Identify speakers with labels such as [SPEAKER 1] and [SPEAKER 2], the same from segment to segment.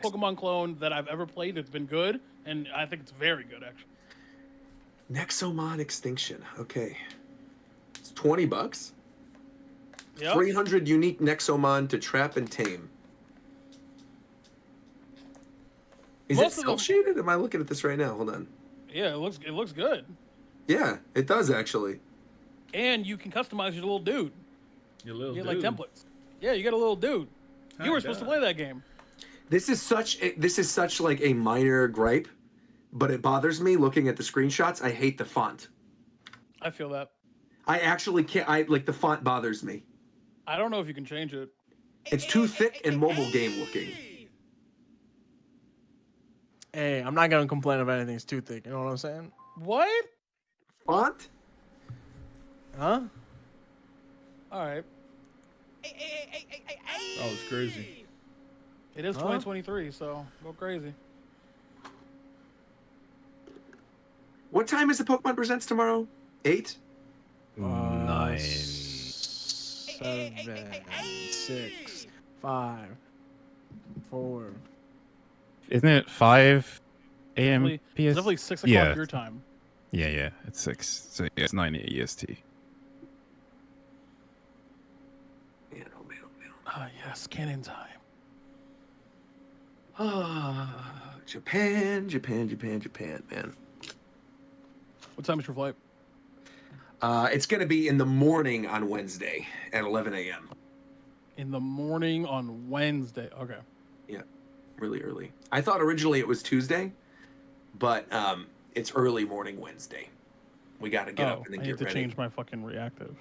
[SPEAKER 1] Pokemon clone that I've ever played. It's been good, and I think it's very good, actually.
[SPEAKER 2] Nexomon Extinction. Okay. It's $20.
[SPEAKER 1] Yep.
[SPEAKER 2] 300 unique Nexomon to trap and tame. Is
[SPEAKER 1] Most
[SPEAKER 2] it
[SPEAKER 1] of them-
[SPEAKER 2] cel shaded? Am I looking at this right now? Hold on.
[SPEAKER 1] Yeah, it looks good.
[SPEAKER 2] Yeah, it does actually.
[SPEAKER 1] And you can customize your little dude.
[SPEAKER 3] Your little
[SPEAKER 1] You
[SPEAKER 3] dude.
[SPEAKER 1] get like templates. Yeah, you get a little dude. You were supposed to play that game.
[SPEAKER 2] This is such like a minor gripe, but it bothers me looking at the screenshots. I hate the font.
[SPEAKER 1] I feel that.
[SPEAKER 2] I actually can't. The font bothers me.
[SPEAKER 1] I don't know if you can change it.
[SPEAKER 2] It's too thick and mobile game looking.
[SPEAKER 4] Hey, I'm not gonna complain if anything's too thick. You know what I'm saying?
[SPEAKER 1] What?
[SPEAKER 2] Font?
[SPEAKER 4] Huh?
[SPEAKER 1] All right.
[SPEAKER 3] Oh, it's crazy.
[SPEAKER 1] It is 2023, so go crazy.
[SPEAKER 2] What time is the Pokemon Presents tomorrow? 8?
[SPEAKER 5] 9.
[SPEAKER 4] 7, 6, 5, 4.
[SPEAKER 5] Isn't it 5 a.m.
[SPEAKER 1] It's
[SPEAKER 5] PS?
[SPEAKER 1] definitely 6 o'clock
[SPEAKER 5] Yeah.
[SPEAKER 1] your time.
[SPEAKER 5] Yeah. It's 6. So yeah, it's 9 EST.
[SPEAKER 2] Man.
[SPEAKER 1] Ah, yes, canon time.
[SPEAKER 2] Japan, man.
[SPEAKER 1] What time is your flight?
[SPEAKER 2] It's going to be in the morning on Wednesday at 11 a.m.
[SPEAKER 1] In the morning on Wednesday. Okay.
[SPEAKER 2] Yeah, really early. I thought originally it was Tuesday, but it's early morning Wednesday. We got to get up and then
[SPEAKER 1] I
[SPEAKER 2] get
[SPEAKER 1] need to
[SPEAKER 2] ready.
[SPEAKER 1] change my fucking reactive.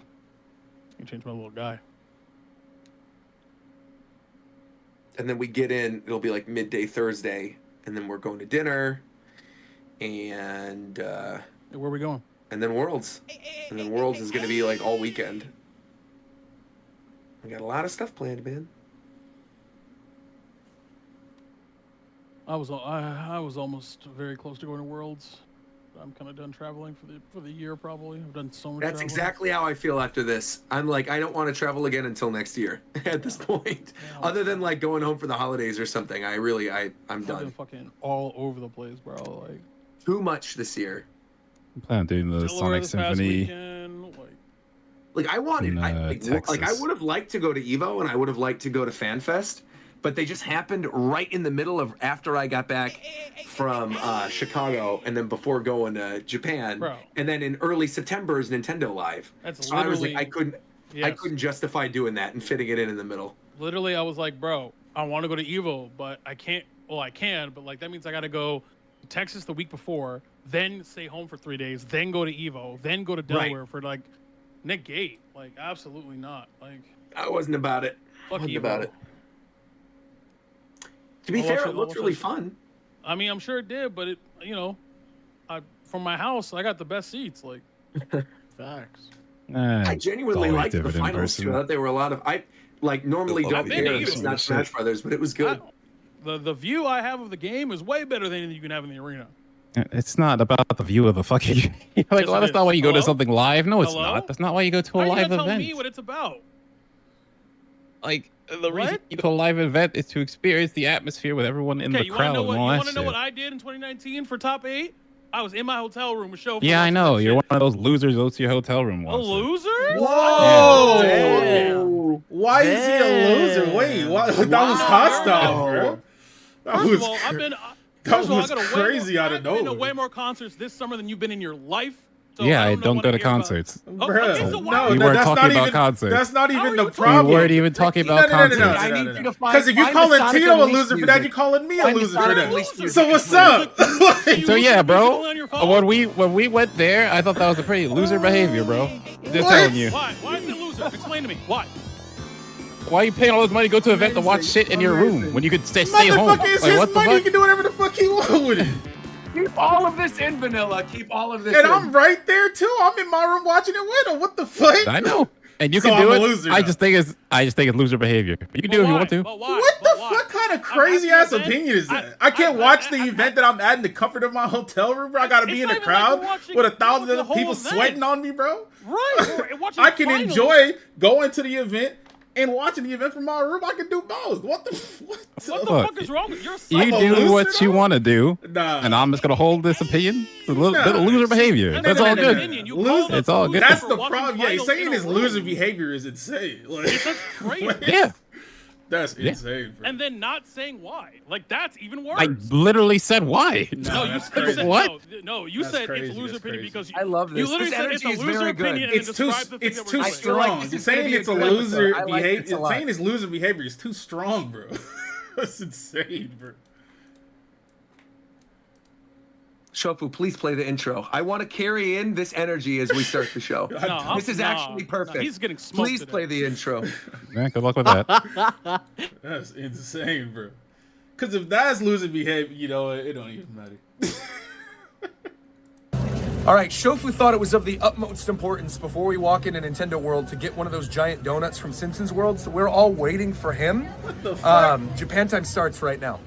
[SPEAKER 1] I change my little guy.
[SPEAKER 2] And then we get in, it'll be like midday Thursday, and then we're going to dinner, and
[SPEAKER 1] Where are we going?
[SPEAKER 2] then Worlds. And then Worlds is going to be like all weekend. We got a lot of stuff planned, man.
[SPEAKER 1] I was almost very close to going to Worlds. I'm kind of done traveling for the year probably. I've done so much.
[SPEAKER 2] That's
[SPEAKER 1] traveling.
[SPEAKER 2] exactly how I feel after this. I'm like, I don't want to travel again until next year at this point. Other than like going home for the holidays or something. I'm
[SPEAKER 1] I've
[SPEAKER 2] done.
[SPEAKER 1] been fucking all over the place, bro. Like
[SPEAKER 2] Too much this year.
[SPEAKER 5] I'm planning on doing the
[SPEAKER 1] Delaware
[SPEAKER 5] Sonic
[SPEAKER 1] this past
[SPEAKER 5] Symphony.
[SPEAKER 1] weekend,
[SPEAKER 2] Like I wanted, I
[SPEAKER 5] Texas.
[SPEAKER 2] would have liked to go to Evo and I would have liked to go to FanFest, but they just happened right in the middle of after I got back from Chicago and then before going to Japan,
[SPEAKER 1] Bro.
[SPEAKER 2] and then in early September is Nintendo Live.
[SPEAKER 1] That's
[SPEAKER 2] So I was like,
[SPEAKER 1] literally-
[SPEAKER 2] I couldn't justify doing that and fitting it in the middle.
[SPEAKER 1] Literally, I was like, bro, I want to go to Evo, but I can't. Well, I can, but like that means I got to go to Texas the week before, then stay home for 3 days, then go to Evo, then go to Delaware for like negate. Like absolutely not. Like
[SPEAKER 2] I wasn't about it.
[SPEAKER 1] fuck
[SPEAKER 2] Wasn't
[SPEAKER 1] Evo.
[SPEAKER 2] about it. To be
[SPEAKER 1] I'll
[SPEAKER 2] fair,
[SPEAKER 1] watch
[SPEAKER 2] it looked really fun.
[SPEAKER 1] I mean, I'm sure it did, but it, from my house, I got the best seats. Like,
[SPEAKER 4] Facts.
[SPEAKER 2] I genuinely liked the finals too. I thought there were a lot of normally
[SPEAKER 5] I've
[SPEAKER 2] don't
[SPEAKER 1] been to
[SPEAKER 2] care if
[SPEAKER 1] Evo.
[SPEAKER 2] it's not Smash Brothers, but it was good.
[SPEAKER 1] the view I have of the game is way better than anything you can have in the arena.
[SPEAKER 5] It's not about the view of the fucking.
[SPEAKER 1] Yes,
[SPEAKER 5] that's
[SPEAKER 1] it
[SPEAKER 5] not why
[SPEAKER 1] is.
[SPEAKER 5] you go to
[SPEAKER 1] Hello?
[SPEAKER 5] something live. No, it's
[SPEAKER 1] Hello?
[SPEAKER 5] not. That's not why you go to a
[SPEAKER 1] How are you
[SPEAKER 5] live
[SPEAKER 1] gonna tell
[SPEAKER 5] event.
[SPEAKER 1] me what it's about?
[SPEAKER 5] Like the reason
[SPEAKER 1] What?
[SPEAKER 5] you go to a live event is to experience the atmosphere with everyone in the
[SPEAKER 1] you
[SPEAKER 5] crowd
[SPEAKER 1] want to know
[SPEAKER 5] and all
[SPEAKER 1] what? You
[SPEAKER 5] that
[SPEAKER 1] want to know
[SPEAKER 5] shit.
[SPEAKER 1] what I did in 2019 for top 8? I was in my hotel room with show.
[SPEAKER 5] Yeah, I know. You're one of those losers who goes to your hotel room
[SPEAKER 1] A
[SPEAKER 5] once.
[SPEAKER 1] loser?
[SPEAKER 3] Whoa!
[SPEAKER 4] Damn.
[SPEAKER 3] Why is he a loser? Wait, what? That was hostile, bro. That
[SPEAKER 1] First
[SPEAKER 3] was
[SPEAKER 1] of all, I've been.
[SPEAKER 3] that
[SPEAKER 1] First of all, I
[SPEAKER 3] was
[SPEAKER 1] got a
[SPEAKER 3] crazy out of
[SPEAKER 1] I've been to
[SPEAKER 3] nowhere.
[SPEAKER 1] way more concerts this summer than you've been in your life. So
[SPEAKER 5] Yeah, I
[SPEAKER 1] know
[SPEAKER 5] don't
[SPEAKER 1] what
[SPEAKER 5] go
[SPEAKER 1] to
[SPEAKER 5] to
[SPEAKER 1] hear about-
[SPEAKER 5] concerts.
[SPEAKER 1] Oh,
[SPEAKER 3] Bruh.
[SPEAKER 1] okay, so why
[SPEAKER 3] No,
[SPEAKER 1] are you-
[SPEAKER 5] We weren't
[SPEAKER 3] that's
[SPEAKER 5] talking
[SPEAKER 3] not
[SPEAKER 5] about
[SPEAKER 3] even,
[SPEAKER 5] concerts.
[SPEAKER 3] That's not
[SPEAKER 1] How
[SPEAKER 3] even
[SPEAKER 1] are
[SPEAKER 3] the
[SPEAKER 1] you talking-
[SPEAKER 5] We
[SPEAKER 3] problem.
[SPEAKER 5] weren't even talking about concerts.
[SPEAKER 2] I need you to find.
[SPEAKER 3] Because if you
[SPEAKER 2] find
[SPEAKER 3] calling
[SPEAKER 2] the Sonic
[SPEAKER 3] Tito a
[SPEAKER 2] Unleashed
[SPEAKER 3] loser for that,
[SPEAKER 2] music.
[SPEAKER 3] you calling me a
[SPEAKER 2] Find the
[SPEAKER 3] loser for
[SPEAKER 2] Sonic
[SPEAKER 3] that.
[SPEAKER 2] Unleashed music.
[SPEAKER 3] So what's up?
[SPEAKER 1] You
[SPEAKER 5] So
[SPEAKER 1] listen
[SPEAKER 5] yeah,
[SPEAKER 1] to music
[SPEAKER 5] bro.
[SPEAKER 1] on your phone?
[SPEAKER 5] When we went there, I thought that was a pretty loser behavior, bro. Just
[SPEAKER 3] What?
[SPEAKER 5] telling you.
[SPEAKER 1] Why? Why is it loser? Explain to me. Why?
[SPEAKER 5] Why are you paying all this money to go to an event to watch shit in your room when you could stay home?
[SPEAKER 3] Motherfucker, it's
[SPEAKER 5] Like,
[SPEAKER 3] his
[SPEAKER 5] what the
[SPEAKER 3] money. He
[SPEAKER 5] fuck?
[SPEAKER 3] can do whatever the fuck he want with it.
[SPEAKER 2] Keep all of this in, Vanilla. Keep all of this
[SPEAKER 3] And
[SPEAKER 2] in.
[SPEAKER 3] I'm right there too. I'm in my room watching it with him. What the fuck?
[SPEAKER 5] I know. And you
[SPEAKER 3] So
[SPEAKER 5] can do
[SPEAKER 3] I'm a
[SPEAKER 5] it.
[SPEAKER 3] loser
[SPEAKER 5] I
[SPEAKER 3] now.
[SPEAKER 5] just think it's loser behavior. But you can do it if you want to.
[SPEAKER 1] But why?
[SPEAKER 3] What
[SPEAKER 1] But
[SPEAKER 3] the
[SPEAKER 1] why?
[SPEAKER 3] fuck kind of
[SPEAKER 1] I'm
[SPEAKER 3] crazy
[SPEAKER 1] at
[SPEAKER 3] ass
[SPEAKER 1] the event.
[SPEAKER 3] opinion is that? I can't watch the event that I'm at in the comfort of my hotel room, bro. I gotta be
[SPEAKER 1] It's
[SPEAKER 3] in
[SPEAKER 1] not
[SPEAKER 3] the
[SPEAKER 1] even like
[SPEAKER 3] crowd
[SPEAKER 1] we're watching
[SPEAKER 3] with 1,000
[SPEAKER 1] the
[SPEAKER 3] other
[SPEAKER 1] whole
[SPEAKER 3] people
[SPEAKER 1] event.
[SPEAKER 3] sweating on me, bro.
[SPEAKER 1] Right. We're watching
[SPEAKER 3] I can
[SPEAKER 1] finals.
[SPEAKER 3] enjoy going to the event and watching the event from my room, I can do both. What the
[SPEAKER 1] fuck is wrong with your
[SPEAKER 5] You do what you want to do, and I'm just gonna hold this opinion. It's a little bit of loser behavior. That's all good. It's all good.
[SPEAKER 3] That's the problem. Yeah, saying his loser behavior is insane. Like,
[SPEAKER 1] that's crazy.
[SPEAKER 5] Yeah.
[SPEAKER 3] That's insane. Bro.
[SPEAKER 1] And then not saying why. Like, that's even worse.
[SPEAKER 5] I literally said why.
[SPEAKER 3] No,
[SPEAKER 1] you
[SPEAKER 3] crazy.
[SPEAKER 1] said
[SPEAKER 5] What?
[SPEAKER 1] No, you
[SPEAKER 3] That's
[SPEAKER 1] said
[SPEAKER 3] crazy.
[SPEAKER 1] it's a loser
[SPEAKER 3] That's
[SPEAKER 1] opinion
[SPEAKER 3] crazy.
[SPEAKER 1] because
[SPEAKER 2] I love this.
[SPEAKER 1] You literally
[SPEAKER 2] This
[SPEAKER 1] said it's a
[SPEAKER 2] energy is
[SPEAKER 1] loser
[SPEAKER 2] very good.
[SPEAKER 1] opinion.
[SPEAKER 3] It's too strong. Saying it's a loser behavior. Saying it's loser behavior is too strong, bro. That's insane, bro.
[SPEAKER 2] Shofu, please play the intro. I want to carry in this energy as we start the show. This is actually perfect.
[SPEAKER 1] He's getting smoked.
[SPEAKER 2] Please play the intro.
[SPEAKER 5] Yeah, good luck with that.
[SPEAKER 3] That's insane, bro. Because if that's loser behavior, you know, it don't even matter.
[SPEAKER 6] All right, Shofu thought it was of the utmost importance before we walk into Nintendo World to get one of those giant donuts from Simpsons World, so we're all waiting for him.
[SPEAKER 3] What the fuck?
[SPEAKER 6] Japan time starts right now.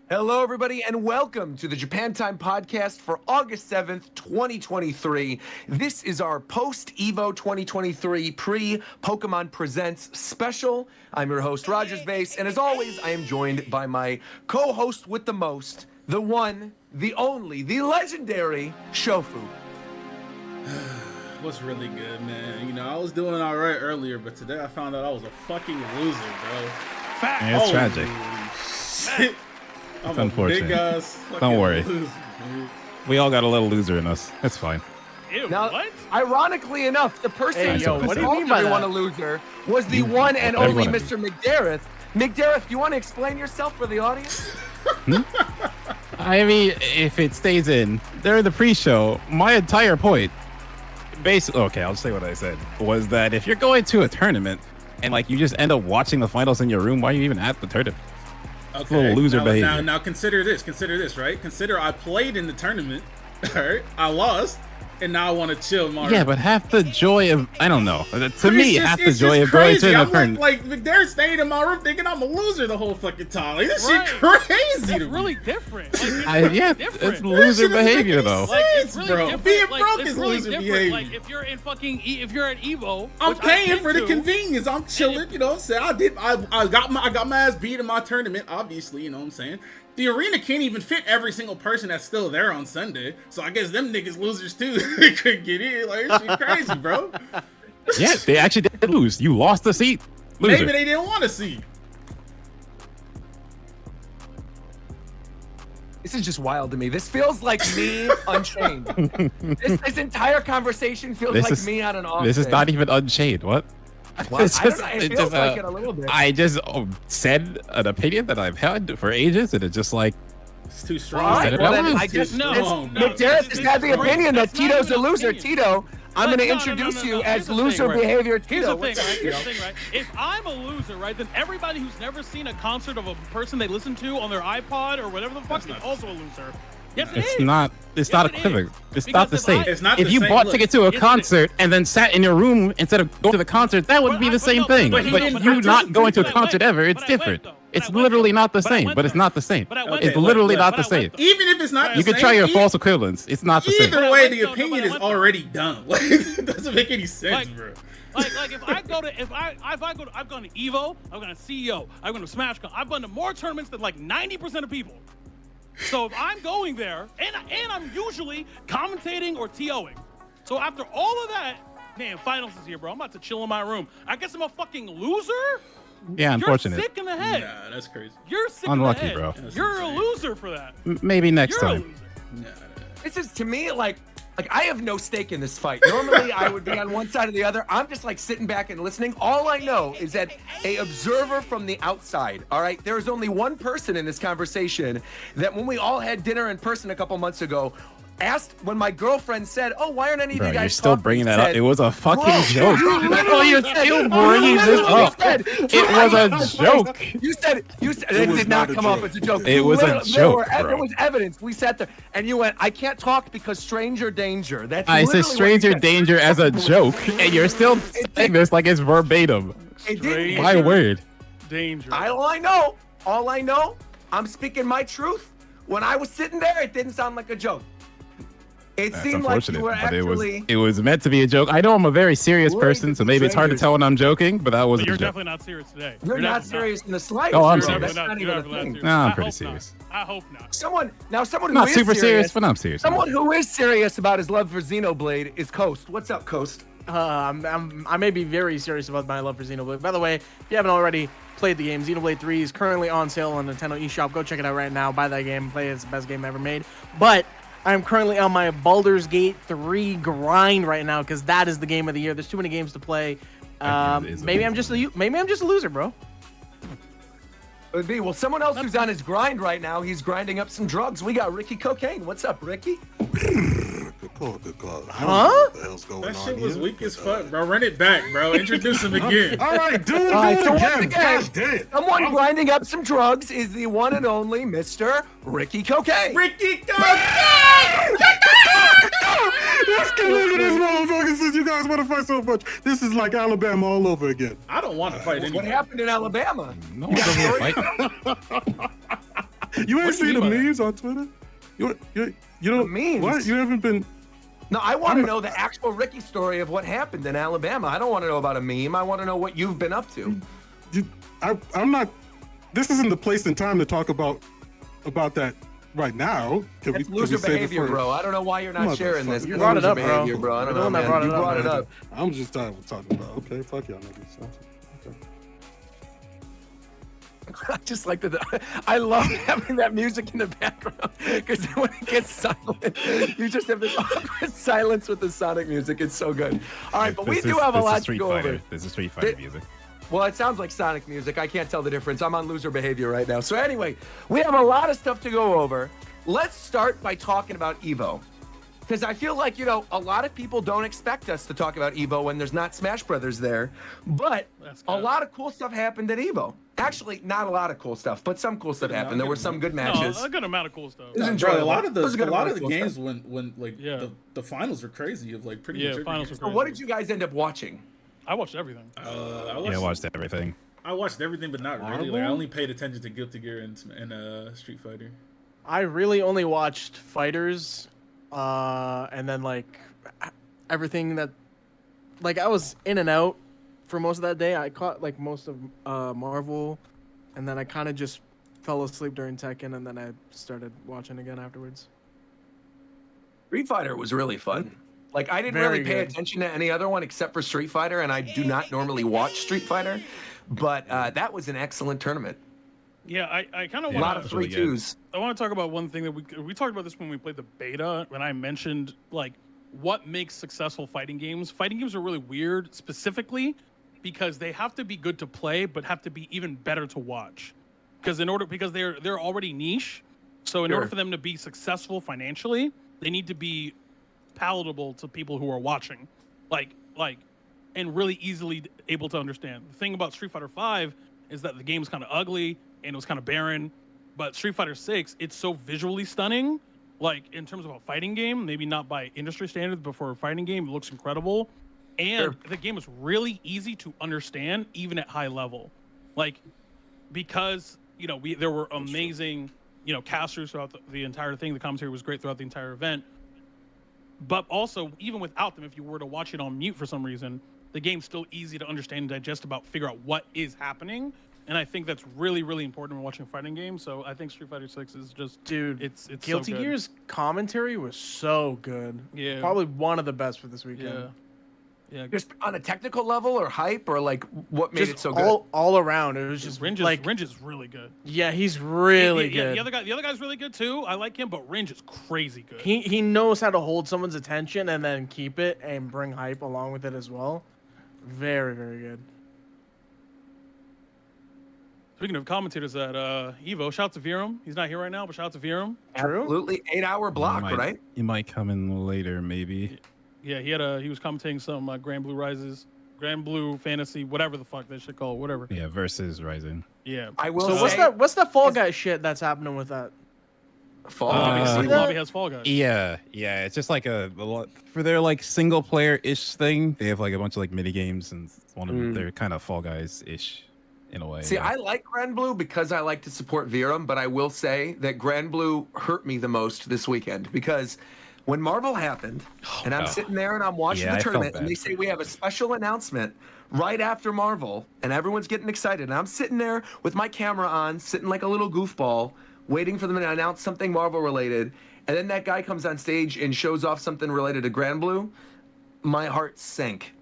[SPEAKER 2] Hello, everybody, and welcome to the Japan Time podcast for August 7th, 2023. This is our post-EVO 2023 pre-Pokemon Presents special. I'm your host, Rogers Base, and as always, I am joined by my co-host with the most, the one, the only, the legendary Shofu.
[SPEAKER 3] What's really good, man? You know, I was doing all right earlier, but today I found out I was a fucking loser, bro.
[SPEAKER 5] Yeah, it's tragic.
[SPEAKER 3] Shit.
[SPEAKER 5] It's unfortunate.
[SPEAKER 3] Don't
[SPEAKER 5] worry.
[SPEAKER 3] Loser,
[SPEAKER 5] We all got a little loser in us. It's fine.
[SPEAKER 1] Ew,
[SPEAKER 2] Now,
[SPEAKER 1] what?
[SPEAKER 2] ironically enough, the person
[SPEAKER 5] yo,
[SPEAKER 2] who
[SPEAKER 5] what do
[SPEAKER 6] you
[SPEAKER 2] called
[SPEAKER 6] mean by
[SPEAKER 2] everyone
[SPEAKER 6] that?
[SPEAKER 2] a loser was the one and only
[SPEAKER 5] everyone.
[SPEAKER 2] Mr. McDareth. McDareth, you want to explain yourself for the audience?
[SPEAKER 5] I mean, if it stays in, during the pre-show, my entire point, basically, okay, I'll just say what I said, was that if you're going to a tournament and like you just end up watching the finals in your room, why are you even at the tournament?
[SPEAKER 3] Okay.
[SPEAKER 5] Little loser behavior.
[SPEAKER 3] Now consider this, right? Consider I played in the tournament, all right? I lost, and now I want to chill my
[SPEAKER 5] Yeah,
[SPEAKER 3] room.
[SPEAKER 5] but half the joy of, I don't know, to
[SPEAKER 3] But
[SPEAKER 5] me,
[SPEAKER 3] it's
[SPEAKER 5] half the
[SPEAKER 3] just
[SPEAKER 5] joy of going
[SPEAKER 3] crazy.
[SPEAKER 5] to
[SPEAKER 3] I'm
[SPEAKER 5] the tournament.
[SPEAKER 3] like they're staying in my room thinking I'm a loser the whole fucking time. Like, this
[SPEAKER 1] Right.
[SPEAKER 3] shit crazy
[SPEAKER 1] That's
[SPEAKER 3] to me.
[SPEAKER 1] really different. Like, it's
[SPEAKER 5] Yeah,
[SPEAKER 1] different.
[SPEAKER 5] it's loser
[SPEAKER 3] shit doesn't make
[SPEAKER 5] behavior
[SPEAKER 3] any
[SPEAKER 5] though.
[SPEAKER 3] sense.
[SPEAKER 1] Like, it's really
[SPEAKER 3] bro.
[SPEAKER 1] different.
[SPEAKER 3] Being
[SPEAKER 1] Like,
[SPEAKER 3] broke
[SPEAKER 1] it's
[SPEAKER 3] is
[SPEAKER 1] really
[SPEAKER 3] loser
[SPEAKER 1] different.
[SPEAKER 3] behavior.
[SPEAKER 1] Like, if you're in fucking, if you're at Evo,
[SPEAKER 3] I'm
[SPEAKER 1] which I've
[SPEAKER 3] paying
[SPEAKER 1] been
[SPEAKER 3] for the
[SPEAKER 1] to,
[SPEAKER 3] convenience. I'm chilling, you know what I'm saying? I got my ass beat in my tournament, obviously, you know what I'm saying? The arena can't even fit every single person that's still there on Sunday. So I guess them niggas losers too. They couldn't get in. Like, this shit crazy, bro.
[SPEAKER 5] Yeah, they actually did lose. You lost the seat. Loser.
[SPEAKER 3] Maybe they didn't want to see.
[SPEAKER 2] This is just wild to me. This feels like me Unchained. This entire conversation feels
[SPEAKER 5] This
[SPEAKER 2] like
[SPEAKER 5] is-
[SPEAKER 2] me on an off
[SPEAKER 5] This is
[SPEAKER 2] day.
[SPEAKER 5] not even Unchained. What?
[SPEAKER 2] Well,
[SPEAKER 5] It's
[SPEAKER 2] I don't
[SPEAKER 5] just-
[SPEAKER 2] know,
[SPEAKER 5] it's
[SPEAKER 2] it feels
[SPEAKER 5] just,
[SPEAKER 2] like it a little bit.
[SPEAKER 5] I just said an opinion that I've had for ages, and it's just like,
[SPEAKER 3] It's too strong.
[SPEAKER 2] All right,
[SPEAKER 5] Said it
[SPEAKER 2] well
[SPEAKER 5] out
[SPEAKER 2] then
[SPEAKER 5] loud.
[SPEAKER 2] I guess
[SPEAKER 3] No,
[SPEAKER 2] McDareth has had the opinion that
[SPEAKER 1] That's not
[SPEAKER 2] Tito's a
[SPEAKER 1] even an
[SPEAKER 2] loser.
[SPEAKER 1] opinion.
[SPEAKER 2] Tito, I'm going to
[SPEAKER 1] No,
[SPEAKER 2] introduce you
[SPEAKER 1] Here's
[SPEAKER 2] as
[SPEAKER 1] the
[SPEAKER 2] loser
[SPEAKER 1] thing, right?
[SPEAKER 2] behavior
[SPEAKER 1] Here's
[SPEAKER 2] Tito.
[SPEAKER 1] the thing, right? Here's the thing, right? If I'm a loser, right, then everybody who's never seen a concert of a person they listen to on their iPod or whatever the fuck is also a loser. Yes, it
[SPEAKER 5] it's
[SPEAKER 1] is.
[SPEAKER 5] not. It's
[SPEAKER 1] Yes,
[SPEAKER 5] not
[SPEAKER 1] it is.
[SPEAKER 5] equivalent. It's
[SPEAKER 1] Because
[SPEAKER 5] not the
[SPEAKER 1] if
[SPEAKER 5] same.
[SPEAKER 1] I-
[SPEAKER 3] It's not
[SPEAKER 5] If
[SPEAKER 3] the
[SPEAKER 5] you
[SPEAKER 3] same.
[SPEAKER 5] bought
[SPEAKER 3] Look,
[SPEAKER 5] tickets to a
[SPEAKER 1] it's-
[SPEAKER 5] concert and then sat in your room instead of going to the concert, that would
[SPEAKER 1] But
[SPEAKER 5] be
[SPEAKER 1] I-
[SPEAKER 5] the
[SPEAKER 1] but
[SPEAKER 5] same
[SPEAKER 1] no,
[SPEAKER 5] thing.
[SPEAKER 1] but
[SPEAKER 5] But,
[SPEAKER 1] he didn't
[SPEAKER 5] you
[SPEAKER 1] have to
[SPEAKER 5] not
[SPEAKER 1] do
[SPEAKER 5] going to a
[SPEAKER 1] that.
[SPEAKER 5] concert ever, it's
[SPEAKER 1] But I went,
[SPEAKER 5] different.
[SPEAKER 1] though.
[SPEAKER 5] It's
[SPEAKER 1] But I went,
[SPEAKER 5] literally
[SPEAKER 1] though.
[SPEAKER 5] not the
[SPEAKER 1] But I
[SPEAKER 5] same.
[SPEAKER 1] went
[SPEAKER 5] But it's
[SPEAKER 1] there.
[SPEAKER 5] not the same.
[SPEAKER 1] But I went
[SPEAKER 3] Okay,
[SPEAKER 5] It's
[SPEAKER 1] there.
[SPEAKER 5] literally
[SPEAKER 3] look,
[SPEAKER 5] not
[SPEAKER 1] but
[SPEAKER 5] the
[SPEAKER 1] I
[SPEAKER 5] same.
[SPEAKER 1] went, though.
[SPEAKER 3] Even if it's not the
[SPEAKER 5] You
[SPEAKER 3] same,
[SPEAKER 5] can try your
[SPEAKER 3] e-
[SPEAKER 5] false equivalence. It's not the same.
[SPEAKER 3] Either
[SPEAKER 1] But I
[SPEAKER 3] way,
[SPEAKER 1] went,
[SPEAKER 3] the
[SPEAKER 1] though, no, but
[SPEAKER 3] opinion
[SPEAKER 1] I
[SPEAKER 3] is
[SPEAKER 1] went, though.
[SPEAKER 3] already done. Like, it doesn't make any sense,
[SPEAKER 1] Like-
[SPEAKER 3] bro.
[SPEAKER 1] Like if I go to I've gone to Evo, I've gone to CEO, I've gone to SmashCon, I've gone to more tournaments than like 90% of people. So if I'm going there, and I'm usually commentating or TOing. So after all of that, man, finals is here, bro. I'm about to chill in my room. I guess I'm a fucking loser?
[SPEAKER 5] Yeah, unfortunate.
[SPEAKER 1] You're sick in the head.
[SPEAKER 3] Nah, that's crazy.
[SPEAKER 1] You're sick
[SPEAKER 5] Unlucky,
[SPEAKER 1] in the head.
[SPEAKER 5] bro.
[SPEAKER 1] You're a loser for that.
[SPEAKER 5] Maybe next
[SPEAKER 1] You're a
[SPEAKER 5] time.
[SPEAKER 1] loser.
[SPEAKER 3] Nah,
[SPEAKER 2] This is to me like I have no stake in this fight. Normally I would be on one side or the other. I'm just like sitting back and listening. All I know is that a observer from the outside, all right, there is only one person in this conversation that when we all had dinner in person a couple months ago, asked when my girlfriend said, "Oh, why aren't any of
[SPEAKER 5] Bro,
[SPEAKER 2] you guys
[SPEAKER 5] you're still
[SPEAKER 2] talking?"
[SPEAKER 5] bringing that
[SPEAKER 2] Said,
[SPEAKER 5] up. It was a fucking
[SPEAKER 2] "Bro,
[SPEAKER 5] joke.
[SPEAKER 2] you literally
[SPEAKER 5] You're
[SPEAKER 2] said-
[SPEAKER 5] still
[SPEAKER 2] you
[SPEAKER 5] bringing this
[SPEAKER 2] literally
[SPEAKER 5] up.
[SPEAKER 2] said-
[SPEAKER 5] It was a joke.
[SPEAKER 2] You said it
[SPEAKER 7] was
[SPEAKER 2] did not
[SPEAKER 7] not a
[SPEAKER 2] come up
[SPEAKER 7] joke.
[SPEAKER 2] as a joke.
[SPEAKER 5] It
[SPEAKER 2] You
[SPEAKER 5] was a
[SPEAKER 2] literally-
[SPEAKER 5] joke,
[SPEAKER 2] there
[SPEAKER 5] bro.
[SPEAKER 2] was evidence. We sat there and you went, "I can't talk because stranger danger." That's
[SPEAKER 5] I said
[SPEAKER 2] literally what you
[SPEAKER 5] stranger
[SPEAKER 2] said.
[SPEAKER 5] danger as a joke, and you're still saying this like it's verbatim.
[SPEAKER 2] It didn't.
[SPEAKER 5] My word.
[SPEAKER 1] Danger.
[SPEAKER 2] All I know, I'm speaking my truth. When I was sitting there, it didn't sound like a joke. It
[SPEAKER 5] That's
[SPEAKER 2] seemed like
[SPEAKER 5] unfortunate,
[SPEAKER 2] you were
[SPEAKER 5] but
[SPEAKER 2] actually.
[SPEAKER 5] it was meant to be a joke. I know I'm a very serious
[SPEAKER 2] Ladies
[SPEAKER 5] person, so
[SPEAKER 2] and
[SPEAKER 5] maybe it's hard to
[SPEAKER 2] strangers.
[SPEAKER 5] tell when I'm joking, but that was
[SPEAKER 1] But
[SPEAKER 5] a
[SPEAKER 1] you're
[SPEAKER 5] joke.
[SPEAKER 1] definitely not serious today.
[SPEAKER 2] You're not
[SPEAKER 1] definitely
[SPEAKER 2] serious in the slightest.
[SPEAKER 5] Oh, I'm
[SPEAKER 2] bro.
[SPEAKER 5] serious.
[SPEAKER 2] That's not
[SPEAKER 1] You're
[SPEAKER 2] even a
[SPEAKER 1] definitely
[SPEAKER 2] thing.
[SPEAKER 1] not serious.
[SPEAKER 5] No, I'm
[SPEAKER 1] I
[SPEAKER 5] pretty
[SPEAKER 1] hope
[SPEAKER 5] serious.
[SPEAKER 1] Not. I hope not.
[SPEAKER 2] Someone who
[SPEAKER 5] Not
[SPEAKER 2] is
[SPEAKER 5] super serious, but I'm serious.
[SPEAKER 2] Someone who is serious about his love for Xenoblade is Coast. What's up, Coast?
[SPEAKER 4] I may be very serious about my love for Xenoblade. By the way, if you haven't already played the game, Xenoblade 3 is currently on sale on Nintendo eShop. Go check it out right now. Buy that game. Play it. It's the best game ever made. But I'm currently on my Baldur's Gate 3 grind right now because that is the game of the year. There's too many games to play. Maybe I'm just a loser, bro.
[SPEAKER 2] It would be. Well, someone else who's on his grind right now, he's grinding up some drugs. We got Ricky Cocaine. What's up, Ricky?
[SPEAKER 7] Good call, good call. I don't know
[SPEAKER 4] Huh?
[SPEAKER 7] what the hell's going
[SPEAKER 3] That
[SPEAKER 7] on
[SPEAKER 3] shit was
[SPEAKER 7] here,
[SPEAKER 3] weak as
[SPEAKER 7] but,
[SPEAKER 3] fuck, bro. Run it back, bro. Introduce him again.
[SPEAKER 7] All right, do it,
[SPEAKER 2] All right, so
[SPEAKER 7] do it
[SPEAKER 2] once
[SPEAKER 7] again.
[SPEAKER 2] again,
[SPEAKER 7] God damn.
[SPEAKER 2] someone grinding up some drugs is the one and only Mr. Ricky Cocaine.
[SPEAKER 3] Ricky, go!
[SPEAKER 7] Let's get into this motherfucker since you guys want to fight so much. This is like Alabama all over again.
[SPEAKER 3] I don't want to fight
[SPEAKER 2] What
[SPEAKER 3] anyone.
[SPEAKER 2] happened in Alabama?
[SPEAKER 5] No one's over here fighting.
[SPEAKER 7] You ain't
[SPEAKER 1] do you
[SPEAKER 7] seen the
[SPEAKER 1] mean by that?
[SPEAKER 7] memes on Twitter? You don't
[SPEAKER 2] memes?
[SPEAKER 7] What? You haven't been?
[SPEAKER 2] No, I want to know the actual Ricky story of what happened in Alabama. I don't want to know about a meme. I want to know what you've been up to.
[SPEAKER 7] I'm not. This isn't the place and time to talk about that right now.
[SPEAKER 2] That's loser behavior, bro. I don't know why you're not sharing this.
[SPEAKER 7] You
[SPEAKER 2] That's
[SPEAKER 4] brought it
[SPEAKER 2] loser
[SPEAKER 4] up, bro.
[SPEAKER 2] behavior, bro. I don't
[SPEAKER 4] You're
[SPEAKER 2] know,
[SPEAKER 4] the one that
[SPEAKER 2] man.
[SPEAKER 4] brought it
[SPEAKER 2] You
[SPEAKER 4] up,
[SPEAKER 2] brought it
[SPEAKER 4] man.
[SPEAKER 2] up.
[SPEAKER 7] I'm just talking about. Okay, fuck y'all niggas. Okay.
[SPEAKER 2] I just like that. I love having that music in the background because when it gets silent, you just have this awkward silence with the Sonic music. It's so good. All right, but we do have a lot to go over.
[SPEAKER 5] This is Street Fighter music.
[SPEAKER 2] Well, it sounds like Sonic music. I can't tell the difference. I'm on loser behavior right now. So anyway, we have a lot of stuff to go over. Let's start by talking about Evo. Because I feel like, a lot of people don't expect us to talk about Evo when there's not Smash Brothers there. But a lot of cool stuff happened at Evo. Actually, not a lot of cool stuff, but some cool stuff happened. There were some good matches.
[SPEAKER 1] No, a good amount of cool stuff.
[SPEAKER 2] It was
[SPEAKER 3] Bro,
[SPEAKER 2] enjoyable.
[SPEAKER 3] a lot of
[SPEAKER 2] It was a good amount
[SPEAKER 3] the
[SPEAKER 2] cool
[SPEAKER 3] games
[SPEAKER 2] stuff.
[SPEAKER 3] when like
[SPEAKER 1] Yeah.
[SPEAKER 3] the finals were crazy of like pretty much every
[SPEAKER 1] finals
[SPEAKER 3] game.
[SPEAKER 1] were
[SPEAKER 2] So
[SPEAKER 1] crazy.
[SPEAKER 2] what did you guys end up watching?
[SPEAKER 1] I watched everything.
[SPEAKER 5] I watched everything.
[SPEAKER 3] I watched everything, but not really. Like, I
[SPEAKER 7] Marvel?
[SPEAKER 3] only paid attention to Guilty Gear and Street Fighter.
[SPEAKER 4] I really only watched Fighters, and then like everything that, like I was in and out for most of that day. I caught like most of Marvel, and then I kind of just fell asleep during Tekken, and then I started watching again afterwards.
[SPEAKER 2] Street Fighter was really fun. Like, I didn't
[SPEAKER 4] Very
[SPEAKER 2] really pay
[SPEAKER 4] good.
[SPEAKER 2] attention to any other one except for Street Fighter, and I do not normally watch Street Fighter, but that was an excellent tournament.
[SPEAKER 1] Yeah, I kind of
[SPEAKER 2] A lot
[SPEAKER 1] want
[SPEAKER 2] of
[SPEAKER 1] to.
[SPEAKER 5] really good.
[SPEAKER 2] 3-2s.
[SPEAKER 1] I want to talk about one thing that we talked about this when we played the beta. When I mentioned like what makes successful fighting games. Fighting games are really weird, specifically because they have to be good to play, but have to be even better to watch. Because they're already niche. So in order for them to be successful financially, they need to be palatable to people who are watching, like, and really easily able to understand. The thing about Street Fighter V is that the game's kind of ugly and it was kind of barren, but Street Fighter 6, it's so visually stunning. Like in terms of a fighting game, maybe not by industry standards, but for a fighting game, it looks incredible. And the game is really easy to understand, even at high level. Like, because there were amazing casters throughout the entire thing. The commentary was great throughout the entire event. But also, even without them, if you were to watch it on mute for some reason, the game's still easy to understand and digest figure out what is happening. And I think that's really, really important when watching a fighting game. So I think Street Fighter 6 is just,
[SPEAKER 4] Dude,
[SPEAKER 1] it's
[SPEAKER 4] Guilty
[SPEAKER 1] so good.
[SPEAKER 4] Gear's commentary was so good.
[SPEAKER 1] Yeah.
[SPEAKER 4] Probably one of the best for this weekend.
[SPEAKER 1] Yeah. Yeah,
[SPEAKER 2] Just on a technical level or hype or like what made it
[SPEAKER 4] Just
[SPEAKER 2] so good?
[SPEAKER 4] all around. It was just
[SPEAKER 1] Ringe
[SPEAKER 4] like
[SPEAKER 1] is really good.
[SPEAKER 4] yeah, he's really
[SPEAKER 1] Yeah,
[SPEAKER 4] good.
[SPEAKER 1] the other guy's really good too. I like him, but Ringe is crazy good.
[SPEAKER 4] He knows how to hold someone's attention and then keep it and bring hype along with it as well. Very, very good.
[SPEAKER 1] Speaking of commentators at Evo, shout out to Virum. He's not here right now, but shout out to Virum.
[SPEAKER 4] True.
[SPEAKER 2] Absolutely, 8-hour block, right?
[SPEAKER 5] You might come in later, maybe.
[SPEAKER 1] Yeah, he was commentating some Grand Blue Rises, Grand Blue Fantasy, whatever the fuck that shit called, whatever.
[SPEAKER 5] Yeah, versus Rising.
[SPEAKER 1] Yeah.
[SPEAKER 2] I will
[SPEAKER 4] So
[SPEAKER 2] say,
[SPEAKER 4] what's that Fall Guys shit that's happening with that?
[SPEAKER 2] Fall
[SPEAKER 1] Lobby,
[SPEAKER 2] Guys.
[SPEAKER 4] see that?
[SPEAKER 1] Lobby has Fall Guys.
[SPEAKER 5] Yeah, it's just like a lot for their like single player ish thing. They have like a bunch of like mini games, and one of them they're kind of Fall Guys ish in a way.
[SPEAKER 2] See,
[SPEAKER 5] yeah.
[SPEAKER 2] I like Grand Blue because I like to support Virum, but I will say that Grand Blue hurt me the most this weekend because when Marvel happened, and I'm sitting there and I'm watching
[SPEAKER 5] Yeah,
[SPEAKER 2] the
[SPEAKER 5] I felt
[SPEAKER 2] tournament, and
[SPEAKER 5] bad
[SPEAKER 2] they
[SPEAKER 5] for
[SPEAKER 2] say
[SPEAKER 5] you.
[SPEAKER 2] we have a special announcement right after Marvel, and everyone's getting excited, and I'm sitting there with my camera on, sitting like a little goofball, waiting for them to announce something Marvel related, and then that guy comes on stage and shows off something related to Grand Blue. My heart sank.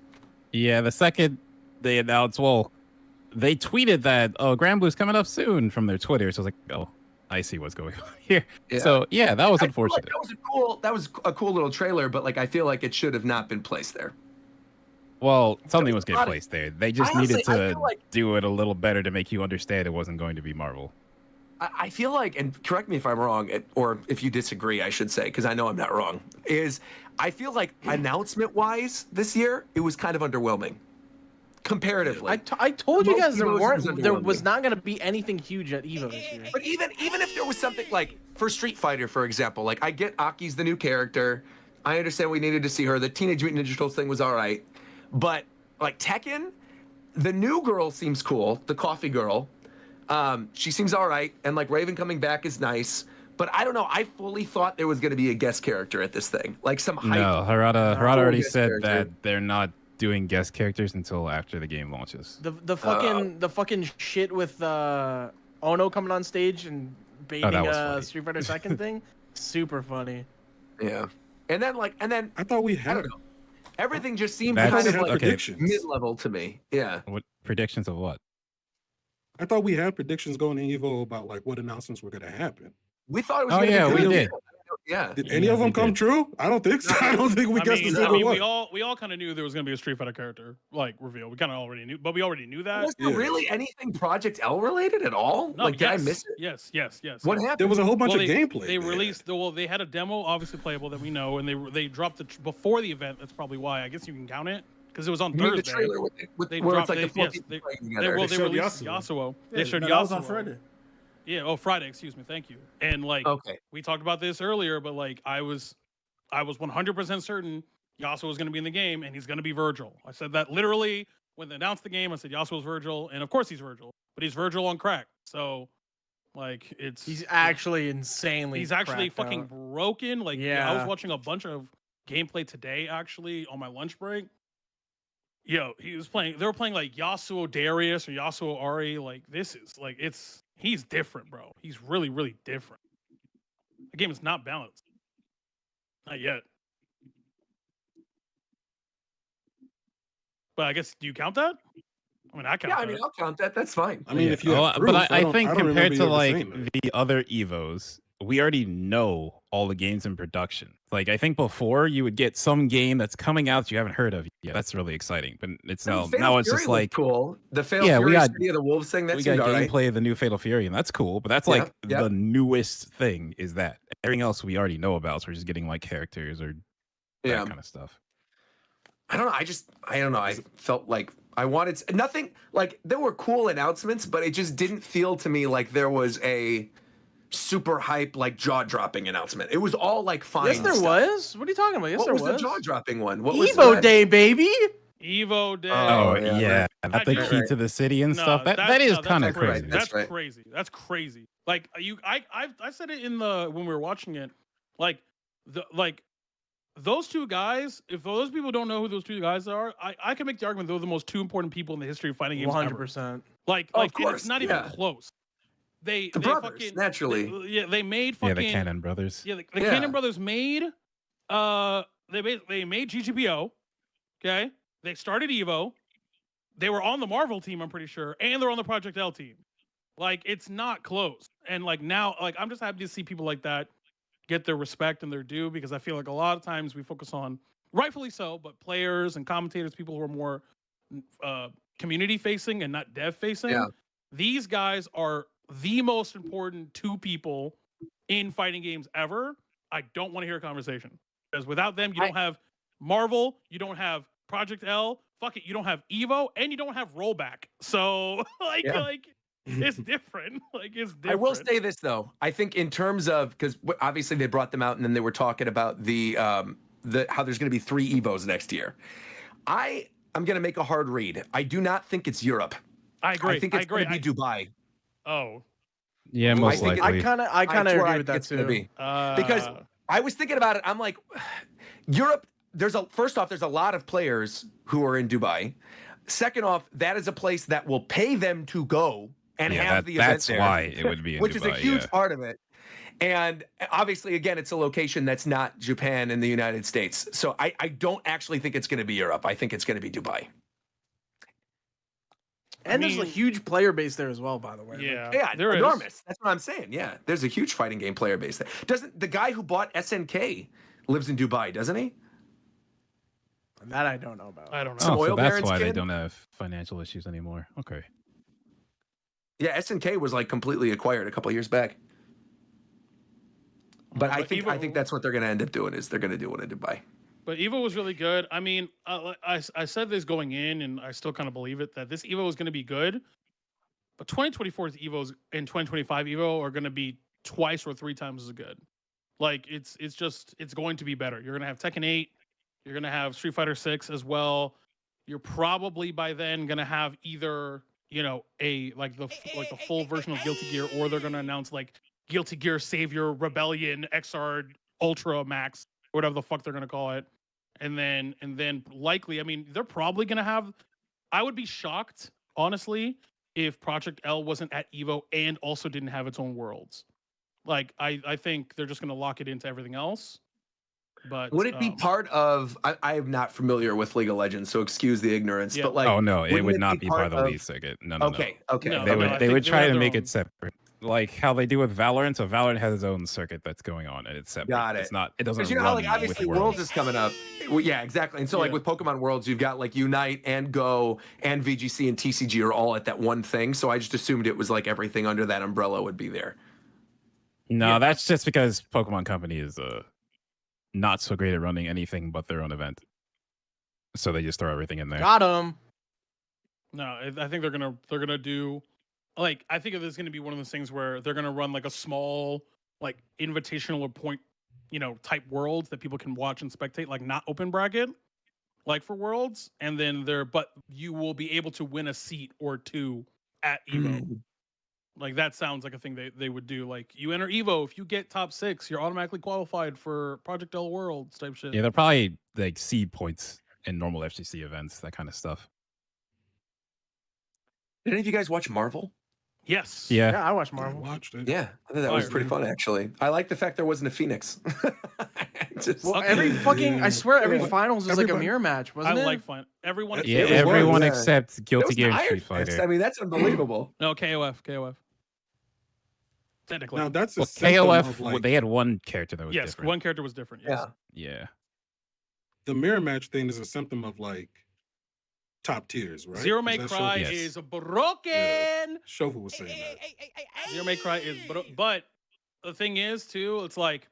[SPEAKER 5] Yeah, the second they announced, well, they tweeted that Grand Blue's coming up soon from their Twitter. So I was like, oh, I see what's going on here.
[SPEAKER 2] Yeah.
[SPEAKER 5] So yeah, that was
[SPEAKER 2] I feel like
[SPEAKER 5] unfortunate.
[SPEAKER 2] that was a cool little trailer, but like I feel like it should have not been placed there.
[SPEAKER 5] Well, something was
[SPEAKER 2] a
[SPEAKER 5] getting
[SPEAKER 2] lot of-
[SPEAKER 5] placed there. They just
[SPEAKER 2] Honestly,
[SPEAKER 5] needed
[SPEAKER 2] I
[SPEAKER 5] to
[SPEAKER 2] feel like-
[SPEAKER 5] do it a little better to make you understand it wasn't going to be Marvel.
[SPEAKER 2] I feel like, and correct me if I'm wrong, or if you disagree, I should say, because I know I'm not wrong, is I feel like announcement-wise this year, it was kind of underwhelming. Comparatively.
[SPEAKER 4] I told you
[SPEAKER 2] Most
[SPEAKER 4] guys
[SPEAKER 2] Evos
[SPEAKER 4] there
[SPEAKER 2] was
[SPEAKER 4] was
[SPEAKER 2] underwhelming.
[SPEAKER 4] not going to be anything huge at Evo this year.
[SPEAKER 2] But even if there was something like, for Street Fighter, for example, like I get Aki's the new character. I understand we needed to see her. The Teenage Mutant Ninja Turtles thing was all right. But like Tekken, the new girl seems cool, the coffee girl. She seems all right, and like Raven coming back is nice. But I don't know. I fully thought there was going to be a guest character at this thing, like some hype.
[SPEAKER 5] No, Harada already
[SPEAKER 2] guest
[SPEAKER 5] said
[SPEAKER 2] character.
[SPEAKER 5] that they're not doing guest characters until after the game launches.
[SPEAKER 4] The fucking shit with Ono coming on stage and baiting
[SPEAKER 5] was funny.
[SPEAKER 4] Street Fighter Second thing, super funny.
[SPEAKER 2] Yeah, and then
[SPEAKER 7] I thought we
[SPEAKER 2] I
[SPEAKER 7] had
[SPEAKER 2] don't know. Everything just seemed
[SPEAKER 5] That's-
[SPEAKER 2] kind of
[SPEAKER 7] had
[SPEAKER 2] like
[SPEAKER 5] okay.
[SPEAKER 7] predictions.
[SPEAKER 2] mid-level to me. Yeah.
[SPEAKER 5] What predictions of what?
[SPEAKER 7] I thought we had predictions going to Evo about like what announcements were going to happen.
[SPEAKER 2] We thought it was
[SPEAKER 5] Oh,
[SPEAKER 2] going to
[SPEAKER 5] yeah,
[SPEAKER 2] be
[SPEAKER 5] we
[SPEAKER 2] good.
[SPEAKER 5] did.
[SPEAKER 2] Yeah.
[SPEAKER 7] Did any of
[SPEAKER 5] we
[SPEAKER 7] them come
[SPEAKER 5] did.
[SPEAKER 7] true? I don't think so. I don't think we guessed a
[SPEAKER 1] I
[SPEAKER 7] single
[SPEAKER 1] mean,
[SPEAKER 7] one.
[SPEAKER 1] we all kind of knew there was gonna be a Street Fighter character like reveal. We kind of already knew, but we already knew that.
[SPEAKER 2] Was there
[SPEAKER 7] Yeah.
[SPEAKER 2] really anything Project L related at all?
[SPEAKER 1] No,
[SPEAKER 2] Like, did I
[SPEAKER 1] yes,
[SPEAKER 2] miss it?
[SPEAKER 1] Yes.
[SPEAKER 2] What
[SPEAKER 1] yes.
[SPEAKER 2] happened?
[SPEAKER 7] There was a whole bunch
[SPEAKER 1] Well,
[SPEAKER 7] of
[SPEAKER 1] they,
[SPEAKER 7] gameplay.
[SPEAKER 1] They
[SPEAKER 7] there.
[SPEAKER 1] released they had a demo, obviously playable that we know, and they dropped it before the event. That's probably why. I guess you can count it because it was on
[SPEAKER 2] You mean
[SPEAKER 1] Thursday.
[SPEAKER 2] the trailer with
[SPEAKER 1] They
[SPEAKER 2] where it's
[SPEAKER 1] dropped
[SPEAKER 2] like the
[SPEAKER 1] they,
[SPEAKER 2] four
[SPEAKER 1] yes,
[SPEAKER 2] people
[SPEAKER 1] they,
[SPEAKER 2] playing
[SPEAKER 1] they,
[SPEAKER 2] together.
[SPEAKER 1] well, they
[SPEAKER 3] showed
[SPEAKER 1] released
[SPEAKER 3] Yasuo.
[SPEAKER 1] They showed
[SPEAKER 3] no,
[SPEAKER 1] Yasuo.
[SPEAKER 3] that was on Friday.
[SPEAKER 1] Yeah, Friday, excuse me. Thank you. And like
[SPEAKER 2] Okay.
[SPEAKER 1] we talked about this earlier, but like I was 100% certain Yasuo was going to be in the game, and he's going to be Virgil. I said that literally when they announced the game. I said Yasuo's Virgil, and of course he's Virgil, but he's Virgil on crack. So, like,
[SPEAKER 4] He's actually insanely.
[SPEAKER 1] he's actually
[SPEAKER 4] cracked
[SPEAKER 1] fucking
[SPEAKER 4] out.
[SPEAKER 1] broken. Like, yeah, I was
[SPEAKER 4] Yeah.
[SPEAKER 1] watching a bunch of gameplay today actually on my lunch break. Yo, he was playing. They were playing like Yasuo Darius or Yasuo Ari. Like, this is like he's different, bro. He's really, really different. The game is not balanced. Not yet. But I guess, do you count that? I mean, I count
[SPEAKER 2] Yeah, I
[SPEAKER 1] that.
[SPEAKER 2] mean, I'll count that. That's fine.
[SPEAKER 7] I mean, if you have
[SPEAKER 5] Oh,
[SPEAKER 7] proof,
[SPEAKER 5] but I
[SPEAKER 7] don't-
[SPEAKER 5] think
[SPEAKER 7] don't
[SPEAKER 5] compared
[SPEAKER 7] remember
[SPEAKER 5] to
[SPEAKER 7] you ever
[SPEAKER 5] like
[SPEAKER 7] saying that.
[SPEAKER 5] the other Evos, we already know all the games in production. Like I think before you would get some game that's coming out that you haven't heard of yet. That's really exciting. But it's
[SPEAKER 2] I mean,
[SPEAKER 5] now
[SPEAKER 2] Fatal
[SPEAKER 5] it's
[SPEAKER 2] Fury
[SPEAKER 5] just
[SPEAKER 2] looked
[SPEAKER 5] like
[SPEAKER 2] cool. The Fatal
[SPEAKER 5] Yeah, we
[SPEAKER 2] Fury
[SPEAKER 5] got-
[SPEAKER 2] City of the Wolves thing. That
[SPEAKER 5] we
[SPEAKER 2] seemed
[SPEAKER 5] got
[SPEAKER 2] all right.
[SPEAKER 5] gameplay of the new Fatal Fury, and that's cool. But that's
[SPEAKER 2] Yeah,
[SPEAKER 5] like
[SPEAKER 2] yeah.
[SPEAKER 5] the newest thing is that everything else we already know about. So we're just getting like characters or that
[SPEAKER 2] Yeah.
[SPEAKER 5] kind of stuff.
[SPEAKER 2] I don't know. I don't know. I felt like I wanted nothing. Like there were cool announcements, but it just didn't feel to me like there was a super hype, like jaw-dropping announcement. It was all like fine.
[SPEAKER 4] Yes, there
[SPEAKER 2] stuff.
[SPEAKER 4] was. What are you talking about? Yes,
[SPEAKER 2] What
[SPEAKER 4] there
[SPEAKER 2] was
[SPEAKER 4] was.
[SPEAKER 2] the jaw-dropping one? What was
[SPEAKER 4] Evo
[SPEAKER 2] the-
[SPEAKER 4] Day, baby.
[SPEAKER 1] Evo Day.
[SPEAKER 2] Oh,
[SPEAKER 5] Oh
[SPEAKER 2] yeah,
[SPEAKER 5] yeah,
[SPEAKER 2] right.
[SPEAKER 5] that the
[SPEAKER 1] Right,
[SPEAKER 5] key
[SPEAKER 2] right.
[SPEAKER 5] to the city and
[SPEAKER 1] No,
[SPEAKER 5] stuff. That
[SPEAKER 1] that's-
[SPEAKER 5] is
[SPEAKER 1] no, that's
[SPEAKER 5] kind of
[SPEAKER 2] right.
[SPEAKER 5] crazy.
[SPEAKER 2] That's
[SPEAKER 1] That's
[SPEAKER 2] right.
[SPEAKER 1] crazy. That's crazy. Like I said it in the when we were watching it. Like those two guys. If those people don't know who those two guys are, I can make the argument they're the most two important people in the history of fighting games
[SPEAKER 4] 100%.
[SPEAKER 1] ever. Like
[SPEAKER 2] Oh, of
[SPEAKER 1] and
[SPEAKER 2] course,
[SPEAKER 1] it's not even
[SPEAKER 2] yeah.
[SPEAKER 1] close. They
[SPEAKER 2] brothers,
[SPEAKER 1] fucking
[SPEAKER 2] naturally.
[SPEAKER 1] they made
[SPEAKER 5] Yeah,
[SPEAKER 1] fucking
[SPEAKER 5] the Cannon brothers.
[SPEAKER 1] Yeah, the
[SPEAKER 2] Yeah.
[SPEAKER 1] Cannon brothers made they made GGPO. Okay, They started Evo. They were on the Marvel team, I'm pretty sure, and they're on the Project L team. Like, it's not close. And like now, like I'm just happy to see people like that get their respect and their due, because I feel like a lot of times we focus on, rightfully so, but players and commentators, people who are more community facing and not dev facing.
[SPEAKER 2] Yeah.
[SPEAKER 1] These guys are the most important two people in fighting games ever. I don't want to hear a conversation, because without them, you don't have Marvel, you don't have Project L, fuck it, you don't have Evo, and you don't have rollback. So like it's different. Like it's different.
[SPEAKER 2] I will say this though. I think in terms of, because obviously they brought them out and then they were talking about the how there's going to be 3 Evos next year. I'm going to make a hard read. I do not think it's Europe.
[SPEAKER 1] I agree.
[SPEAKER 2] I think it's going to be Dubai.
[SPEAKER 1] Oh.
[SPEAKER 5] Yeah, most likely.
[SPEAKER 4] I kind of agree with that too.
[SPEAKER 2] Because I was thinking about it. I'm like, Europe. First off, there's a lot of players who are in Dubai. Second off, that is a place that will pay them to go and have the event there.
[SPEAKER 5] That's why it would be in
[SPEAKER 2] which
[SPEAKER 5] Dubai,
[SPEAKER 2] is a huge part of it. And obviously, again, it's a location that's not Japan and the United States. So I don't actually think it's going to be Europe. I think it's going to be Dubai.
[SPEAKER 4] And there's a huge player base there as well, by the way.
[SPEAKER 1] Yeah,
[SPEAKER 2] there enormous. That's what I'm saying. Yeah, there's a huge fighting game player base there. Doesn't the guy who bought SNK lives in Dubai, doesn't he?
[SPEAKER 4] That I don't know about.
[SPEAKER 1] I don't know.
[SPEAKER 5] So that's why they don't have financial issues anymore. Okay.
[SPEAKER 2] Yeah, SNK was like completely acquired a couple years back. But I think that's what they're going to end up doing, is they're going to do it in Dubai.
[SPEAKER 1] But Evo was really good. I mean, I said this going in, and I still kind of believe it, that this Evo is going to be good. But 2024's Evos and 2025 Evo are going to be twice or 3 times as good. Like it's going to be better. You're going to have Tekken 8. You're going to have Street Fighter 6 as well. You're probably by then going to have either, the full version of Guilty Gear, or they're going to announce like Guilty Gear Savior Rebellion XR Ultra Max, whatever the fuck they're going to call it. And then likely, I mean, they're probably going to have, I would be shocked, honestly, if Project L wasn't at Evo and also didn't have its own worlds. Like, I think they're just going to lock it into everything else. But
[SPEAKER 2] would it be part of? I am not familiar with League of Legends, so excuse the ignorance.
[SPEAKER 1] Yeah.
[SPEAKER 2] But like,
[SPEAKER 5] oh no, it would not be part of the
[SPEAKER 2] of
[SPEAKER 5] lead circuit. No.
[SPEAKER 2] Okay.
[SPEAKER 1] No,
[SPEAKER 5] They would try to make it separate, like how they do with Valorant. So Valorant has its own circuit that's going on, and it's separate.
[SPEAKER 2] Got it.
[SPEAKER 5] It's not. It doesn't.
[SPEAKER 2] Because
[SPEAKER 5] run
[SPEAKER 2] like obviously
[SPEAKER 5] with
[SPEAKER 2] Worlds is coming up. Well, yeah, exactly. And so like with Pokemon Worlds, you've got like Unite and Go and VGC and TCG are all at that one thing. So I just assumed it was like everything under that umbrella would be there.
[SPEAKER 5] No, that's just because Pokemon Company is not so great at running anything but their own event. So they just throw everything in there.
[SPEAKER 4] Got him.
[SPEAKER 1] No, I think they're gonna do, like, I think it's gonna be one of those things where they're gonna run like a small, like, invitational or point, type worlds that people can watch and spectate, like not open bracket, like for Worlds, and then but you will be able to win a seat or 2 at Evo. Like, that sounds like a thing they would do. Like, you enter Evo, if you get top 6, you're automatically qualified for Project L Worlds type shit.
[SPEAKER 5] Yeah, they're probably like seed points in normal FGC events, that kind of stuff.
[SPEAKER 2] Did any of you guys watch Marvel?
[SPEAKER 1] Yes.
[SPEAKER 4] Yeah, I watched Marvel.
[SPEAKER 7] Watched it.
[SPEAKER 2] Yeah, I thought that was pretty fun, actually. I like the fact there wasn't a Phoenix.
[SPEAKER 4] Every I swear every finals was like a mirror match, wasn't it?
[SPEAKER 1] I like fun. Everyone.
[SPEAKER 5] Yeah, everyone except Guilty Gear and Street Fighter.
[SPEAKER 2] I mean, that's unbelievable.
[SPEAKER 1] No, KOF. Technically.
[SPEAKER 7] Now that's a
[SPEAKER 5] KOF.
[SPEAKER 7] of, like,
[SPEAKER 5] they had one character that was
[SPEAKER 1] yes,
[SPEAKER 5] different.
[SPEAKER 1] one character was different. Yes.
[SPEAKER 5] Yeah.
[SPEAKER 7] the mirror match thing is a symptom of like top tiers, right?
[SPEAKER 1] Zero May Cry
[SPEAKER 5] Yes.
[SPEAKER 1] is broken.
[SPEAKER 7] Yeah. Shofu was saying that.
[SPEAKER 1] Zero May Cry is but the thing is too, it's like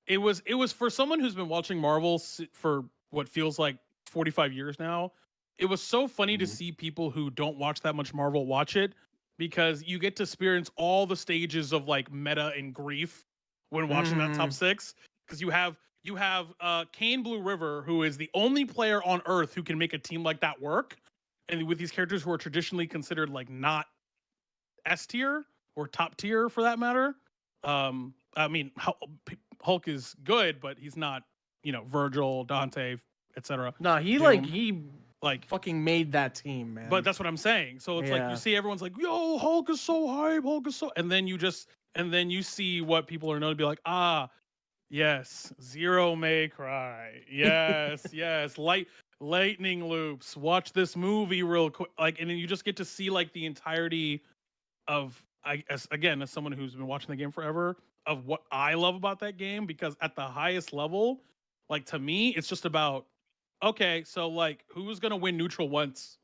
[SPEAKER 1] it was for someone who's been watching Marvel for what feels like 45 years now. It was so funny to see people who don't watch that much Marvel watch it, because you get to experience all the stages of like meta and grief when watching that top six. Because you have Kane Blue River, who is the only player on Earth who can make a team like that work, and with these characters who are traditionally considered like not S tier or top tier for that matter. I mean, Hulk is good, but he's not, Virgil, Dante, etc.
[SPEAKER 4] No, he fucking made that team, man.
[SPEAKER 1] But that's what I'm saying. So it's like you see everyone's like, "Yo, Hulk is so hype, Hulk is so," and then you see what people are known to be like, yes, Zero May Cry, yes, yes, lightning loops. Watch this movie real quick. Like, and then you just get to see like the entirety of as someone who's been watching the game forever, of what I love about that game, because at the highest level, like to me, it's just about okay, so like who's gonna win neutral once?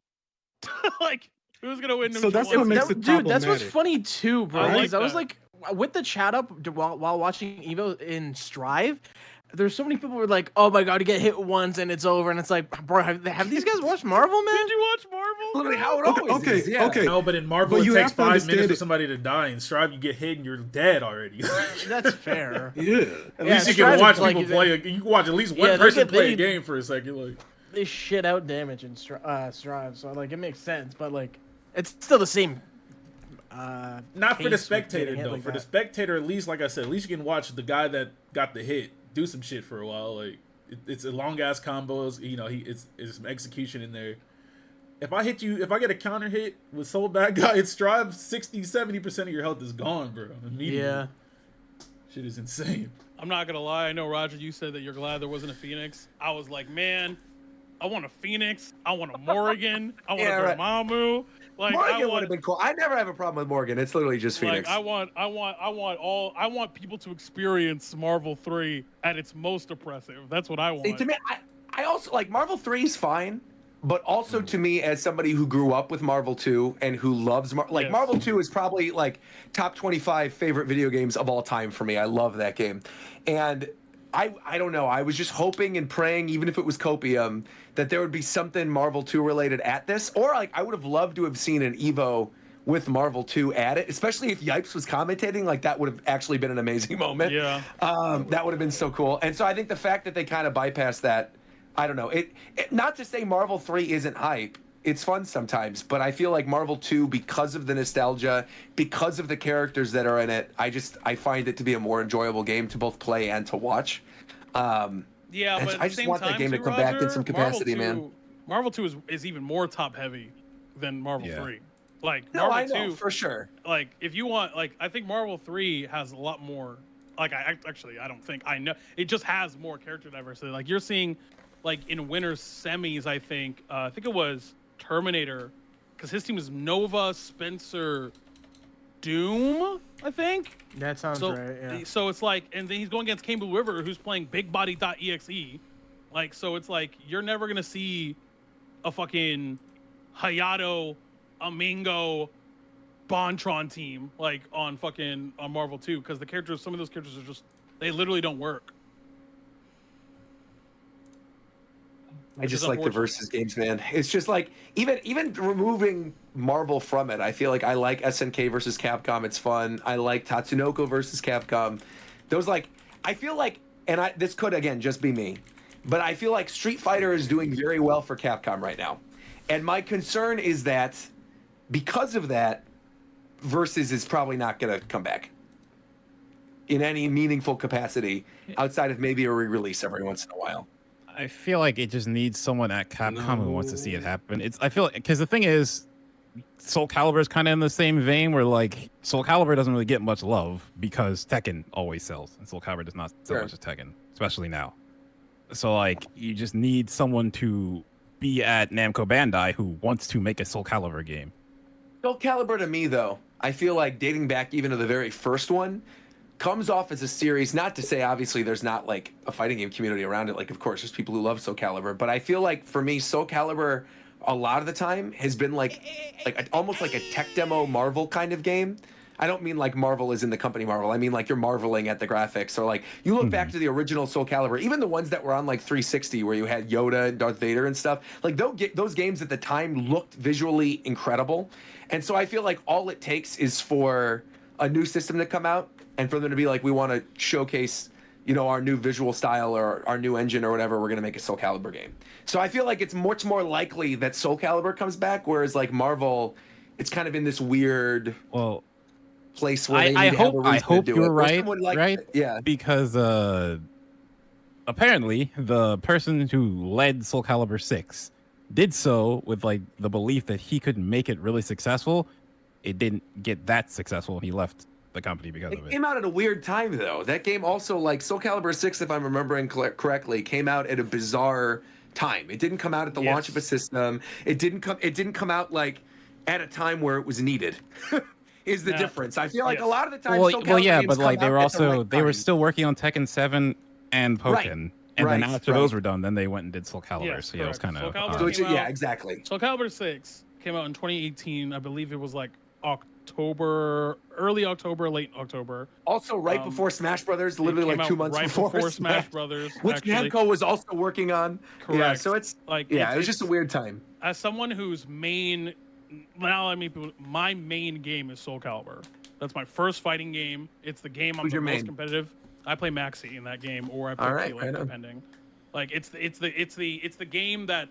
[SPEAKER 1] Like who's gonna win
[SPEAKER 7] So
[SPEAKER 1] neutral
[SPEAKER 7] that's
[SPEAKER 1] once?
[SPEAKER 7] what makes it
[SPEAKER 4] Dude, that's what's
[SPEAKER 7] problematic.
[SPEAKER 4] funny too, bro.
[SPEAKER 1] I like
[SPEAKER 4] Because I was
[SPEAKER 1] that.
[SPEAKER 4] like, with the chat up while watching Evo in Strive, there's so many people who were like, "Oh my god, you get hit once and it's over," and it's like, bro, have these guys watched Marvel, man?
[SPEAKER 1] Did you watch Marvel?
[SPEAKER 2] Literally how it
[SPEAKER 7] Okay,
[SPEAKER 2] always
[SPEAKER 7] okay,
[SPEAKER 2] is. Yeah.
[SPEAKER 7] okay.
[SPEAKER 3] No, but in Marvel,
[SPEAKER 7] But
[SPEAKER 3] it
[SPEAKER 7] you
[SPEAKER 3] takes
[SPEAKER 7] have to
[SPEAKER 3] 5
[SPEAKER 7] understand
[SPEAKER 3] minutes for
[SPEAKER 7] it-
[SPEAKER 3] somebody to die. In Strive, you get hit and you're dead already.
[SPEAKER 4] That's fair.
[SPEAKER 7] Yeah.
[SPEAKER 3] At
[SPEAKER 4] Yeah,
[SPEAKER 3] least you
[SPEAKER 4] Strive
[SPEAKER 3] can watch
[SPEAKER 4] is like-
[SPEAKER 3] people play. You can watch at least one
[SPEAKER 4] Yeah, they
[SPEAKER 3] person
[SPEAKER 4] get-
[SPEAKER 3] play
[SPEAKER 4] they-
[SPEAKER 3] a game for a second. Like,
[SPEAKER 4] They shit out damage in Strive, so like it makes sense, but like it's still the same.
[SPEAKER 3] not for the
[SPEAKER 4] pace with
[SPEAKER 3] spectator
[SPEAKER 4] getting hit
[SPEAKER 3] though.
[SPEAKER 4] like
[SPEAKER 3] For the
[SPEAKER 4] that.
[SPEAKER 3] spectator, at least, like I said, at least you can watch the guy that got the hit do some shit for a while. Like it's a long ass combos. You know, it's some execution in there. If I get a counter hit with Soul Bad Guy, it's Strive 60-70% of your health is gone, bro. Immediately.
[SPEAKER 4] Yeah.
[SPEAKER 3] Shit is insane.
[SPEAKER 1] I'm not gonna lie. I know Roger, you said that you're glad there wasn't a Phoenix. I was like, man, I want a Phoenix. I want a Morrigan. I want
[SPEAKER 2] Yeah,
[SPEAKER 1] a
[SPEAKER 2] right.
[SPEAKER 1] Dormammu. Like
[SPEAKER 2] Morgan
[SPEAKER 1] I
[SPEAKER 2] would
[SPEAKER 1] want,
[SPEAKER 2] have been cool. I never have a problem with Morgan. It's literally just Phoenix.
[SPEAKER 1] like I want people to experience Marvel 3 at its most oppressive. That's what I want.
[SPEAKER 2] See, to me, I also like Marvel 3 is fine, but also to me, as somebody who grew up with Marvel 2 and who loves
[SPEAKER 1] Yes.
[SPEAKER 2] Marvel 2 is probably like top 25 favorite video games of all time for me. I love that game, and I don't know. I was just hoping and praying, even if it was copium, that there would be something Marvel 2 related at this, or like I would have loved to have seen an Evo with Marvel 2 at it, especially if Yipes was commentating. Like that would have actually been an amazing moment.
[SPEAKER 1] Yeah.
[SPEAKER 2] That would have been so cool. And so I think the fact that they kind of bypassed that, I don't know. It not to say Marvel 3 isn't hype. It's fun sometimes, but I feel like Marvel 2, because of the nostalgia, because of the characters that are in it, I find it to be a more enjoyable game to both play and to watch.
[SPEAKER 1] Yeah,
[SPEAKER 2] And
[SPEAKER 1] but
[SPEAKER 2] so
[SPEAKER 1] at
[SPEAKER 2] I
[SPEAKER 1] the
[SPEAKER 2] just
[SPEAKER 1] same
[SPEAKER 2] want that
[SPEAKER 1] time,
[SPEAKER 2] game to
[SPEAKER 1] too,
[SPEAKER 2] come back in
[SPEAKER 1] Roger,
[SPEAKER 2] some capacity, man.
[SPEAKER 1] Marvel 2 is even more top heavy than Marvel
[SPEAKER 5] Yeah.
[SPEAKER 1] 3. Like
[SPEAKER 2] No,
[SPEAKER 1] Marvel
[SPEAKER 2] I know
[SPEAKER 1] 2,
[SPEAKER 2] for sure.
[SPEAKER 1] like if you want, like I think Marvel 3 has a lot more. Like I don't think I know. It just has more character diversity. Like you're seeing, like in winners semis, I think it was Terminator, because his team is Nova, Spencer, Doom, I think.
[SPEAKER 4] That sounds
[SPEAKER 1] So,
[SPEAKER 4] right. Yeah.
[SPEAKER 1] so it's like, and then he's going against Cable River, who's playing BigBody.exe. Like, so it's like you're never gonna see a fucking Hayato, Amingo, Bontron team like on Marvel 2, because some of those characters are just, they literally don't work.
[SPEAKER 2] I just
[SPEAKER 1] is
[SPEAKER 2] like the
[SPEAKER 1] unfortunate.
[SPEAKER 2] versus games, man. It's just like even removing Marvel from it, I feel like I like SNK versus Capcom. It's fun. I like Tatsunoko versus Capcom. Those I feel like, and this could again just be me, but I feel like Street Fighter is doing very well for Capcom right now, and my concern is that because of that, versus is probably not going to come back in any meaningful capacity outside of maybe a re-release every once in a while.
[SPEAKER 5] I feel like it just needs someone at Capcom who wants to see it happen. I feel because the thing is, Soul Calibur is kind of in the same vein where like Soul Calibur doesn't really get much love because Tekken always sells, and Soul Calibur does not sell
[SPEAKER 2] Sure.
[SPEAKER 5] much as Tekken, especially now. So like you just need someone to be at Namco Bandai who wants to make a Soul Calibur game.
[SPEAKER 2] Soul Calibur to me, though, I feel like dating back even to the very first one, comes off as a series. Not to say obviously there's not like a fighting game community around it. Like of course there's people who love Soul Calibur, but I feel like for me Soul Calibur a lot of the time has been like almost like a tech demo Marvel kind of game. I don't mean like Marvel is in the company Marvel. I mean like you're marveling at the graphics. Or like you look back to the original Soul Calibur, even the ones that were on like 360 where you had Yoda and Darth Vader and stuff. Like those games at the time looked visually incredible. And so I feel like all it takes is for a new system to come out and for them to be like, we want to showcase, our new visual style or our new engine or whatever, we're going to make a Soul Calibur game. So I feel like it's much more likely that Soul Calibur comes back, whereas like Marvel, it's kind of in this weird place where they need to have a reason
[SPEAKER 5] I hope
[SPEAKER 2] to do
[SPEAKER 5] you're
[SPEAKER 2] it. Or
[SPEAKER 5] right,
[SPEAKER 2] someone like-
[SPEAKER 5] right?
[SPEAKER 2] Yeah.
[SPEAKER 5] Because apparently the person who led Soul Calibur 6 did so with like the belief that he could make it really successful. It didn't get that successful, and he left the company because of
[SPEAKER 2] It
[SPEAKER 5] it.
[SPEAKER 2] came out at a weird time, though. That game also, like Soul Calibur 6, if I'm remembering correctly, came out at a bizarre time. It didn't come out at the
[SPEAKER 1] Yes.
[SPEAKER 2] launch of a system. It didn't come out like at a time where it was needed. Is the
[SPEAKER 1] Yeah.
[SPEAKER 2] difference. I feel like
[SPEAKER 1] Yes.
[SPEAKER 2] a lot of the time
[SPEAKER 5] Well,
[SPEAKER 2] Soul
[SPEAKER 5] well,
[SPEAKER 2] Calibur
[SPEAKER 5] yeah,
[SPEAKER 2] games
[SPEAKER 5] but like
[SPEAKER 2] come
[SPEAKER 5] they were
[SPEAKER 2] out at the
[SPEAKER 5] also
[SPEAKER 2] right
[SPEAKER 5] they were
[SPEAKER 2] time.
[SPEAKER 5] still working on Tekken 7 and
[SPEAKER 2] Right.
[SPEAKER 5] Pokken. And then
[SPEAKER 2] Right,
[SPEAKER 5] after
[SPEAKER 2] right.
[SPEAKER 5] those were done, then they went and did Soul Calibur.
[SPEAKER 1] Yes,
[SPEAKER 5] so yeah, it was
[SPEAKER 1] correct.
[SPEAKER 5] kind of
[SPEAKER 1] Soul Calibur
[SPEAKER 2] So it's,
[SPEAKER 1] came
[SPEAKER 2] yeah,
[SPEAKER 1] out-
[SPEAKER 2] exactly.
[SPEAKER 1] Soul Calibur 6 came out in 2018. I believe it was like October, early October, late October.
[SPEAKER 2] Also, right before Smash Brothers,
[SPEAKER 1] It
[SPEAKER 2] literally
[SPEAKER 1] came
[SPEAKER 2] like
[SPEAKER 1] out
[SPEAKER 2] 2 months
[SPEAKER 1] right
[SPEAKER 2] before
[SPEAKER 1] Smash Brothers,
[SPEAKER 2] which
[SPEAKER 1] actually.
[SPEAKER 2] Namco was also working on. Yeah,
[SPEAKER 1] Correct.
[SPEAKER 2] so it's
[SPEAKER 1] Like,
[SPEAKER 2] yeah,
[SPEAKER 1] it's-
[SPEAKER 2] it was just a
[SPEAKER 1] it's-
[SPEAKER 2] weird time.
[SPEAKER 1] As someone whose main, now I mean, my main game is Soul Calibur. That's my first fighting game. It's the game I'm
[SPEAKER 2] Who's
[SPEAKER 1] the
[SPEAKER 2] your
[SPEAKER 1] most
[SPEAKER 2] main?
[SPEAKER 1] competitive. I play Maxi in that game, or I play
[SPEAKER 2] All right,
[SPEAKER 1] Keelan,
[SPEAKER 2] right on.
[SPEAKER 1] depending. Like it's the game that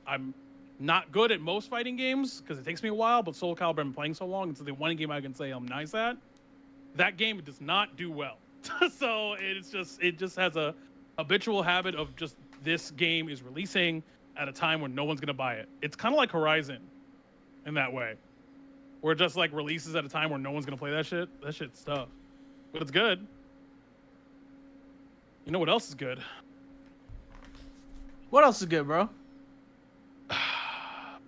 [SPEAKER 1] I'm not good at most fighting games because it takes me a while. But Soul Calibur, I'm playing so long, it's the one game I can say I'm nice at. That game does not do well, so it just has a habitual habit of just this game is releasing at a time when no one's gonna buy it. It's kind of like Horizon, in that way, where it just like releases at a time where no one's gonna play that shit. That shit's tough, but it's good. You know what else is good?
[SPEAKER 4] What else is good, bro?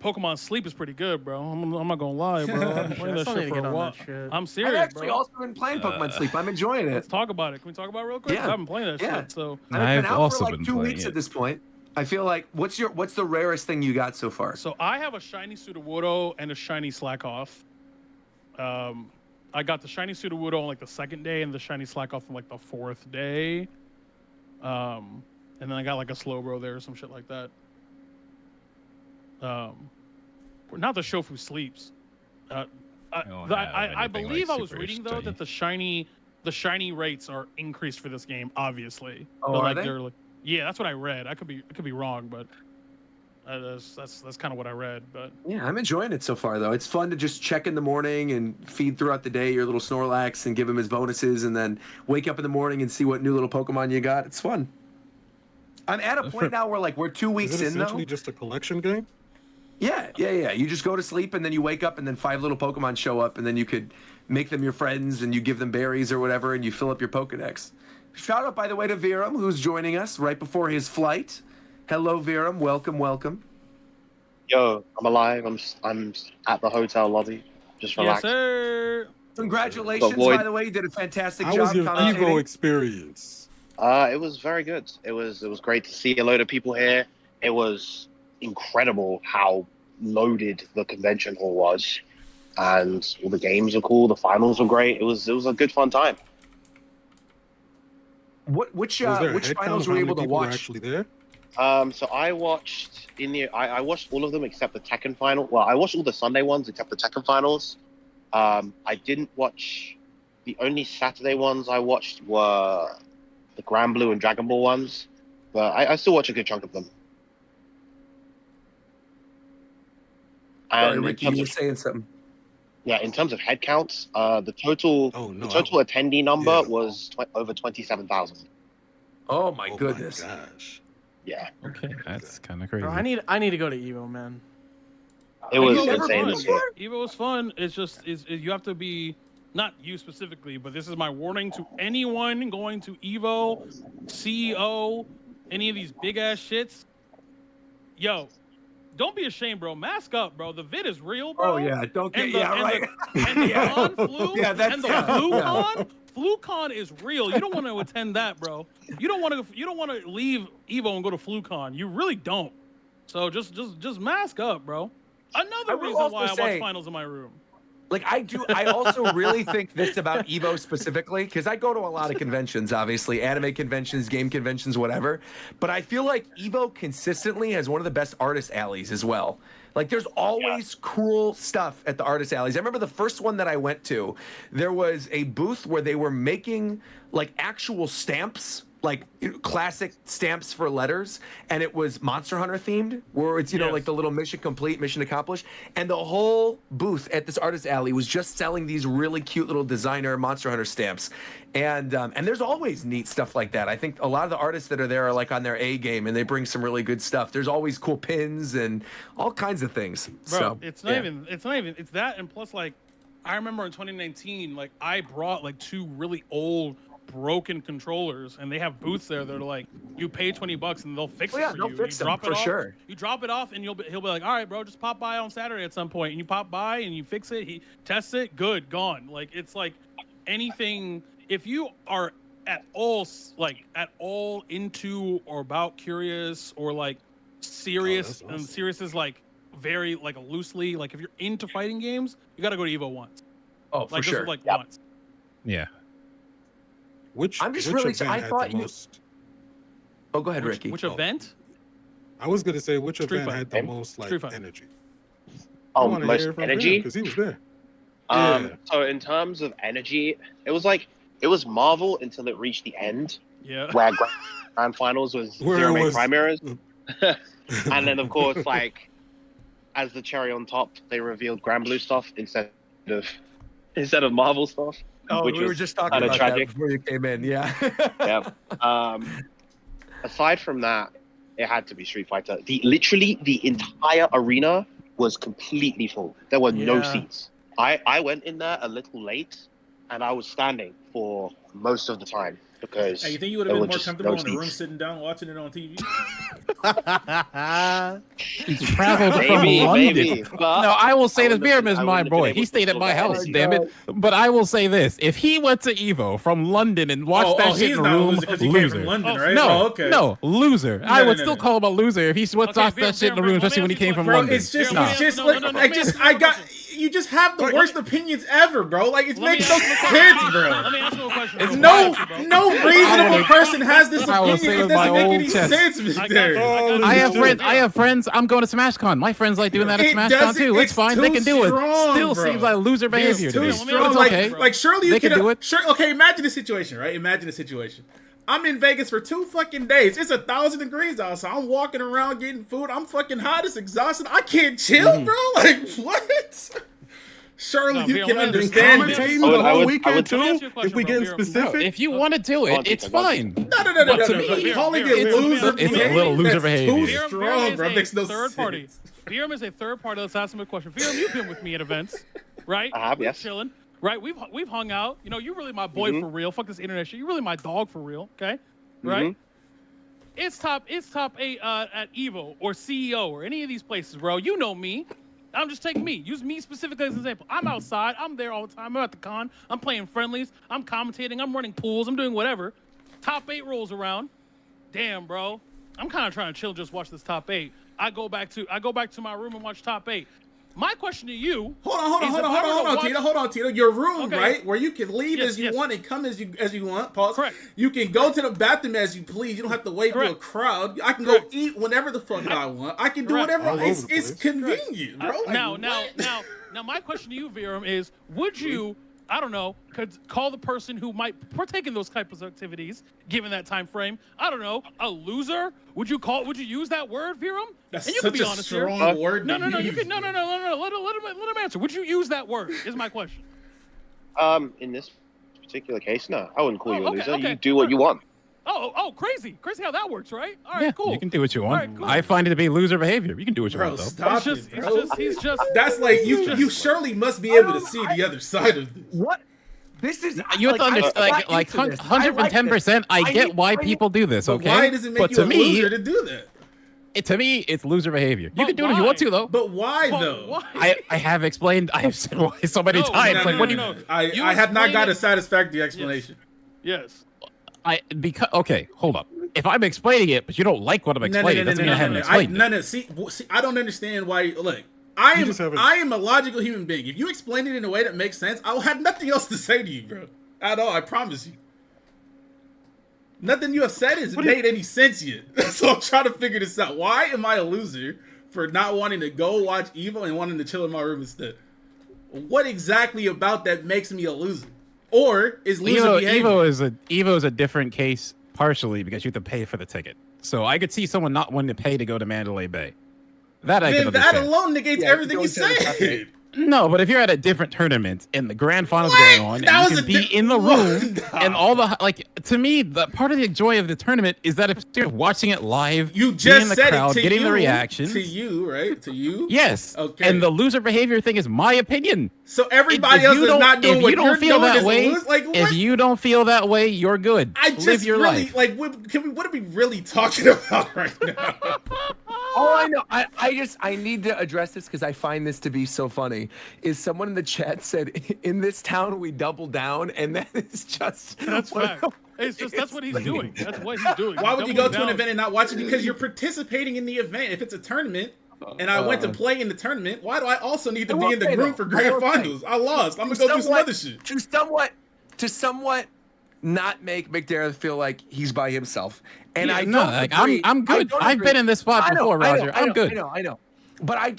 [SPEAKER 1] Pokemon Sleep is pretty good, bro. I'm not gonna lie, bro. I've been playing
[SPEAKER 4] I
[SPEAKER 1] that
[SPEAKER 4] still need
[SPEAKER 1] shit
[SPEAKER 4] to
[SPEAKER 1] for
[SPEAKER 4] get
[SPEAKER 1] a
[SPEAKER 4] on
[SPEAKER 1] while.
[SPEAKER 4] that shit.
[SPEAKER 1] I'm
[SPEAKER 2] I've
[SPEAKER 1] serious,
[SPEAKER 2] actually
[SPEAKER 1] bro.
[SPEAKER 2] also been playing Pokemon Sleep. I'm enjoying it.
[SPEAKER 1] Let's talk about it. Can we talk about it real quick?
[SPEAKER 2] Yeah.
[SPEAKER 1] I haven't played that
[SPEAKER 2] Yeah.
[SPEAKER 1] shit, so
[SPEAKER 2] And it's been
[SPEAKER 5] I've
[SPEAKER 2] out
[SPEAKER 5] also
[SPEAKER 2] for like
[SPEAKER 5] been
[SPEAKER 2] 2
[SPEAKER 5] playing
[SPEAKER 2] weeks
[SPEAKER 5] it.
[SPEAKER 2] at this point. I feel like what's the rarest thing you got so far?
[SPEAKER 1] So I have a shiny Sudowoodo and a shiny Slackoff. I got the shiny Sudowoodo on like the second day and the shiny Slackoff on like the fourth day. And then I got like a Slowbro there or some shit like that. Not the Shofu Sleeps.
[SPEAKER 5] don't
[SPEAKER 1] I
[SPEAKER 5] have anything,
[SPEAKER 1] believe
[SPEAKER 5] like,
[SPEAKER 1] I was
[SPEAKER 5] super
[SPEAKER 1] reading though
[SPEAKER 5] shiny.
[SPEAKER 1] that the shiny rates are increased for this game, obviously.
[SPEAKER 2] Oh,
[SPEAKER 1] But,
[SPEAKER 2] are
[SPEAKER 1] like,
[SPEAKER 2] they?
[SPEAKER 1] they're like, yeah, that's what I read. I could be wrong, but that's kind of what I read. But
[SPEAKER 2] Yeah, I'm enjoying it so far though. It's fun to just check in the morning and feed throughout the day your little Snorlax and give him his bonuses, and then wake up in the morning and see what new little Pokemon you got. It's fun. I'm at a point now where like we're 2 weeks
[SPEAKER 7] Is it
[SPEAKER 2] in though.
[SPEAKER 7] essentially just a collection game?
[SPEAKER 2] Yeah. You just go to sleep and then you wake up and then 5 little Pokemon show up and then you could make them your friends and you give them berries or whatever and you fill up your Pokedex. Shout out, by the way, to Viram, who's joining us right before his flight. Hello, Viram. Welcome.
[SPEAKER 8] Yo, I'm alive. I'm at the hotel lobby, just
[SPEAKER 1] yes,
[SPEAKER 8] relaxing.
[SPEAKER 1] sir.
[SPEAKER 2] Congratulations,
[SPEAKER 8] But Lloyd-
[SPEAKER 2] by the way. You did a fantastic
[SPEAKER 7] How
[SPEAKER 2] job
[SPEAKER 7] was your
[SPEAKER 2] commentating.
[SPEAKER 7] Evo experience?
[SPEAKER 8] It was very good. It was great to see a load of people here. It was incredible how loaded the convention hall was, and all the games are cool. The finals were great. It was a good fun time.
[SPEAKER 2] Which
[SPEAKER 7] Was there a
[SPEAKER 2] which
[SPEAKER 7] head count
[SPEAKER 2] finals
[SPEAKER 7] of
[SPEAKER 2] were
[SPEAKER 7] how
[SPEAKER 2] you
[SPEAKER 7] many
[SPEAKER 2] able to
[SPEAKER 7] people were
[SPEAKER 2] watch?
[SPEAKER 7] actually there?
[SPEAKER 8] So I watched I watched all of them except the Tekken final. Well, I watched all the Sunday ones except the Tekken finals. I didn't watch the only Saturday ones I watched were the Grand Blue and Dragon Ball ones, but I still watch a good chunk of them.
[SPEAKER 2] Sorry,
[SPEAKER 8] And
[SPEAKER 2] Ricky, you were saying something.
[SPEAKER 8] in terms of head counts, the total
[SPEAKER 7] Oh, no,
[SPEAKER 8] the total attendee number
[SPEAKER 7] yeah.
[SPEAKER 8] was over 27,000.
[SPEAKER 2] Oh my
[SPEAKER 7] Oh
[SPEAKER 2] goodness.
[SPEAKER 7] my gosh.
[SPEAKER 8] Yeah,
[SPEAKER 5] Okay, that's kind of crazy.
[SPEAKER 4] Bro, I need to go to Evo, man.
[SPEAKER 8] it was
[SPEAKER 2] you never
[SPEAKER 8] insane
[SPEAKER 2] been
[SPEAKER 8] this year.
[SPEAKER 1] Evo was fun. It's just you have to be, not you specifically, but this is my warning to anyone going to Evo, CEO, any of these big ass shits. Yo, don't be ashamed, bro. Mask up, bro. The vid is real, bro.
[SPEAKER 2] Oh yeah, don't get
[SPEAKER 1] And the,
[SPEAKER 2] yeah
[SPEAKER 1] and
[SPEAKER 2] right.
[SPEAKER 1] the, and the
[SPEAKER 2] Yeah.
[SPEAKER 1] con flu,
[SPEAKER 2] Yeah, that's-
[SPEAKER 1] and the
[SPEAKER 2] yeah,
[SPEAKER 1] flu
[SPEAKER 2] yeah.
[SPEAKER 1] con, FluCon is real. You don't want to attend that, bro. You don't want to leave Evo and go to FluCon. You really don't. So just mask up, bro.
[SPEAKER 2] I
[SPEAKER 1] Another
[SPEAKER 2] will
[SPEAKER 1] reason
[SPEAKER 2] also
[SPEAKER 1] why I
[SPEAKER 2] say-
[SPEAKER 1] watch finals in my room.
[SPEAKER 2] Like I also really think this about Evo specifically, because I go to a lot of conventions, obviously, anime conventions, game conventions, whatever. But I feel like Evo consistently has one of the best artist alleys as well. Like there's always cool stuff at the artist alleys. I remember the first one that I went to, there was a booth where they were making like actual stamps, like classic stamps for letters, and it was Monster Hunter themed, where it's
[SPEAKER 1] Yes.
[SPEAKER 2] like the little mission complete, mission accomplished, and the whole booth at this artist alley was just selling these really cute little designer Monster Hunter stamps, and there's always neat stuff like that. I think a lot of the artists that are there are like on their A game, and they bring some really good stuff. There's always cool pins and all kinds of things.
[SPEAKER 1] Bro,
[SPEAKER 2] So
[SPEAKER 1] it's not even it's that, and plus like I remember in 2019, like I brought like 2 really old broken controllers, and they have booths there that are like, you pay $20 and they'll fix it for
[SPEAKER 2] they'll
[SPEAKER 1] you.
[SPEAKER 2] fix
[SPEAKER 1] You
[SPEAKER 2] them,
[SPEAKER 1] drop it
[SPEAKER 2] for
[SPEAKER 1] off,
[SPEAKER 2] sure.
[SPEAKER 1] You drop it off, and he'll be like, all right, bro, just pop by on Saturday at some point, and you pop by and you fix it. He tests it, good, gone. Like it's like anything. If you are at all into or about curious or like serious, and serious is like very like loosely, like if you're into fighting games, you got to go to Evo once.
[SPEAKER 2] Oh, for
[SPEAKER 1] Like
[SPEAKER 2] sure.
[SPEAKER 1] like once.
[SPEAKER 5] Yeah.
[SPEAKER 2] I'm just
[SPEAKER 7] which
[SPEAKER 2] really.
[SPEAKER 7] event
[SPEAKER 2] I
[SPEAKER 7] had
[SPEAKER 2] thought
[SPEAKER 7] the
[SPEAKER 2] you.
[SPEAKER 7] most?
[SPEAKER 2] Oh, go ahead, Ricky.
[SPEAKER 1] Which event?
[SPEAKER 7] I was gonna say which
[SPEAKER 1] Street
[SPEAKER 7] event
[SPEAKER 1] Fighter.
[SPEAKER 7] had the most like
[SPEAKER 1] Street Fighter.
[SPEAKER 7] energy.
[SPEAKER 8] Oh, most energy?
[SPEAKER 7] Because he was there.
[SPEAKER 8] So in terms of energy, it was Marvel until it reached the end,
[SPEAKER 1] Yeah.
[SPEAKER 8] where Grand Finals was
[SPEAKER 7] Where
[SPEAKER 8] Zero
[SPEAKER 7] it
[SPEAKER 8] Main
[SPEAKER 7] was-
[SPEAKER 8] Primaries. And then, of course, like, as the cherry on top, they revealed Grand Blue stuff instead of Marvel stuff.
[SPEAKER 2] Oh,
[SPEAKER 8] which
[SPEAKER 2] we were
[SPEAKER 8] was
[SPEAKER 2] just talking
[SPEAKER 8] kinda
[SPEAKER 2] about
[SPEAKER 8] tragic.
[SPEAKER 2] that before you came in. Yeah.
[SPEAKER 8] Yeah. Aside from that, it had to be Street Fighter. Literally, the entire arena was completely full. There were no
[SPEAKER 4] Yeah.
[SPEAKER 8] seats. I went in there a little late, and I was standing for most of the time because
[SPEAKER 3] Hey, you think you would
[SPEAKER 8] there
[SPEAKER 3] have
[SPEAKER 8] were
[SPEAKER 3] been more
[SPEAKER 8] just
[SPEAKER 3] comfortable
[SPEAKER 8] no
[SPEAKER 3] in the room
[SPEAKER 8] seats.
[SPEAKER 3] sitting down watching it on TV?
[SPEAKER 5] He's traveled from
[SPEAKER 8] Maybe,
[SPEAKER 5] London.
[SPEAKER 8] but
[SPEAKER 5] No, I will say that
[SPEAKER 8] wouldn't have
[SPEAKER 5] Viram
[SPEAKER 8] been-
[SPEAKER 5] is
[SPEAKER 8] I
[SPEAKER 5] my
[SPEAKER 8] wouldn't have been
[SPEAKER 5] boy.
[SPEAKER 8] able
[SPEAKER 5] He
[SPEAKER 8] to
[SPEAKER 5] stayed at
[SPEAKER 8] fill
[SPEAKER 5] my
[SPEAKER 8] that
[SPEAKER 5] house,
[SPEAKER 8] energy.
[SPEAKER 5] damn it. But I will say this: if he went to Evo from London and watched that shit
[SPEAKER 3] he's
[SPEAKER 5] in a
[SPEAKER 3] not a
[SPEAKER 5] room,
[SPEAKER 3] loser because he came from
[SPEAKER 5] loser.
[SPEAKER 3] London,
[SPEAKER 1] Oh,
[SPEAKER 3] right?
[SPEAKER 5] No,
[SPEAKER 3] Oh, okay.
[SPEAKER 5] no, loser. I
[SPEAKER 3] No,
[SPEAKER 5] would
[SPEAKER 3] no,
[SPEAKER 5] still
[SPEAKER 3] no.
[SPEAKER 5] call him a loser if he watched
[SPEAKER 1] Okay,
[SPEAKER 5] that shit in the room,
[SPEAKER 1] let me
[SPEAKER 5] especially when he
[SPEAKER 1] ask you
[SPEAKER 5] came
[SPEAKER 1] a
[SPEAKER 5] from
[SPEAKER 1] question.
[SPEAKER 3] Bro,
[SPEAKER 5] London.
[SPEAKER 3] it's just,
[SPEAKER 5] Nah.
[SPEAKER 3] it's just
[SPEAKER 1] No,
[SPEAKER 3] like,
[SPEAKER 1] no, no,
[SPEAKER 3] I
[SPEAKER 1] let me
[SPEAKER 3] just,
[SPEAKER 1] ask you
[SPEAKER 3] I
[SPEAKER 1] a
[SPEAKER 3] got,
[SPEAKER 1] question.
[SPEAKER 3] you just have the
[SPEAKER 1] Let-
[SPEAKER 3] worst opinions ever, bro. Like, it
[SPEAKER 1] Let me
[SPEAKER 3] makes no
[SPEAKER 1] ask you a
[SPEAKER 3] sense,
[SPEAKER 1] question.
[SPEAKER 3] bro.
[SPEAKER 1] Let me ask you a question.
[SPEAKER 5] It's
[SPEAKER 1] bro.
[SPEAKER 3] No,
[SPEAKER 1] Bro.
[SPEAKER 3] no reasonable person has this
[SPEAKER 5] I will say
[SPEAKER 3] opinion. It
[SPEAKER 5] with my
[SPEAKER 3] doesn't make
[SPEAKER 5] old
[SPEAKER 3] any
[SPEAKER 5] chest.
[SPEAKER 3] sense,
[SPEAKER 1] I got
[SPEAKER 3] Victor.
[SPEAKER 1] you.
[SPEAKER 5] I have
[SPEAKER 7] Shit.
[SPEAKER 5] friends. I have friends. I'm going to SmashCon. My friends like doing that at
[SPEAKER 3] It
[SPEAKER 5] SmashCon
[SPEAKER 3] doesn't-
[SPEAKER 5] too. It's
[SPEAKER 3] it's
[SPEAKER 5] fine. They
[SPEAKER 3] too
[SPEAKER 5] can do it.
[SPEAKER 3] strong,
[SPEAKER 5] Still
[SPEAKER 3] bro.
[SPEAKER 5] seems like loser behavior
[SPEAKER 3] It's
[SPEAKER 5] to
[SPEAKER 3] too
[SPEAKER 5] me.
[SPEAKER 1] Let me
[SPEAKER 3] strong.
[SPEAKER 1] ask
[SPEAKER 5] It's
[SPEAKER 1] you a
[SPEAKER 3] Like,
[SPEAKER 5] okay.
[SPEAKER 1] question,
[SPEAKER 3] like surely you
[SPEAKER 5] They can
[SPEAKER 3] could
[SPEAKER 5] do it.
[SPEAKER 3] Sure, okay, imagine the situation, right? Imagine the situation. I'm in Vegas for 2 fucking days. It's 1,000 degrees outside. I'm walking around getting food. I'm fucking hot. It's exhausted. I can't chill, bro. Like, what? Surely
[SPEAKER 1] No,
[SPEAKER 3] you
[SPEAKER 1] Vera,
[SPEAKER 3] can
[SPEAKER 1] let me ask you-
[SPEAKER 3] understand.
[SPEAKER 1] let me ask
[SPEAKER 7] Commentating
[SPEAKER 1] you-
[SPEAKER 7] the
[SPEAKER 8] I would-
[SPEAKER 7] whole
[SPEAKER 8] I would-
[SPEAKER 7] weekend
[SPEAKER 1] let me ask you a
[SPEAKER 7] too.
[SPEAKER 1] question,
[SPEAKER 7] If we
[SPEAKER 1] bro,
[SPEAKER 7] get
[SPEAKER 1] Vera.
[SPEAKER 7] specific,
[SPEAKER 5] If you want to do it, it's fine.
[SPEAKER 3] No.
[SPEAKER 5] But to me,
[SPEAKER 3] Calling
[SPEAKER 1] Vera,
[SPEAKER 3] it
[SPEAKER 1] Vera,
[SPEAKER 3] loser
[SPEAKER 5] it's a little loser
[SPEAKER 3] that's
[SPEAKER 5] behavior.
[SPEAKER 3] too
[SPEAKER 5] Vera-
[SPEAKER 3] strong, bro. Makes no
[SPEAKER 1] third party.
[SPEAKER 3] sense.
[SPEAKER 1] Viram is a third party. Let's ask him a question. Viram, you've been with me at events, right?
[SPEAKER 8] I have,
[SPEAKER 1] We're
[SPEAKER 8] yes.
[SPEAKER 1] chilling, right? We've hung out. You know, you're really my boy for real. Fuck this internet shit. You're really my dog for real. Okay, right? It's top 8 at Evo or CEO or any of these places, bro. You know me. I'm just taking me. Use me specifically as an example. I'm outside. I'm there all the time. I'm at the con. I'm playing friendlies. I'm commentating. I'm running pools. I'm doing whatever. Top 8 rolls around. Damn, bro. I'm kind of trying to chill, just watch this top 8. I go back to my room and watch top 8. My question to you.
[SPEAKER 3] Hold
[SPEAKER 1] is if I were to
[SPEAKER 3] on,
[SPEAKER 1] watch-
[SPEAKER 3] Tito. Hold on, Tito. Your room,
[SPEAKER 1] Okay.
[SPEAKER 3] right, where you can leave
[SPEAKER 1] Yes,
[SPEAKER 3] as you
[SPEAKER 1] yes.
[SPEAKER 3] want and come as you want. Pause.
[SPEAKER 1] Correct.
[SPEAKER 3] You can go to the bathroom as you please. You don't have to wait for a
[SPEAKER 1] Correct.
[SPEAKER 3] crowd. I can go
[SPEAKER 1] Correct.
[SPEAKER 3] eat whenever the fuck I want. I can do
[SPEAKER 1] Correct.
[SPEAKER 3] whatever.
[SPEAKER 7] All
[SPEAKER 3] It's
[SPEAKER 7] over the
[SPEAKER 3] it's
[SPEAKER 7] place.
[SPEAKER 3] convenient, bro. Like,
[SPEAKER 1] Now,
[SPEAKER 3] what?
[SPEAKER 1] my question to you, Viram, is: would you, I don't know, could call the person who might partake in those types of activities, given that time frame, I don't know, a loser? Would you use that word, Viram?
[SPEAKER 3] That's
[SPEAKER 1] and you
[SPEAKER 3] such
[SPEAKER 1] can be
[SPEAKER 3] a
[SPEAKER 1] honest
[SPEAKER 3] strong
[SPEAKER 1] here.
[SPEAKER 3] word.
[SPEAKER 1] No,
[SPEAKER 3] to
[SPEAKER 1] you
[SPEAKER 3] use.
[SPEAKER 1] can no. Let him answer. Would you use that word? Is my question.
[SPEAKER 8] In this particular case, no, I wouldn't call you a
[SPEAKER 1] okay,
[SPEAKER 8] loser.
[SPEAKER 1] okay.
[SPEAKER 8] You do what you want.
[SPEAKER 1] Crazy how that works, right? All right,
[SPEAKER 5] Yeah,
[SPEAKER 1] cool.
[SPEAKER 5] you can do what you want.
[SPEAKER 1] All right, cool.
[SPEAKER 5] I find it to be loser behavior. You can do what you
[SPEAKER 3] Bro,
[SPEAKER 5] want, though.
[SPEAKER 3] stop
[SPEAKER 1] It's
[SPEAKER 3] it, bro.
[SPEAKER 1] he's just.
[SPEAKER 3] That's like you surely must be able to see the other side of this.
[SPEAKER 2] What? This is
[SPEAKER 5] You have to
[SPEAKER 2] I'm
[SPEAKER 5] understand,
[SPEAKER 2] not
[SPEAKER 5] like
[SPEAKER 2] into this.
[SPEAKER 5] 110%. I
[SPEAKER 2] I
[SPEAKER 5] get
[SPEAKER 2] need-
[SPEAKER 5] why
[SPEAKER 2] I need-
[SPEAKER 5] people do this.
[SPEAKER 3] But
[SPEAKER 5] Okay,
[SPEAKER 3] why does it make
[SPEAKER 5] but
[SPEAKER 3] you
[SPEAKER 5] to
[SPEAKER 3] a
[SPEAKER 5] me,
[SPEAKER 3] loser to do that?
[SPEAKER 5] to me, it's loser behavior. You
[SPEAKER 1] But
[SPEAKER 5] can do it if you want
[SPEAKER 1] why?
[SPEAKER 5] to, though.
[SPEAKER 3] But why
[SPEAKER 1] But
[SPEAKER 3] though?
[SPEAKER 1] why?
[SPEAKER 5] I have explained. I have said why so many
[SPEAKER 1] No,
[SPEAKER 5] times.
[SPEAKER 1] no,
[SPEAKER 5] like,
[SPEAKER 1] no,
[SPEAKER 5] what do
[SPEAKER 1] no,
[SPEAKER 5] you?
[SPEAKER 1] no.
[SPEAKER 3] I
[SPEAKER 1] You
[SPEAKER 3] have not
[SPEAKER 1] explain
[SPEAKER 3] got
[SPEAKER 1] it-
[SPEAKER 3] a satisfactory explanation.
[SPEAKER 1] Yes.
[SPEAKER 5] Because okay, hold up. If I'm explaining it, but you don't like what I'm explaining, doesn't mean I haven't explained it.
[SPEAKER 3] See, I don't understand why. Look, I
[SPEAKER 7] just haven't-
[SPEAKER 3] am a logical human being. If you explain it in a way that makes sense, I will have nothing else to say to you, bro. At all, I promise you. Nothing you have said has made any sense yet. So I'm trying to figure this out. Why am I a loser for not wanting to go watch Evo and wanting to chill in my room instead? What exactly about that makes me a loser? Or is loser behavior?
[SPEAKER 5] Evo is a different case partially because you have to pay for the ticket. So I could see someone not wanting to pay to go to Mandalay Bay. That I can
[SPEAKER 3] Then that
[SPEAKER 5] understand.
[SPEAKER 3] alone negates
[SPEAKER 2] Yeah,
[SPEAKER 3] everything
[SPEAKER 2] go
[SPEAKER 3] you
[SPEAKER 2] to the cafe.
[SPEAKER 3] said.
[SPEAKER 5] No, but if you're at a different tournament and the grand finals going on,
[SPEAKER 3] That
[SPEAKER 5] and you
[SPEAKER 3] was
[SPEAKER 5] can
[SPEAKER 3] a
[SPEAKER 5] be in the room,
[SPEAKER 3] No.
[SPEAKER 5] and all the like. To me, the part of the joy of the tournament is that if you're watching it live,
[SPEAKER 3] You
[SPEAKER 5] being
[SPEAKER 3] just
[SPEAKER 5] in the
[SPEAKER 3] said
[SPEAKER 5] crowd,
[SPEAKER 3] it to
[SPEAKER 5] getting
[SPEAKER 3] you.
[SPEAKER 5] the reactions.
[SPEAKER 3] To you, right? To you.
[SPEAKER 5] Yes.
[SPEAKER 3] Okay.
[SPEAKER 5] And the loser behavior thing is my opinion.
[SPEAKER 3] So everybody
[SPEAKER 5] If
[SPEAKER 3] else
[SPEAKER 5] you
[SPEAKER 3] is
[SPEAKER 5] don't-
[SPEAKER 3] not doing
[SPEAKER 5] if
[SPEAKER 3] what
[SPEAKER 5] you don't
[SPEAKER 3] you're
[SPEAKER 5] feel
[SPEAKER 3] doing.
[SPEAKER 5] that
[SPEAKER 3] Is
[SPEAKER 5] way,
[SPEAKER 3] like
[SPEAKER 5] if
[SPEAKER 3] what?
[SPEAKER 5] you don't feel that way, you're good.
[SPEAKER 3] I just
[SPEAKER 5] Live your
[SPEAKER 3] really
[SPEAKER 5] life.
[SPEAKER 3] like. What are we really talking about right now?
[SPEAKER 2] All I know, I need to address this because I find this to be so funny. Is someone in the chat said, "In this town we double down," and that is just
[SPEAKER 1] That's
[SPEAKER 2] one of
[SPEAKER 1] fact.
[SPEAKER 2] the
[SPEAKER 1] It's just that's what he's doing. That's what he's doing.
[SPEAKER 3] Why would you go
[SPEAKER 1] Doubling
[SPEAKER 3] to an
[SPEAKER 1] down.
[SPEAKER 3] event and not watch it? Because you're participating in the event. If it's a tournament and I went to play in the tournament, why do I also need to be in the group for grand finals? I lost. I'm gonna go do some other shit.
[SPEAKER 2] to somewhat not make McDarrith feel like he's by himself. And
[SPEAKER 5] Yeah,
[SPEAKER 2] I
[SPEAKER 5] no,
[SPEAKER 2] don't
[SPEAKER 5] like,
[SPEAKER 2] agree.
[SPEAKER 5] I'm good.
[SPEAKER 2] I don't
[SPEAKER 5] I've
[SPEAKER 2] agree.
[SPEAKER 5] been in this spot
[SPEAKER 2] I know,
[SPEAKER 5] before,
[SPEAKER 2] I know,
[SPEAKER 5] Roger.
[SPEAKER 2] I know,
[SPEAKER 5] I'm good.
[SPEAKER 2] I know. But I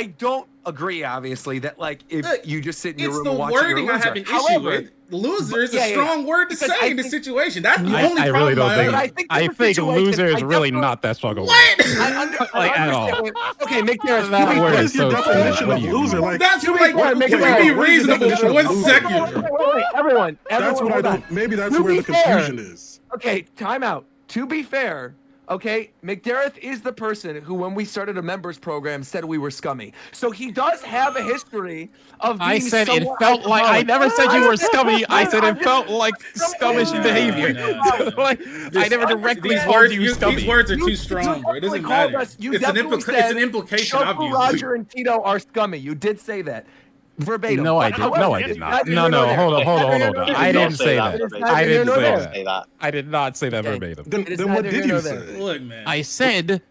[SPEAKER 2] don't agree, obviously, that like if
[SPEAKER 3] Look,
[SPEAKER 2] you just sit in your
[SPEAKER 3] It's
[SPEAKER 2] room
[SPEAKER 3] the
[SPEAKER 2] and watch it, you're a
[SPEAKER 3] wording I
[SPEAKER 2] loser.
[SPEAKER 3] have an issue
[SPEAKER 2] However,
[SPEAKER 3] with. Loser is a
[SPEAKER 2] Yeah, yeah,
[SPEAKER 3] strong word to
[SPEAKER 2] because
[SPEAKER 3] say
[SPEAKER 2] I
[SPEAKER 3] in this
[SPEAKER 2] think-
[SPEAKER 3] situation. That's the
[SPEAKER 5] I
[SPEAKER 3] only
[SPEAKER 5] really
[SPEAKER 3] problem
[SPEAKER 5] don't
[SPEAKER 3] I
[SPEAKER 5] think.
[SPEAKER 3] have.
[SPEAKER 2] I think
[SPEAKER 5] I
[SPEAKER 2] the
[SPEAKER 5] think
[SPEAKER 2] situation-
[SPEAKER 5] loser is
[SPEAKER 2] I
[SPEAKER 5] really
[SPEAKER 2] definitely-
[SPEAKER 5] not that strong a word.
[SPEAKER 3] What?
[SPEAKER 5] Like, at all.
[SPEAKER 2] Okay, McDarrith,
[SPEAKER 5] That
[SPEAKER 2] you
[SPEAKER 5] word
[SPEAKER 7] What
[SPEAKER 5] is
[SPEAKER 7] is your
[SPEAKER 5] so
[SPEAKER 7] definition
[SPEAKER 5] cool. What
[SPEAKER 7] of
[SPEAKER 5] do you
[SPEAKER 7] loser?
[SPEAKER 5] mean?
[SPEAKER 7] Like,
[SPEAKER 3] That's
[SPEAKER 2] To be
[SPEAKER 3] like,
[SPEAKER 2] fair,
[SPEAKER 3] can
[SPEAKER 2] make
[SPEAKER 3] we
[SPEAKER 2] it
[SPEAKER 3] be
[SPEAKER 2] right.
[SPEAKER 7] What is the
[SPEAKER 3] reasonable for
[SPEAKER 7] definition
[SPEAKER 3] 1
[SPEAKER 7] of loser?
[SPEAKER 3] second?
[SPEAKER 2] Wait, everyone,
[SPEAKER 7] that's what I
[SPEAKER 2] hold on.
[SPEAKER 7] don't. Maybe that's
[SPEAKER 2] To
[SPEAKER 7] where
[SPEAKER 2] be
[SPEAKER 7] the
[SPEAKER 2] fair-
[SPEAKER 7] confusion is.
[SPEAKER 2] Okay, time out. To be fair, okay, McDareth is the person who, when we started a members program, said we were scummy. So he does have a history of being
[SPEAKER 5] I said it
[SPEAKER 2] somewhat
[SPEAKER 5] felt like I
[SPEAKER 2] hyperbolic.
[SPEAKER 5] never said you were scummy. I said
[SPEAKER 2] I'm
[SPEAKER 5] it felt
[SPEAKER 2] just-
[SPEAKER 5] like scummish
[SPEAKER 3] No,
[SPEAKER 5] behavior.
[SPEAKER 3] no.
[SPEAKER 5] Like, I never directly
[SPEAKER 3] These
[SPEAKER 5] called
[SPEAKER 3] words,
[SPEAKER 5] you scummy.
[SPEAKER 3] these words are
[SPEAKER 2] You
[SPEAKER 3] too strong, bro. It doesn't
[SPEAKER 2] definitely called
[SPEAKER 3] matter.
[SPEAKER 2] us- you
[SPEAKER 3] It's an
[SPEAKER 2] definitely
[SPEAKER 3] it's an
[SPEAKER 2] said
[SPEAKER 3] implication,
[SPEAKER 2] Choco,
[SPEAKER 3] obviously.
[SPEAKER 2] Roger, and Tito are scummy. You did say that. Verbatim.
[SPEAKER 5] No, I
[SPEAKER 2] But
[SPEAKER 5] did.
[SPEAKER 2] however,
[SPEAKER 5] No, I
[SPEAKER 1] yes,
[SPEAKER 5] did
[SPEAKER 1] you
[SPEAKER 5] not.
[SPEAKER 1] did.
[SPEAKER 5] No, no, hold on, hold on, hold
[SPEAKER 2] Neither
[SPEAKER 5] on.
[SPEAKER 2] here
[SPEAKER 5] I
[SPEAKER 2] nor
[SPEAKER 5] didn't
[SPEAKER 2] there.
[SPEAKER 5] say
[SPEAKER 2] It is
[SPEAKER 5] that.
[SPEAKER 2] neither
[SPEAKER 5] I
[SPEAKER 2] here
[SPEAKER 5] didn't
[SPEAKER 2] nor
[SPEAKER 5] say
[SPEAKER 2] there.
[SPEAKER 5] that.
[SPEAKER 8] Say that.
[SPEAKER 5] I did not say that
[SPEAKER 2] Okay.
[SPEAKER 5] verbatim.
[SPEAKER 7] Then
[SPEAKER 2] It is
[SPEAKER 7] what
[SPEAKER 2] neither
[SPEAKER 7] did
[SPEAKER 2] here nor
[SPEAKER 7] you
[SPEAKER 2] there.
[SPEAKER 7] say?
[SPEAKER 3] Look, man.
[SPEAKER 5] I said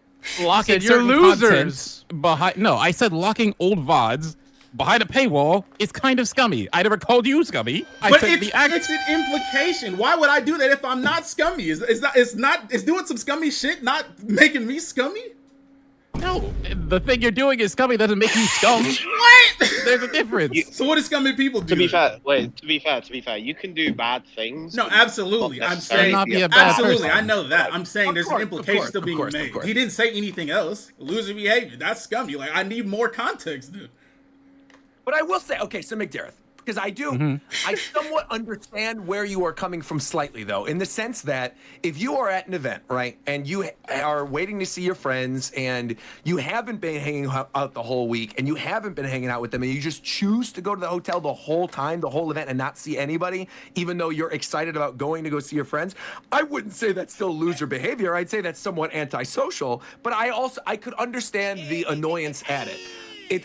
[SPEAKER 5] locking
[SPEAKER 4] you're
[SPEAKER 5] certain
[SPEAKER 4] losers.
[SPEAKER 5] content behind. No, I said locking old VODs behind a paywall is kind of scummy. I never called you scummy. I
[SPEAKER 3] But
[SPEAKER 5] said
[SPEAKER 3] it's,
[SPEAKER 5] the act.
[SPEAKER 3] it's an implication. Why would I do that if I'm not scummy? Is doing some scummy shit not making me scummy?
[SPEAKER 5] No, the thing you're doing is scummy doesn't make you scum.
[SPEAKER 3] What?
[SPEAKER 5] There's a difference.
[SPEAKER 3] So what do scummy people do?
[SPEAKER 8] To be
[SPEAKER 3] then?
[SPEAKER 8] fair, to be fair, you can do bad things.
[SPEAKER 3] No,
[SPEAKER 8] but
[SPEAKER 3] absolutely.
[SPEAKER 8] not
[SPEAKER 3] I'm
[SPEAKER 8] necessarily
[SPEAKER 3] saying
[SPEAKER 5] not be a bad
[SPEAKER 3] absolutely.
[SPEAKER 5] person.
[SPEAKER 3] I know that. I'm saying
[SPEAKER 2] Of
[SPEAKER 3] there's
[SPEAKER 2] course,
[SPEAKER 3] an implication
[SPEAKER 2] of
[SPEAKER 3] still being
[SPEAKER 2] course, of
[SPEAKER 3] made.
[SPEAKER 2] course.
[SPEAKER 3] He didn't say anything else. Loser behavior. That's scummy. Like I need more context, dude.
[SPEAKER 2] But I will say, okay, so McDareth, because I somewhat understand where you are coming from slightly, though, in the sense that if you are at an event, right, and you are waiting to see your friends and you haven't been hanging out the whole week and you haven't been hanging out with them and you just choose to go to the hotel the whole time, the whole event, and not see anybody, even though you're excited about going to go see your friends, I wouldn't say that's still loser behavior. I'd say that's somewhat antisocial, but I could understand the annoyance at it.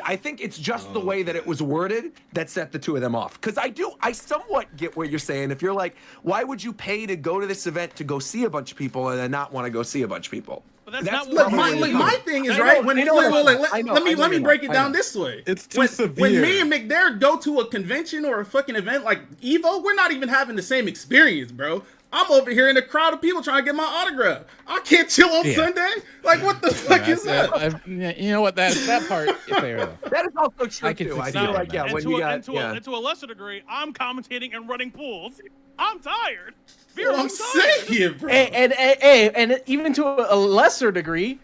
[SPEAKER 2] I think it's just the way that it was worded that set the two of them off. Because I somewhat get what you're saying. If you're like, why would you pay to go to this event to go see a bunch of people and then not want to go see a bunch of people?
[SPEAKER 1] But that's not what
[SPEAKER 3] Look,
[SPEAKER 1] I'm
[SPEAKER 3] my,
[SPEAKER 1] saying.
[SPEAKER 3] like, my thing is
[SPEAKER 2] I know-
[SPEAKER 3] right. When
[SPEAKER 2] I know
[SPEAKER 3] let,
[SPEAKER 2] what
[SPEAKER 3] let,
[SPEAKER 2] I'm-
[SPEAKER 3] let,
[SPEAKER 2] I know-
[SPEAKER 3] let me
[SPEAKER 2] I know
[SPEAKER 3] let me
[SPEAKER 2] you're
[SPEAKER 3] break
[SPEAKER 2] not.
[SPEAKER 3] it
[SPEAKER 2] I
[SPEAKER 3] down
[SPEAKER 2] know.
[SPEAKER 3] this way.
[SPEAKER 7] It's too
[SPEAKER 3] when
[SPEAKER 7] severe.
[SPEAKER 3] me and McDarrett go to a convention or a fucking event like Evo, we're not even having the same experience, bro. I'm over here in a crowd of people trying to get my autograph. I can't chill on Sunday. Like, what the fuck is that?
[SPEAKER 5] You know what? That part is fair though.
[SPEAKER 2] That is also true,
[SPEAKER 5] I can
[SPEAKER 2] too. I
[SPEAKER 5] succeed
[SPEAKER 2] feel
[SPEAKER 5] on
[SPEAKER 2] like,
[SPEAKER 5] that.
[SPEAKER 2] yeah,
[SPEAKER 1] and
[SPEAKER 2] when
[SPEAKER 1] to
[SPEAKER 2] you
[SPEAKER 1] a,
[SPEAKER 2] got,
[SPEAKER 1] and to,
[SPEAKER 2] yeah.
[SPEAKER 1] and to a lesser degree, I'm commentating and running pools. I'm tired.
[SPEAKER 3] What I'm
[SPEAKER 1] tired.
[SPEAKER 3] saying, bro.
[SPEAKER 4] And even to a lesser degree,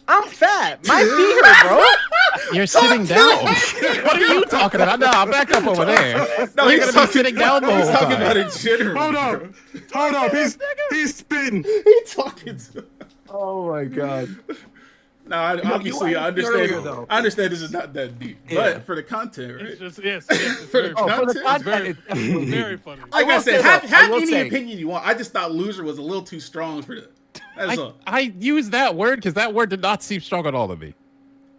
[SPEAKER 4] I'm fat. My feet hurt, bro.
[SPEAKER 5] You're sitting down. What are you talking about? No, back up over there.
[SPEAKER 3] No,
[SPEAKER 5] You're
[SPEAKER 3] he's
[SPEAKER 5] gonna be sitting down the
[SPEAKER 3] He's
[SPEAKER 5] whole
[SPEAKER 3] talking about
[SPEAKER 5] time.
[SPEAKER 3] it general.
[SPEAKER 7] Hold up. He's spitting.
[SPEAKER 3] He talking to.
[SPEAKER 2] Oh, my God.
[SPEAKER 3] No, obviously I
[SPEAKER 2] asked me
[SPEAKER 3] understand.
[SPEAKER 2] earlier, though.
[SPEAKER 3] I understand this is not that deep,
[SPEAKER 2] Yeah.
[SPEAKER 3] but for the content, right?
[SPEAKER 1] It's just yes, it's
[SPEAKER 3] For the
[SPEAKER 1] very, funny.
[SPEAKER 2] Oh, for the
[SPEAKER 3] content,
[SPEAKER 2] content, it's definitely
[SPEAKER 1] very funny.
[SPEAKER 3] like
[SPEAKER 2] will
[SPEAKER 3] I said,
[SPEAKER 2] say,
[SPEAKER 3] have
[SPEAKER 2] though, I will
[SPEAKER 3] any
[SPEAKER 2] say-
[SPEAKER 3] opinion you want. I just thought loser was a little too strong for that. That's all.
[SPEAKER 5] I use that word because that word did not seem strong at all to me.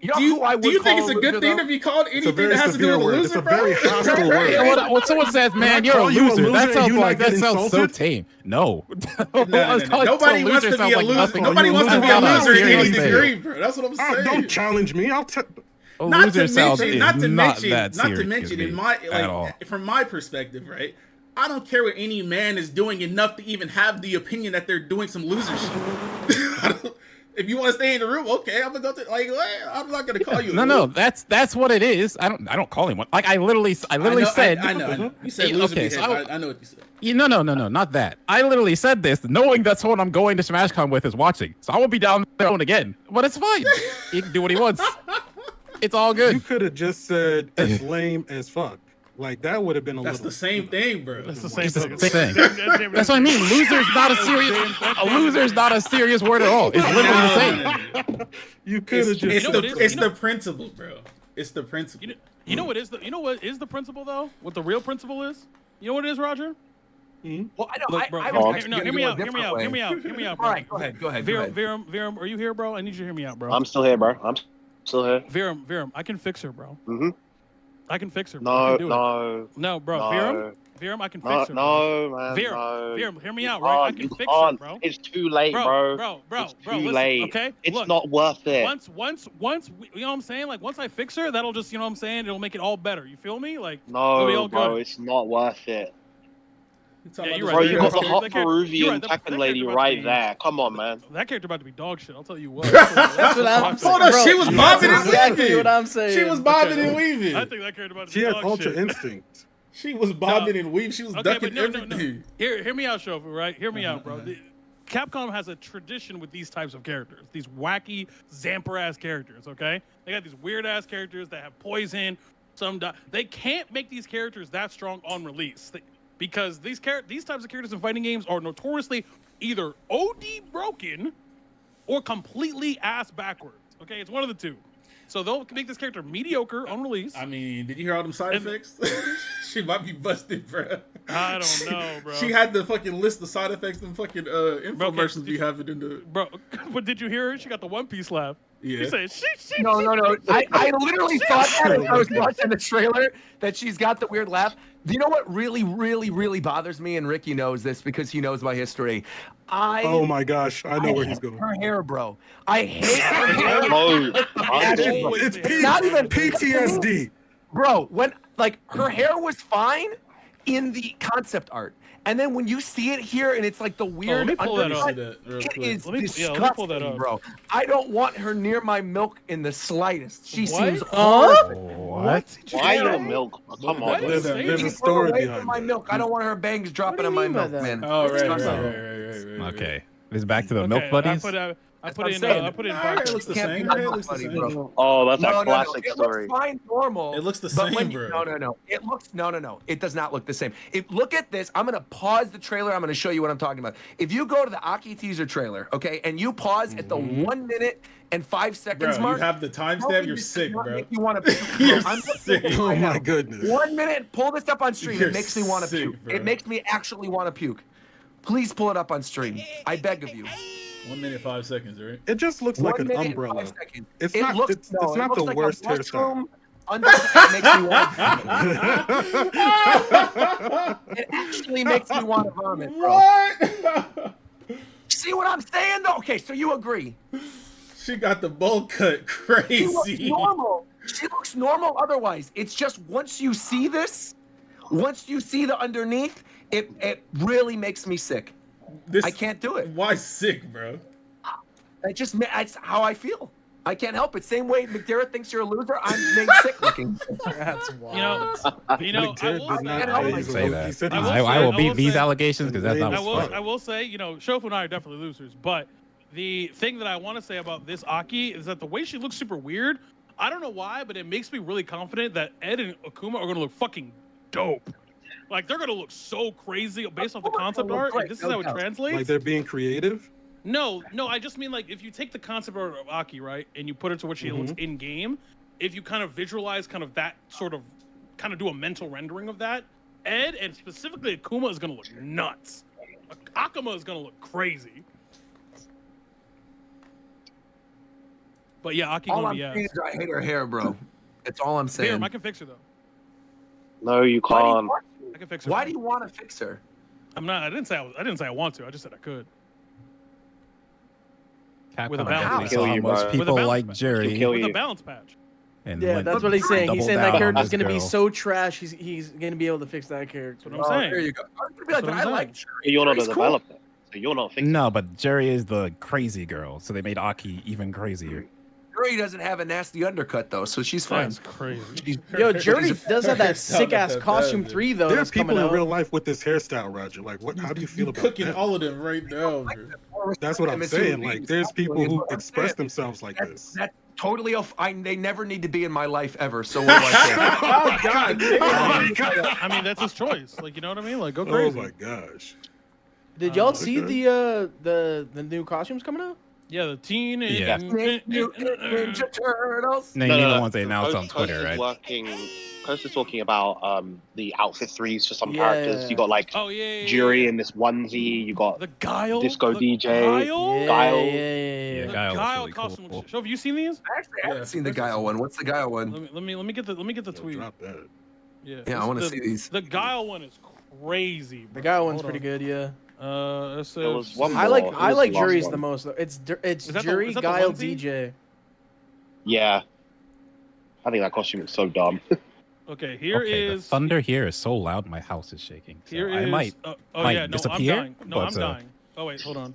[SPEAKER 2] You know
[SPEAKER 3] Do you,
[SPEAKER 2] who I
[SPEAKER 3] do you
[SPEAKER 2] would
[SPEAKER 3] think
[SPEAKER 2] call
[SPEAKER 3] it's a
[SPEAKER 2] loser,
[SPEAKER 3] good thing
[SPEAKER 2] though?
[SPEAKER 3] to be called
[SPEAKER 7] It's a
[SPEAKER 3] anything
[SPEAKER 7] very
[SPEAKER 3] that has to do
[SPEAKER 7] severe
[SPEAKER 3] with a
[SPEAKER 7] word.
[SPEAKER 3] loser,
[SPEAKER 7] It's a
[SPEAKER 3] bro?
[SPEAKER 7] very hostile word.
[SPEAKER 5] You know what, when someone says, "Man, you're a
[SPEAKER 7] call you a
[SPEAKER 5] loser," that
[SPEAKER 7] loser,
[SPEAKER 5] sounds
[SPEAKER 7] you not
[SPEAKER 5] like that
[SPEAKER 7] get
[SPEAKER 5] sounds so
[SPEAKER 7] insulted?
[SPEAKER 5] tame. No,
[SPEAKER 3] No. Nobody wants to be a loser. Nobody wants to be a loser in any degree, bro. That's what I'm saying.
[SPEAKER 7] Don't challenge me. I'll
[SPEAKER 5] A
[SPEAKER 3] Not
[SPEAKER 5] loser
[SPEAKER 3] to
[SPEAKER 5] sounds
[SPEAKER 3] mention,
[SPEAKER 5] is
[SPEAKER 3] not to
[SPEAKER 5] not
[SPEAKER 3] mention,
[SPEAKER 5] that
[SPEAKER 3] not to
[SPEAKER 5] serious
[SPEAKER 3] mention,
[SPEAKER 5] me
[SPEAKER 3] in my
[SPEAKER 5] at all.
[SPEAKER 3] like, from my perspective, right? I don't care what any man is doing enough to even have the opinion that they're doing some loser shit. If you want to stay in the room, okay, I'm gonna go to like. I'm not gonna call you.
[SPEAKER 5] No, that's what it is. I don't call him one. Like I literally said.
[SPEAKER 3] I know. You said loser
[SPEAKER 5] Okay, so
[SPEAKER 3] behavior. I know what you said.
[SPEAKER 5] No, not that. I literally said this knowing that someone I'm going to SmashCon with is watching. So I won't be down there alone again. But it's fine. He can do what he wants. It's all
[SPEAKER 7] You
[SPEAKER 5] good.
[SPEAKER 7] could have just said it's lame as fuck. Like that would have been a
[SPEAKER 3] That's
[SPEAKER 7] little.
[SPEAKER 3] the same thing, bro.
[SPEAKER 1] That's the same
[SPEAKER 5] It's the
[SPEAKER 1] thing.
[SPEAKER 5] same thing. That's what I mean. Loser's not a serious. A loser's not a serious word at all. It's literally the same.
[SPEAKER 7] You could have just.
[SPEAKER 3] It's the principle, bro. It's the principle.
[SPEAKER 1] You know what is the principle though? What the real principle is? You know what it is, Roger?
[SPEAKER 2] Well, I know.
[SPEAKER 1] Look, bro.
[SPEAKER 2] I was
[SPEAKER 1] No,
[SPEAKER 2] actually
[SPEAKER 1] hear me
[SPEAKER 2] gonna
[SPEAKER 1] out.
[SPEAKER 2] do it a
[SPEAKER 1] Hear me
[SPEAKER 2] different
[SPEAKER 1] out.
[SPEAKER 2] way.
[SPEAKER 1] Hear me out. Hear me out, bro.
[SPEAKER 2] All right, go ahead. Go ahead.
[SPEAKER 1] Viram, are you here, bro? I need you to hear me out, bro.
[SPEAKER 8] I'm still here, bro. I'm still here.
[SPEAKER 1] Viram, I can fix her, bro.
[SPEAKER 8] Mm-hmm.
[SPEAKER 1] I can fix her. Bro. I
[SPEAKER 8] No,
[SPEAKER 1] can do
[SPEAKER 8] no,
[SPEAKER 1] no, bro.
[SPEAKER 8] no.
[SPEAKER 1] Viram, I can
[SPEAKER 8] no,
[SPEAKER 1] fix her. Bro.
[SPEAKER 8] no, man.
[SPEAKER 1] Viram,
[SPEAKER 8] No.
[SPEAKER 1] Viram, hear me out,
[SPEAKER 8] You
[SPEAKER 1] right? I
[SPEAKER 8] can't,
[SPEAKER 1] can
[SPEAKER 8] you
[SPEAKER 1] fix her,
[SPEAKER 8] can't.
[SPEAKER 1] bro.
[SPEAKER 8] It's too late, bro. It's too
[SPEAKER 1] listen,
[SPEAKER 8] late.
[SPEAKER 1] okay?
[SPEAKER 8] It's
[SPEAKER 1] Look,
[SPEAKER 8] not worth it.
[SPEAKER 1] Once, you know what I'm saying? Like, once I fix her, that'll just, you know what I'm saying? It'll make it all better. You feel me? Like, it'll be all
[SPEAKER 8] No, bro,
[SPEAKER 1] good.
[SPEAKER 8] it's not worth it.
[SPEAKER 1] Yeah, you're
[SPEAKER 8] Bro,
[SPEAKER 1] right.
[SPEAKER 8] you got the
[SPEAKER 1] That
[SPEAKER 8] hot
[SPEAKER 1] character- you're
[SPEAKER 8] Peruvian
[SPEAKER 1] right, that
[SPEAKER 8] Tekken lady
[SPEAKER 1] character about to
[SPEAKER 8] right
[SPEAKER 1] be-
[SPEAKER 8] there. Come on, man.
[SPEAKER 1] That character about to be dog shit. I'll tell you what.
[SPEAKER 4] That's what I'm saying.
[SPEAKER 3] Hold on,
[SPEAKER 4] bro.
[SPEAKER 3] she was bobbing and
[SPEAKER 4] Exactly
[SPEAKER 3] weaving.
[SPEAKER 4] what I'm saying.
[SPEAKER 3] She was bobbing and weaving.
[SPEAKER 1] I think that character about to
[SPEAKER 7] She
[SPEAKER 1] be
[SPEAKER 7] had
[SPEAKER 1] dog
[SPEAKER 7] ultra
[SPEAKER 1] shit.
[SPEAKER 7] instinct.
[SPEAKER 3] She was bobbing and weaving. She was
[SPEAKER 1] Okay,
[SPEAKER 3] ducking
[SPEAKER 1] but no.
[SPEAKER 3] everything.
[SPEAKER 1] Hear me out, Shofu, right? Hear me out, bro. Capcom has a tradition with these types of characters, these wacky, Zamper-ass characters, okay? They got these weird-ass characters that have poison, some die. They can't make these characters that strong on release because these types of characters in fighting games are notoriously either OD broken or completely ass backwards, okay? It's one of the two. So they'll make this character mediocre on release.
[SPEAKER 3] I mean, did you hear all them side effects? She might be busted, bro.
[SPEAKER 1] I don't know, bro.
[SPEAKER 3] She had the fucking list of side effects and fucking infomercials be having in the.
[SPEAKER 1] Bro, but did you hear her? She got the One Piece laugh.
[SPEAKER 3] Yeah.
[SPEAKER 1] She said, she.
[SPEAKER 2] No. I literally thought that as I was watching the trailer that she's got the weird laugh. Do you know what really bothers me? And Ricky knows this because he knows my history.
[SPEAKER 7] Oh my gosh, I know where he's going.
[SPEAKER 2] Her hair, bro. I hate her hair.
[SPEAKER 8] No,
[SPEAKER 7] It's
[SPEAKER 2] Not even
[SPEAKER 7] PTSD.
[SPEAKER 2] Bro, when like her hair was fine in the concept art, and then when you see it here and it's like the weird
[SPEAKER 1] let me pull that up.
[SPEAKER 2] undercut,
[SPEAKER 3] Real
[SPEAKER 2] it
[SPEAKER 3] quick.
[SPEAKER 2] is
[SPEAKER 1] Let me
[SPEAKER 2] disgusting,
[SPEAKER 1] pull that up.
[SPEAKER 2] bro. I don't want her near my milk in the slightest. She
[SPEAKER 1] What?
[SPEAKER 2] seems horrific.
[SPEAKER 5] What?
[SPEAKER 8] why your milk? Come
[SPEAKER 1] What?
[SPEAKER 8] on,
[SPEAKER 7] There's
[SPEAKER 8] man.
[SPEAKER 7] a
[SPEAKER 2] Keep her
[SPEAKER 7] story
[SPEAKER 2] away
[SPEAKER 7] behind
[SPEAKER 2] from my
[SPEAKER 7] that.
[SPEAKER 2] milk. I don't want her bangs dropping
[SPEAKER 4] do
[SPEAKER 2] on
[SPEAKER 4] you
[SPEAKER 2] my
[SPEAKER 4] mean by
[SPEAKER 2] milk,
[SPEAKER 4] that?
[SPEAKER 2] man.
[SPEAKER 3] Oh,
[SPEAKER 2] It's
[SPEAKER 3] right.
[SPEAKER 2] disgusting.
[SPEAKER 5] Okay. It's back to the milk buddies.
[SPEAKER 1] I put
[SPEAKER 2] what I'm
[SPEAKER 1] in.
[SPEAKER 2] saying.
[SPEAKER 1] I put in.
[SPEAKER 3] Her hair looks the
[SPEAKER 2] Can't
[SPEAKER 3] same.
[SPEAKER 2] be
[SPEAKER 3] Her hair
[SPEAKER 2] milk
[SPEAKER 3] looks the
[SPEAKER 2] buddy,
[SPEAKER 3] same.
[SPEAKER 2] bro.
[SPEAKER 8] Oh, that's a
[SPEAKER 2] No.
[SPEAKER 8] classic
[SPEAKER 2] It
[SPEAKER 8] story.
[SPEAKER 2] looks fine, normal.
[SPEAKER 3] It looks the
[SPEAKER 2] but
[SPEAKER 3] same,
[SPEAKER 2] when
[SPEAKER 3] bro.
[SPEAKER 2] No. It looks no. It does not look the same. Look at this. I'm gonna pause the trailer. I'm gonna show you what I'm talking about. If you go to the Aki teaser trailer, okay, and you pause at the 1 minute and 5 seconds
[SPEAKER 3] Bro,
[SPEAKER 2] mark,
[SPEAKER 3] you have the timestamp. You're sick, bro.
[SPEAKER 2] Make you want to puke,
[SPEAKER 3] You're
[SPEAKER 2] bro. I'm
[SPEAKER 3] sick.
[SPEAKER 2] looking
[SPEAKER 7] Oh
[SPEAKER 2] right
[SPEAKER 7] my
[SPEAKER 2] now.
[SPEAKER 7] goodness.
[SPEAKER 2] 1 minute. Pull this up on stream.
[SPEAKER 3] You're
[SPEAKER 2] It makes me want to
[SPEAKER 3] sick,
[SPEAKER 2] puke.
[SPEAKER 3] bro.
[SPEAKER 2] It makes me actually want to puke. Please pull it up on stream. I beg of you.
[SPEAKER 3] 1 minute 5 seconds, right?
[SPEAKER 7] It just looks like
[SPEAKER 2] 1
[SPEAKER 7] an
[SPEAKER 2] minute and
[SPEAKER 7] umbrella.
[SPEAKER 2] 5 seconds.
[SPEAKER 7] It's
[SPEAKER 2] It
[SPEAKER 7] not.
[SPEAKER 2] looks,
[SPEAKER 7] It's
[SPEAKER 2] no, it
[SPEAKER 7] not
[SPEAKER 2] looks
[SPEAKER 7] the
[SPEAKER 2] like
[SPEAKER 7] worst
[SPEAKER 2] a
[SPEAKER 7] hairstyle.
[SPEAKER 2] mushroom it makes me want to It actually makes me want to vomit, bro.
[SPEAKER 3] What?
[SPEAKER 2] See what I'm saying, though? Okay, so you agree.
[SPEAKER 3] She got the bowl cut
[SPEAKER 2] She looks
[SPEAKER 3] crazy.
[SPEAKER 2] normal. She looks normal otherwise. It's just once you see this, once you see the underneath, it really makes me sick.
[SPEAKER 3] This,
[SPEAKER 2] I can't do it.
[SPEAKER 3] Why sick, bro?
[SPEAKER 2] That's how I feel. I can't help it. Same way McDara thinks you're a loser, I'm made sick looking.
[SPEAKER 4] That's wild.
[SPEAKER 1] You know. I
[SPEAKER 7] McDermott
[SPEAKER 1] will
[SPEAKER 7] did
[SPEAKER 1] say-
[SPEAKER 7] not
[SPEAKER 2] I will
[SPEAKER 7] say
[SPEAKER 5] say that.
[SPEAKER 7] He said
[SPEAKER 1] I
[SPEAKER 7] he's
[SPEAKER 1] will
[SPEAKER 5] I will
[SPEAKER 1] say-
[SPEAKER 5] beat these allegations because that's not
[SPEAKER 7] I
[SPEAKER 5] fun.
[SPEAKER 1] I will say, you know, Shofu and I are definitely losers. But the thing that I want to say about this Aki is that the way she looks super weird. I don't know why, but it makes me really confident that Ed and Akuma are gonna look fucking dope. Like they're gonna look so crazy based off the concept
[SPEAKER 2] look
[SPEAKER 1] art.
[SPEAKER 2] great,
[SPEAKER 1] If this is
[SPEAKER 2] no
[SPEAKER 1] how it
[SPEAKER 2] doubt.
[SPEAKER 1] translates.
[SPEAKER 7] like they're being creative.
[SPEAKER 1] No, I just mean like if you take the concept art of Aki, right, and you put it to what she looks in game, if you kind of visualize kind of that sort of, kind of do a mental rendering of that, Ed and specifically Akuma is gonna look nuts. Akuma is gonna look crazy. But yeah, Aki
[SPEAKER 2] All
[SPEAKER 1] gonna
[SPEAKER 2] I'm
[SPEAKER 1] be
[SPEAKER 2] saying
[SPEAKER 1] ass.
[SPEAKER 2] is I hate her hair, bro. That's all I'm saying.
[SPEAKER 1] Damn, I can fix her though.
[SPEAKER 8] No, you
[SPEAKER 2] Why do you
[SPEAKER 8] can't.
[SPEAKER 2] want
[SPEAKER 1] I can fix
[SPEAKER 2] to?
[SPEAKER 1] her.
[SPEAKER 2] Why do you want to fix her?
[SPEAKER 1] I'm not. I didn't say I want to. I just said I could. With a
[SPEAKER 5] Capcom
[SPEAKER 1] balance
[SPEAKER 5] actually
[SPEAKER 8] patch.
[SPEAKER 5] saw
[SPEAKER 8] Kill you,
[SPEAKER 5] most
[SPEAKER 8] bro.
[SPEAKER 1] With a
[SPEAKER 5] people
[SPEAKER 1] balance
[SPEAKER 5] like
[SPEAKER 1] patch.
[SPEAKER 5] Jerry.
[SPEAKER 8] Kill
[SPEAKER 1] With
[SPEAKER 8] you.
[SPEAKER 1] a balance patch.
[SPEAKER 5] And
[SPEAKER 4] Yeah,
[SPEAKER 5] went
[SPEAKER 4] that's what he's saying. He's
[SPEAKER 5] double
[SPEAKER 4] saying that
[SPEAKER 5] down on
[SPEAKER 4] character's
[SPEAKER 5] this
[SPEAKER 4] gonna be
[SPEAKER 5] girl.
[SPEAKER 4] so trash. He's gonna be able to fix that character.
[SPEAKER 1] That's what I'm saying.
[SPEAKER 2] There you go. I'm gonna be
[SPEAKER 1] That's
[SPEAKER 2] like,
[SPEAKER 1] what
[SPEAKER 2] I
[SPEAKER 1] I'm
[SPEAKER 2] like
[SPEAKER 1] saying.
[SPEAKER 2] Jerry.
[SPEAKER 8] You're not a
[SPEAKER 2] Jerry's cool.
[SPEAKER 8] developer, so you're not fixing.
[SPEAKER 5] No, but Jerry is the crazy girl, so they made Aki even crazier.
[SPEAKER 2] Jerry doesn't have a nasty undercut though, so she's fine.
[SPEAKER 1] That's crazy.
[SPEAKER 2] She's-
[SPEAKER 4] Yo, Journey
[SPEAKER 2] she's-
[SPEAKER 4] does have that
[SPEAKER 3] It's not
[SPEAKER 4] sick ass
[SPEAKER 3] that bad,
[SPEAKER 4] costume
[SPEAKER 3] dude.
[SPEAKER 4] 3 though.
[SPEAKER 7] There are
[SPEAKER 4] That's
[SPEAKER 7] people
[SPEAKER 4] coming
[SPEAKER 7] in
[SPEAKER 4] out.
[SPEAKER 7] real life with this hairstyle, Roger. Like, what? How do you feel about
[SPEAKER 3] Cooking
[SPEAKER 7] that?
[SPEAKER 3] all of them right now, bro.
[SPEAKER 7] That's what I'm
[SPEAKER 2] Miss
[SPEAKER 7] saying.
[SPEAKER 2] Louise.
[SPEAKER 7] Like, there's
[SPEAKER 2] That's
[SPEAKER 7] people
[SPEAKER 2] what
[SPEAKER 7] who
[SPEAKER 2] I'm
[SPEAKER 7] express
[SPEAKER 2] saying.
[SPEAKER 7] themselves like this.
[SPEAKER 2] That's Totally. They never need to be in my life ever. So what do I
[SPEAKER 3] Oh God! damn.
[SPEAKER 1] I mean, that's his choice. Like, you know what I mean? Like, go
[SPEAKER 7] Oh
[SPEAKER 1] crazy.
[SPEAKER 7] my gosh.
[SPEAKER 4] Did y'all see
[SPEAKER 7] okay.
[SPEAKER 4] the new costumes coming out?
[SPEAKER 1] Yeah, the teen.
[SPEAKER 5] Yeah.
[SPEAKER 2] Ninja Turtles.
[SPEAKER 5] No, you mean the ones they announced on Twitter, right?
[SPEAKER 8] Coast is talking about the outfit threes for some
[SPEAKER 4] Yeah.
[SPEAKER 8] characters. You got like
[SPEAKER 1] Oh yeah.
[SPEAKER 8] Jury in this onesie. You got
[SPEAKER 1] The Guile.
[SPEAKER 8] Disco
[SPEAKER 1] the
[SPEAKER 8] DJ.
[SPEAKER 1] Guile.
[SPEAKER 8] Guile.
[SPEAKER 5] Yeah,
[SPEAKER 1] The
[SPEAKER 5] Guile looks
[SPEAKER 1] Guile
[SPEAKER 5] really
[SPEAKER 1] costume.
[SPEAKER 5] cool.
[SPEAKER 1] Show, have you seen these?
[SPEAKER 2] Actually, I haven't seen the Guile one. What's the Guile one?
[SPEAKER 1] Let me get the tweet.
[SPEAKER 7] Drop that.
[SPEAKER 1] Yeah,
[SPEAKER 2] Yeah, I want to see these.
[SPEAKER 1] The Guile one is crazy.
[SPEAKER 4] The
[SPEAKER 1] Bro.
[SPEAKER 4] guy one's
[SPEAKER 1] Hold
[SPEAKER 4] pretty
[SPEAKER 1] on.
[SPEAKER 4] good, yeah.
[SPEAKER 1] It says,
[SPEAKER 8] There was one
[SPEAKER 4] I
[SPEAKER 8] more.
[SPEAKER 4] like
[SPEAKER 8] Who
[SPEAKER 4] I
[SPEAKER 8] was
[SPEAKER 4] like
[SPEAKER 8] the last
[SPEAKER 4] Jury's
[SPEAKER 8] one?
[SPEAKER 4] the most though. It's
[SPEAKER 1] Is that the-
[SPEAKER 4] Jury,
[SPEAKER 1] is that the
[SPEAKER 4] Guile,
[SPEAKER 1] onesie?
[SPEAKER 4] DJ.
[SPEAKER 8] Yeah. I think that costume is so dumb.
[SPEAKER 1] okay, here
[SPEAKER 5] Okay,
[SPEAKER 1] is
[SPEAKER 5] the thunder here is so loud, my house is shaking. So
[SPEAKER 1] Here
[SPEAKER 5] I
[SPEAKER 1] is.
[SPEAKER 5] might.
[SPEAKER 1] oh
[SPEAKER 5] might
[SPEAKER 1] yeah, no,
[SPEAKER 5] disappear,
[SPEAKER 1] I'm dying. No,
[SPEAKER 5] but,
[SPEAKER 1] I'm dying. Oh wait, hold on.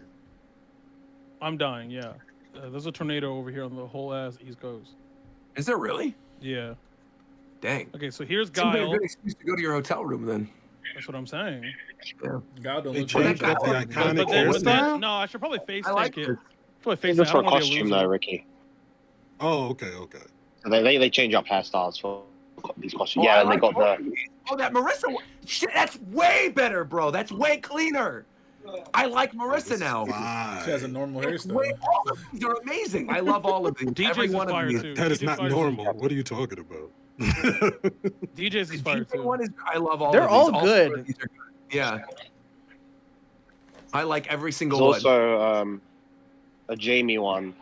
[SPEAKER 1] I'm dying. Yeah, there's a tornado over here on the whole ass East Coast.
[SPEAKER 2] Is there really?
[SPEAKER 1] Yeah.
[SPEAKER 2] Dang.
[SPEAKER 1] Okay, so here's
[SPEAKER 2] Seems like a
[SPEAKER 1] Guile.
[SPEAKER 2] good excuse to go to your hotel room then.
[SPEAKER 1] That's what I'm saying.
[SPEAKER 3] God don't
[SPEAKER 7] They
[SPEAKER 3] look
[SPEAKER 7] changed
[SPEAKER 3] like
[SPEAKER 7] up the
[SPEAKER 2] But
[SPEAKER 7] iconic
[SPEAKER 1] But then,
[SPEAKER 7] hairstyle.
[SPEAKER 1] no, I should probably face
[SPEAKER 2] I like
[SPEAKER 1] take
[SPEAKER 2] this.
[SPEAKER 1] it. Probably face
[SPEAKER 8] Just
[SPEAKER 1] it. I
[SPEAKER 8] for
[SPEAKER 1] don't want to be a
[SPEAKER 8] costume
[SPEAKER 1] loser.
[SPEAKER 8] though, Ricky.
[SPEAKER 7] Oh, okay.
[SPEAKER 8] So they change up hairstyles for these costumes.
[SPEAKER 2] Oh,
[SPEAKER 8] Yeah,
[SPEAKER 2] I
[SPEAKER 8] and they
[SPEAKER 2] like
[SPEAKER 8] got
[SPEAKER 2] both
[SPEAKER 8] the.
[SPEAKER 2] of these. Oh, that Marissa one. Shit, that's way better, bro. That's way cleaner. I like Marissa now.
[SPEAKER 3] she has a normal hairstyle.
[SPEAKER 2] Wait, all of these are amazing. I love all of these.
[SPEAKER 1] DJ's
[SPEAKER 2] Every
[SPEAKER 1] is
[SPEAKER 2] one of
[SPEAKER 1] fire
[SPEAKER 2] these.
[SPEAKER 1] too.
[SPEAKER 7] That is
[SPEAKER 1] DJ's
[SPEAKER 7] not
[SPEAKER 1] fire too.
[SPEAKER 7] normal. What are you talking about?
[SPEAKER 1] DJ's is
[SPEAKER 2] The
[SPEAKER 1] fire
[SPEAKER 2] DJ
[SPEAKER 1] too.
[SPEAKER 2] one is. I love all.
[SPEAKER 4] They're
[SPEAKER 2] of
[SPEAKER 4] all
[SPEAKER 2] these.
[SPEAKER 4] good.
[SPEAKER 2] Four of these are good. Yeah. I like every single
[SPEAKER 8] There's
[SPEAKER 2] one.
[SPEAKER 8] also a Jamie one,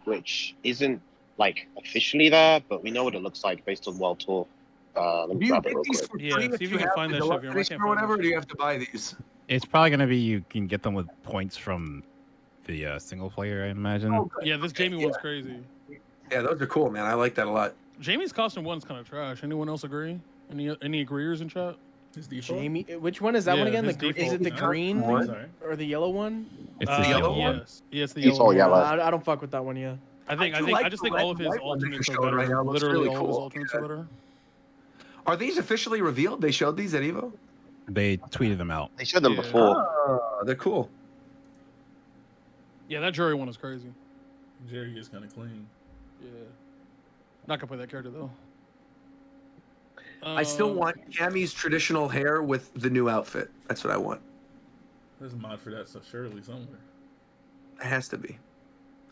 [SPEAKER 8] which isn't like officially there, but we know what it looks like based on World Tour. Let me
[SPEAKER 2] Do you
[SPEAKER 8] grab it
[SPEAKER 2] get
[SPEAKER 8] real
[SPEAKER 2] these
[SPEAKER 8] quick.
[SPEAKER 2] for
[SPEAKER 1] Yeah,
[SPEAKER 2] free
[SPEAKER 1] see if you
[SPEAKER 2] you
[SPEAKER 1] can
[SPEAKER 2] have
[SPEAKER 1] find
[SPEAKER 2] the
[SPEAKER 1] that shit,
[SPEAKER 2] deluxe
[SPEAKER 1] Veer. I
[SPEAKER 2] edition
[SPEAKER 1] can't
[SPEAKER 2] or
[SPEAKER 1] find
[SPEAKER 2] whatever,
[SPEAKER 1] that
[SPEAKER 2] or do you have to buy these?
[SPEAKER 5] It's probably gonna be you can get them with points from the single player, I imagine.
[SPEAKER 2] Oh, good.
[SPEAKER 1] Yeah, this Jamie one's crazy.
[SPEAKER 2] Yeah, those are cool, man. I like that a lot.
[SPEAKER 1] Jamie's costume one's kind of trash. Anyone else agree? Any agreeers in chat?
[SPEAKER 3] His default.
[SPEAKER 4] Jamie, which one is that one
[SPEAKER 1] Yeah,
[SPEAKER 4] again?
[SPEAKER 1] his
[SPEAKER 4] Is
[SPEAKER 1] default.
[SPEAKER 4] it the
[SPEAKER 3] Huh?
[SPEAKER 4] green
[SPEAKER 2] One?
[SPEAKER 3] Sorry.
[SPEAKER 4] or the yellow one?
[SPEAKER 5] It's the yellow one.
[SPEAKER 1] Yes, yes, the
[SPEAKER 8] It's
[SPEAKER 1] yellow
[SPEAKER 8] all
[SPEAKER 1] one.
[SPEAKER 8] yellow.
[SPEAKER 4] I don't fuck with that one yet.
[SPEAKER 1] I think
[SPEAKER 2] I
[SPEAKER 1] I
[SPEAKER 2] do
[SPEAKER 1] think
[SPEAKER 2] like
[SPEAKER 1] I just
[SPEAKER 2] the
[SPEAKER 1] think
[SPEAKER 2] red
[SPEAKER 1] all of
[SPEAKER 2] and
[SPEAKER 1] his
[SPEAKER 2] white one that
[SPEAKER 1] alternates
[SPEAKER 2] you're
[SPEAKER 1] are
[SPEAKER 2] showing
[SPEAKER 1] better.
[SPEAKER 2] right now. Looks
[SPEAKER 1] Literally
[SPEAKER 2] really
[SPEAKER 1] all of his
[SPEAKER 2] cool.
[SPEAKER 1] alternates
[SPEAKER 2] Yeah.
[SPEAKER 1] are better.
[SPEAKER 2] Are these officially revealed? They showed these at Evo?
[SPEAKER 5] They tweeted them out.
[SPEAKER 8] They showed them
[SPEAKER 1] Yeah.
[SPEAKER 8] before.
[SPEAKER 2] Oh, they're cool.
[SPEAKER 1] Yeah, that jury one is crazy.
[SPEAKER 3] Jerry is kind of clean.
[SPEAKER 1] Yeah, not gonna play that character though.
[SPEAKER 2] I still want Cammy's traditional hair with the new outfit. That's what I want.
[SPEAKER 3] There's a mod for that stuff surely somewhere.
[SPEAKER 2] It has to be.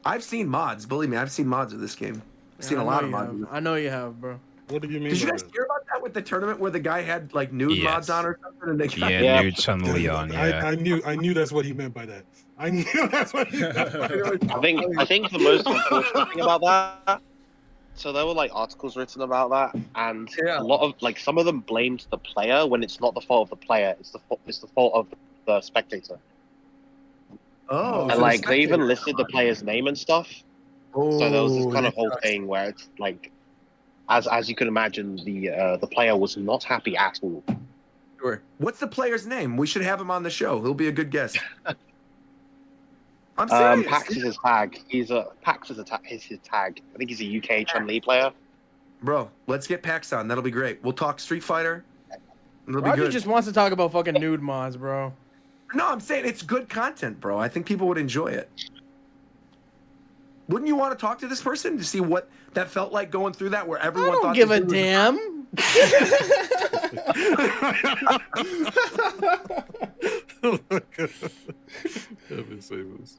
[SPEAKER 2] I've seen mods. Believe me, I've seen mods of this game. I've seen
[SPEAKER 4] I
[SPEAKER 2] a
[SPEAKER 4] know
[SPEAKER 2] lot of
[SPEAKER 4] you
[SPEAKER 2] mods.
[SPEAKER 4] have. I know you have, bro.
[SPEAKER 7] What do you mean?
[SPEAKER 2] Did you
[SPEAKER 7] by
[SPEAKER 2] guys
[SPEAKER 7] that?
[SPEAKER 2] hear about that with the tournament where the guy had like nude
[SPEAKER 5] Yes.
[SPEAKER 2] mods on or something? And they got
[SPEAKER 5] Yeah,
[SPEAKER 8] Yeah.
[SPEAKER 5] nude Chun Li on. Yeah.
[SPEAKER 7] I knew that's what he meant by that. I knew that's what he meant by that.
[SPEAKER 8] I think the most unfortunate thing about that. So there were like articles written about that, and
[SPEAKER 2] Yeah.
[SPEAKER 8] a lot of like some of them blamed the player when it's not the fault of the player. It's the fault of the spectator.
[SPEAKER 2] Oh,
[SPEAKER 8] And like they even listed the player's name and stuff.
[SPEAKER 2] Oh,
[SPEAKER 8] So there was this kind of
[SPEAKER 2] that
[SPEAKER 8] whole
[SPEAKER 2] sucks.
[SPEAKER 8] thing where it's like, as you can imagine, the player was not happy at all.
[SPEAKER 2] Sure. What's the player's name? We should have him on the show. He'll be a good guest. I'm serious.
[SPEAKER 8] Pax is his tag. Pax is his tag. I think he's a UK Chun Li player.
[SPEAKER 2] Bro, let's get Pax on. That'll be great. We'll talk Street Fighter. It'll be
[SPEAKER 4] Roger
[SPEAKER 2] good.
[SPEAKER 4] just wants to talk about fucking nude mods, bro.
[SPEAKER 2] No, I'm saying it's good content, bro. I think people would enjoy it. Wouldn't you want to talk to this person to see what that felt like going through that, where
[SPEAKER 4] I
[SPEAKER 2] everyone
[SPEAKER 4] don't
[SPEAKER 2] thought
[SPEAKER 4] give
[SPEAKER 2] this
[SPEAKER 4] a
[SPEAKER 2] dude was-
[SPEAKER 4] damn.
[SPEAKER 7] Oh my God. Heaven save us.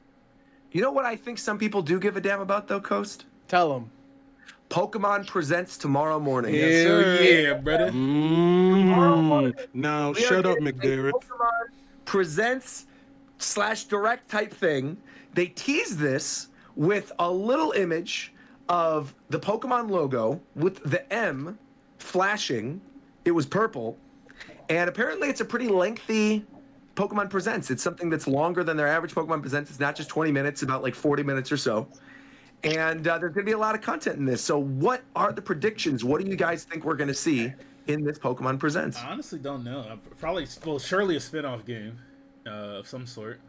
[SPEAKER 2] You know what I think some people do give a damn about though, Coast?
[SPEAKER 4] Tell him.
[SPEAKER 2] Pokemon Presents tomorrow morning.
[SPEAKER 3] Hell yeah, brother.
[SPEAKER 7] Now
[SPEAKER 2] We are
[SPEAKER 7] shut up,
[SPEAKER 2] getting a
[SPEAKER 7] McDarrett.
[SPEAKER 2] Pokemon Presents / direct type thing. They teased this with a little image of the Pokemon logo with the M flashing. It was purple. And apparently it's a pretty lengthy Pokemon Presents. It's something that's longer than their average Pokemon Presents. It's not just 20 minutes, about like 40 minutes or so. And there's going to be a lot of content in this. So what are the predictions? What do you guys think we're going to see in this Pokemon Presents?
[SPEAKER 3] I honestly don't know. Probably, well, surely a spin-off game of some sort.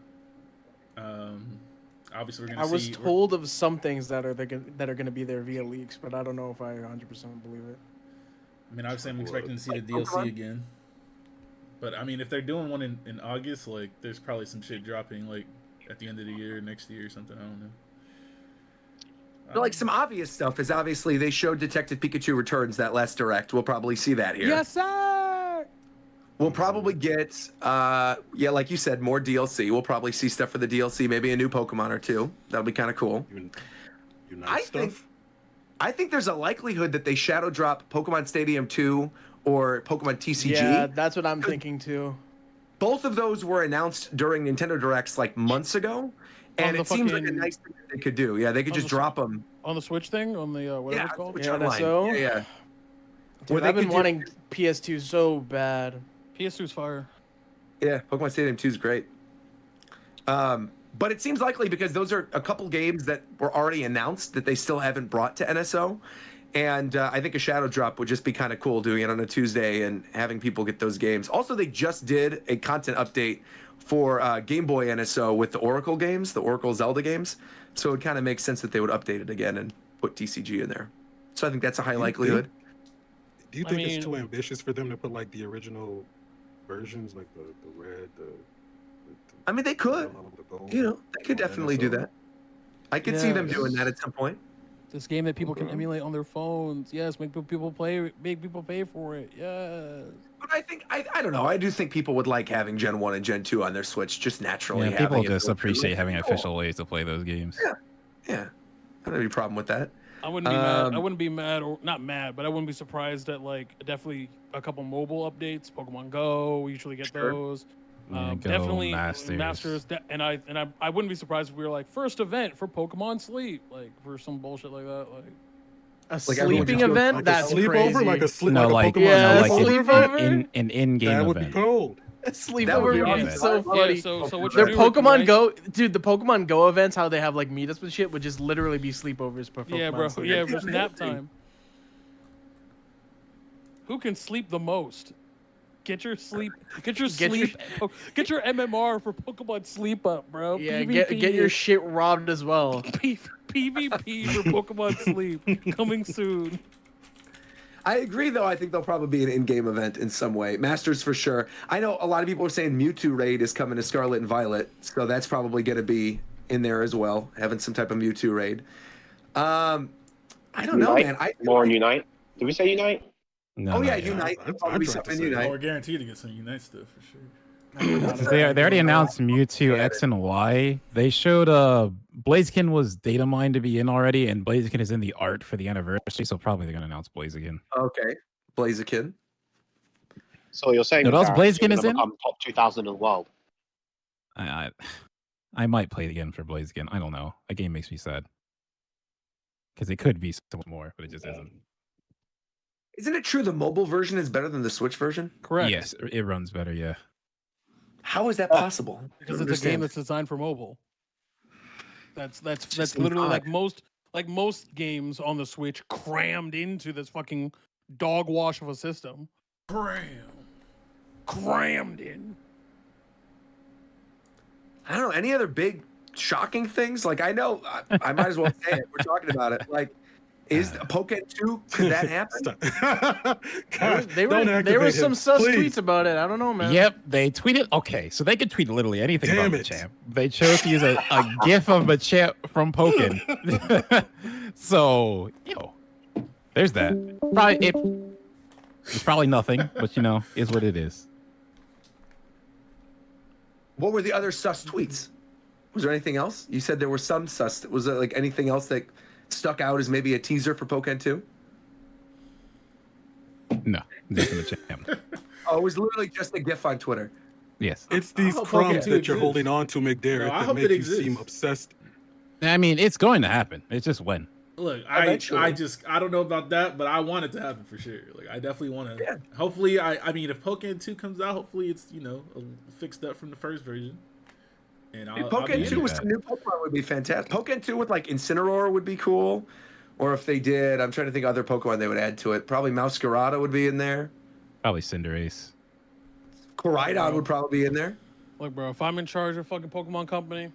[SPEAKER 3] Obviously, we're gonna
[SPEAKER 4] I
[SPEAKER 3] see.
[SPEAKER 4] was told of some things that are going to be there via leaks, but I don't know if I 100% believe it.
[SPEAKER 3] I mean, obviously, I'm expecting to see the DLC again. But I mean, if they're doing one in August, like, there's probably some shit dropping like at the end of the year, next year, or something. I don't know.
[SPEAKER 2] But like some obvious stuff is obviously they showed Detective Pikachu Returns that last direct. We'll probably see that here.
[SPEAKER 1] Yes, sir.
[SPEAKER 2] We'll probably get, like you said, more DLC. We'll probably see stuff for the DLC, maybe a new Pokemon or two. That'll be kind of cool. I think there's a likelihood that they shadow drop Pokemon Stadium 2 or Pokemon TCG.
[SPEAKER 4] Yeah, that's what I'm thinking too.
[SPEAKER 2] Both of those were announced during Nintendo Directs like months ago, and it seems like a nice thing that they could do. Yeah, they could just drop them
[SPEAKER 1] on the Switch thing, on the whatever it's called.
[SPEAKER 2] Switch Online. Yeah.
[SPEAKER 4] Dude, I've been wanting PS2 so bad.
[SPEAKER 1] PS2's fire.
[SPEAKER 2] Yeah, Pokemon Stadium 2 is great. But it seems likely because those are a couple games that were already announced that they still haven't brought to NSO. And I think a shadow drop would just be kind of cool doing it on a Tuesday and having people get those games. Also, they just did a content update for Game Boy NSO with the Oracle games, the Oracle Zelda games. So it kind of makes sense that they would update it again and put TCG in there. So I think that's a high likelihood.
[SPEAKER 7] Do you think it's too ambitious for them to put like the original versions, like the red,
[SPEAKER 2] I mean, they could. They could definitely do that. I could see them doing that at some point.
[SPEAKER 1] This game that people can emulate on their phones. Yes, make people pay for it. Yes.
[SPEAKER 2] But I think I don't know. I do think people would like having Gen 1 and Gen 2 on their Switch just naturally.
[SPEAKER 5] Yeah, people just appreciate having official ways to play those games.
[SPEAKER 2] Yeah. I don't have any problem with that.
[SPEAKER 1] I wouldn't be mad. I wouldn't be mad, or not mad, but I wouldn't be surprised at like definitely a couple mobile updates. Pokemon Go, we usually get those. Definitely Masters, and I wouldn't be surprised if we were like first event for Pokemon Sleep, like for some bullshit like that, like
[SPEAKER 4] a sleeping event. That's
[SPEAKER 7] sleepover,
[SPEAKER 4] crazy.
[SPEAKER 7] like a
[SPEAKER 4] sleepover,
[SPEAKER 5] an in-game
[SPEAKER 7] that
[SPEAKER 5] event.
[SPEAKER 7] would be cold.
[SPEAKER 4] A sleepover would be so funny.
[SPEAKER 1] Yeah, so what
[SPEAKER 4] their
[SPEAKER 1] you
[SPEAKER 4] Pokemon
[SPEAKER 1] right?
[SPEAKER 4] Go, dude, the Pokemon Go events, how they have like meetups and shit, would just literally be sleepovers for Pokemon.
[SPEAKER 1] Yeah, bro.
[SPEAKER 4] Sleep.
[SPEAKER 1] Yeah, just nap time. Who can sleep the most? Get your sleep. Get your MMR for Pokemon Sleep up, bro.
[SPEAKER 4] Yeah, get your shit robbed as well.
[SPEAKER 1] PvP for Pokemon Sleep coming soon.
[SPEAKER 2] I agree, though. I think there'll probably be an in-game event in some way. Masters for sure. I know a lot of people are saying Mewtwo raid is coming to Scarlet and Violet, so that's probably going to be in there as well, having some type of Mewtwo raid. I don't know, man.
[SPEAKER 8] More on Unite. Did we say Unite?
[SPEAKER 5] No,
[SPEAKER 2] Unite. Probably something Unite.
[SPEAKER 3] We're guaranteed to get some Unite stuff for sure.
[SPEAKER 5] They already announced Mewtwo X and Y. They showed Blaziken was data mined to be in already, and Blaziken is in the art for the anniversary, so probably they're gonna announce Blaziken.
[SPEAKER 2] Okay, Blaziken.
[SPEAKER 8] So you're saying
[SPEAKER 5] what else Blaziken is in?
[SPEAKER 8] Top 2000 in the world.
[SPEAKER 5] I might play it again for Blaziken. I don't know. That game makes me sad because it could be so much more, but it just isn't.
[SPEAKER 2] Isn't it true the mobile version is better than the Switch version?
[SPEAKER 1] Correct.
[SPEAKER 5] Yes, it runs better. Yeah.
[SPEAKER 2] How is that possible?
[SPEAKER 1] Because it's a game that's designed for mobile. That's literally like most games on the Switch crammed into this fucking dog wash of a system. Crammed in.
[SPEAKER 2] I don't know. Any other big shocking things? Like I know I might as well say it. We're talking about it. Like is Pokken 2, could that happen?
[SPEAKER 7] God,
[SPEAKER 4] there were some sus
[SPEAKER 7] please.
[SPEAKER 4] tweets about it. I don't know, man.
[SPEAKER 5] Yep, they tweeted. Okay, so they could tweet literally anything
[SPEAKER 7] Damn
[SPEAKER 5] about
[SPEAKER 7] it.
[SPEAKER 5] Machamp. They chose to use a GIF of Machamp from Pokken. So, there's that. It's probably nothing, but is what it is.
[SPEAKER 2] What were the other sus tweets? Was there anything else? You said there were some sus. Was there like anything else that stuck out as maybe a teaser for Pokken 2?
[SPEAKER 5] No, just Machamp.
[SPEAKER 2] Oh, it was literally just a GIF on Twitter.
[SPEAKER 5] Yes.
[SPEAKER 7] It's these crumbs that you're holding on to, McDarrett,
[SPEAKER 3] I
[SPEAKER 7] that
[SPEAKER 3] hope
[SPEAKER 7] make
[SPEAKER 3] it
[SPEAKER 7] you
[SPEAKER 3] exists.
[SPEAKER 7] seem obsessed.
[SPEAKER 5] I mean, it's going to happen. It's just when.
[SPEAKER 3] Look, I don't know about that, but I want it to happen for sure. Like, I definitely want to.
[SPEAKER 2] Yeah.
[SPEAKER 3] Hopefully, I mean, if Pokken 2 comes out, hopefully it's fixed up from the first version. And
[SPEAKER 2] Pokken 2 with some new Pokemon would be fantastic. Pokken 2 with like Incineroar would be cool. Or if they did, I'm trying to think of other Pokemon they would add to it. Probably Mouscarada would be in there.
[SPEAKER 5] Probably Cinderace.
[SPEAKER 2] Koraidon would probably be in there.
[SPEAKER 1] Look, bro, if I'm in charge of fucking Pokemon Company,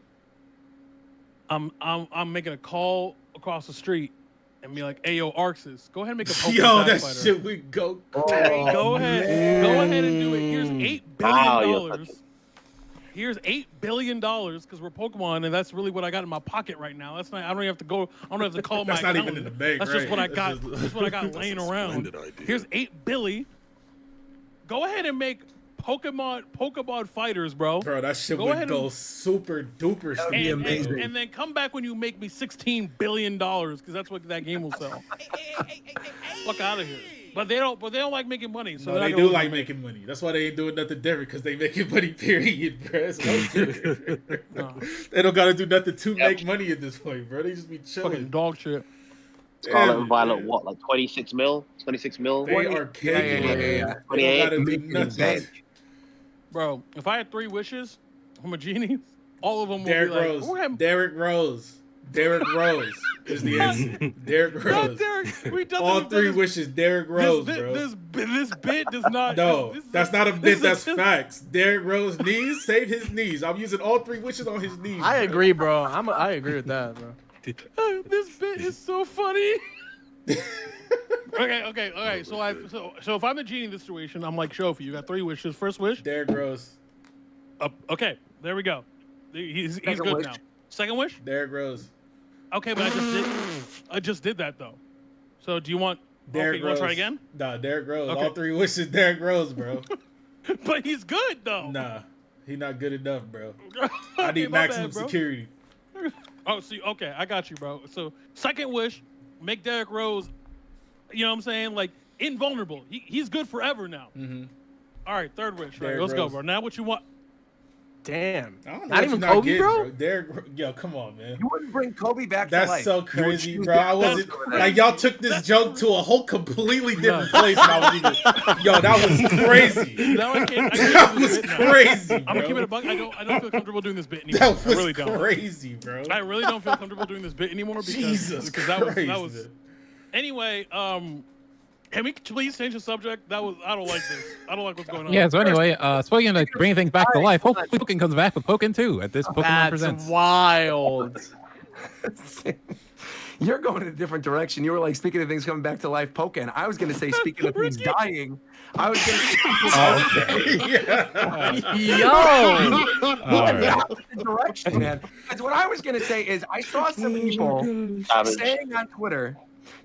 [SPEAKER 1] I'm making a call across the street and be like, "Hey, yo, Arxis, go ahead and make a Pokemon
[SPEAKER 3] that
[SPEAKER 1] fighter.
[SPEAKER 3] shit we go.
[SPEAKER 1] Go ahead and do it. Here's $8 billion. here's $8 billion because we're Pokemon, and that's really what I got in my pocket right now. That's not. I don't even have to go. I don't have to call
[SPEAKER 3] That's
[SPEAKER 1] my.
[SPEAKER 3] not even
[SPEAKER 1] accountant.
[SPEAKER 3] in the bank,
[SPEAKER 1] That's
[SPEAKER 3] right?
[SPEAKER 1] just what I
[SPEAKER 3] That's
[SPEAKER 1] got.
[SPEAKER 3] just-
[SPEAKER 1] That's what I got laying around.
[SPEAKER 7] splendid idea.
[SPEAKER 1] Here's $8 billion. Go ahead and make Pokemon fighters, bro.
[SPEAKER 3] Bro, that shit
[SPEAKER 1] Go
[SPEAKER 3] would
[SPEAKER 1] ahead
[SPEAKER 3] go
[SPEAKER 1] and-
[SPEAKER 3] super duper
[SPEAKER 2] That would be
[SPEAKER 3] speed.
[SPEAKER 2] amazing.
[SPEAKER 1] And then come back when you make me $16 billion because that's what that game will sell. Fuck out of here. But they don't like making money. So
[SPEAKER 3] No,
[SPEAKER 1] they're
[SPEAKER 3] they
[SPEAKER 1] not
[SPEAKER 3] do
[SPEAKER 1] gonna
[SPEAKER 3] like
[SPEAKER 1] make
[SPEAKER 3] making money. That's why they ain't doing nothing different, because they making money, period, bro. It's over.
[SPEAKER 1] No.
[SPEAKER 3] They don't gotta do nothing to
[SPEAKER 8] Yep.
[SPEAKER 3] make money at this point, bro. They just be
[SPEAKER 1] fucking
[SPEAKER 3] chilling.
[SPEAKER 1] dog shit.
[SPEAKER 8] Scarlet
[SPEAKER 3] Yeah,
[SPEAKER 8] and Violet,
[SPEAKER 3] yeah.
[SPEAKER 8] what, like 26 mil? 26 mil?
[SPEAKER 3] They are caking,
[SPEAKER 2] yeah.
[SPEAKER 3] They don't
[SPEAKER 8] 28.
[SPEAKER 3] gotta do
[SPEAKER 2] Making
[SPEAKER 3] nothing.
[SPEAKER 2] bank.
[SPEAKER 1] Bro, if I had 3 wishes from a genie, all of them would be
[SPEAKER 3] Derrick
[SPEAKER 1] like,
[SPEAKER 3] Rose.
[SPEAKER 1] "We're having-
[SPEAKER 3] Derrick Rose. Derrick Rose is the answer. Derrick
[SPEAKER 1] Not
[SPEAKER 3] Rose.
[SPEAKER 1] Derrick. We done
[SPEAKER 3] All
[SPEAKER 1] this-
[SPEAKER 3] 3
[SPEAKER 1] this-
[SPEAKER 3] wishes, Derrick Rose, bro.
[SPEAKER 1] This bit does not.
[SPEAKER 3] No,
[SPEAKER 1] this-
[SPEAKER 3] that's not a bit.
[SPEAKER 1] this is
[SPEAKER 3] That's
[SPEAKER 1] just-
[SPEAKER 3] facts. Derrick Rose knees, save his knees. I'm using all 3 wishes on his knees.
[SPEAKER 4] I
[SPEAKER 3] bro.
[SPEAKER 4] agree, bro. I agree with that, bro.
[SPEAKER 1] This bit is so funny. Okay. So if I'm the genie in this situation, I'm like, Shofi, you got 3 wishes. First wish.
[SPEAKER 3] Derrick Rose.
[SPEAKER 1] Okay, there we go. He's
[SPEAKER 2] Second
[SPEAKER 1] good
[SPEAKER 2] wish.
[SPEAKER 1] now. Second wish.
[SPEAKER 3] Derrick Rose.
[SPEAKER 1] Okay, but I just did that though. So do you want?
[SPEAKER 3] Derrick
[SPEAKER 1] Okay, you
[SPEAKER 3] Rose.
[SPEAKER 1] want to try again?
[SPEAKER 3] Nah, Derrick Rose.
[SPEAKER 1] Okay.
[SPEAKER 3] All 3 wishes, Derrick Rose, bro.
[SPEAKER 1] But he's good though.
[SPEAKER 3] Nah, he not good enough, bro.
[SPEAKER 1] Okay,
[SPEAKER 3] I need
[SPEAKER 1] my
[SPEAKER 3] maximum
[SPEAKER 1] bad, bro.
[SPEAKER 3] security.
[SPEAKER 1] Oh, see, okay, I got you, bro. So second wish, make Derrick Rose. You know what I'm saying? Like invulnerable. He's good forever now.
[SPEAKER 3] Mm-hmm.
[SPEAKER 1] All right, third wish. All right,
[SPEAKER 3] Derrick
[SPEAKER 1] let's go,
[SPEAKER 3] Rose.
[SPEAKER 1] bro. Now what you want?
[SPEAKER 4] Damn.
[SPEAKER 3] I don't know
[SPEAKER 4] Not
[SPEAKER 3] what
[SPEAKER 4] even
[SPEAKER 3] you're
[SPEAKER 4] Kobe,
[SPEAKER 3] getting,
[SPEAKER 4] bro?
[SPEAKER 3] Derrick, yo, come on, man.
[SPEAKER 2] You wouldn't bring Kobe back to
[SPEAKER 3] That's
[SPEAKER 2] life.
[SPEAKER 3] so
[SPEAKER 2] You would
[SPEAKER 3] crazy,
[SPEAKER 2] choose
[SPEAKER 3] bro. I
[SPEAKER 2] that.
[SPEAKER 3] wasn't
[SPEAKER 1] That's
[SPEAKER 3] like y'all took this joke to a whole completely different place. And I was even, yo, that was crazy.
[SPEAKER 1] Now I can't
[SPEAKER 3] That
[SPEAKER 1] do
[SPEAKER 3] was
[SPEAKER 1] this bit now.
[SPEAKER 3] crazy,
[SPEAKER 1] I'm gonna keep it
[SPEAKER 3] bro.
[SPEAKER 1] a buck. I don't feel comfortable doing this bit anymore.
[SPEAKER 3] That was
[SPEAKER 1] I really don't.
[SPEAKER 3] crazy, bro.
[SPEAKER 1] I really don't feel comfortable doing this bit anymore
[SPEAKER 3] Jesus
[SPEAKER 1] because
[SPEAKER 3] Christ.
[SPEAKER 1] that was. Anyway, can we please change the subject? I don't like this. I don't like what's going on.
[SPEAKER 5] Yeah, so anyway, speaking of bringing things back to life, hopefully Pokken comes back with Pokken 2 at this Pokemon
[SPEAKER 4] That's
[SPEAKER 5] Presents.
[SPEAKER 4] wild.
[SPEAKER 2] You're going in a different direction. You were like, speaking of things coming back to life, Pokken. I was going to say, speaking of things dying, I was going to say,
[SPEAKER 4] Yo.
[SPEAKER 5] All right.
[SPEAKER 2] opposite direction, man. Because what I was going to say is, I saw some people
[SPEAKER 8] Savage.
[SPEAKER 2] saying on Twitter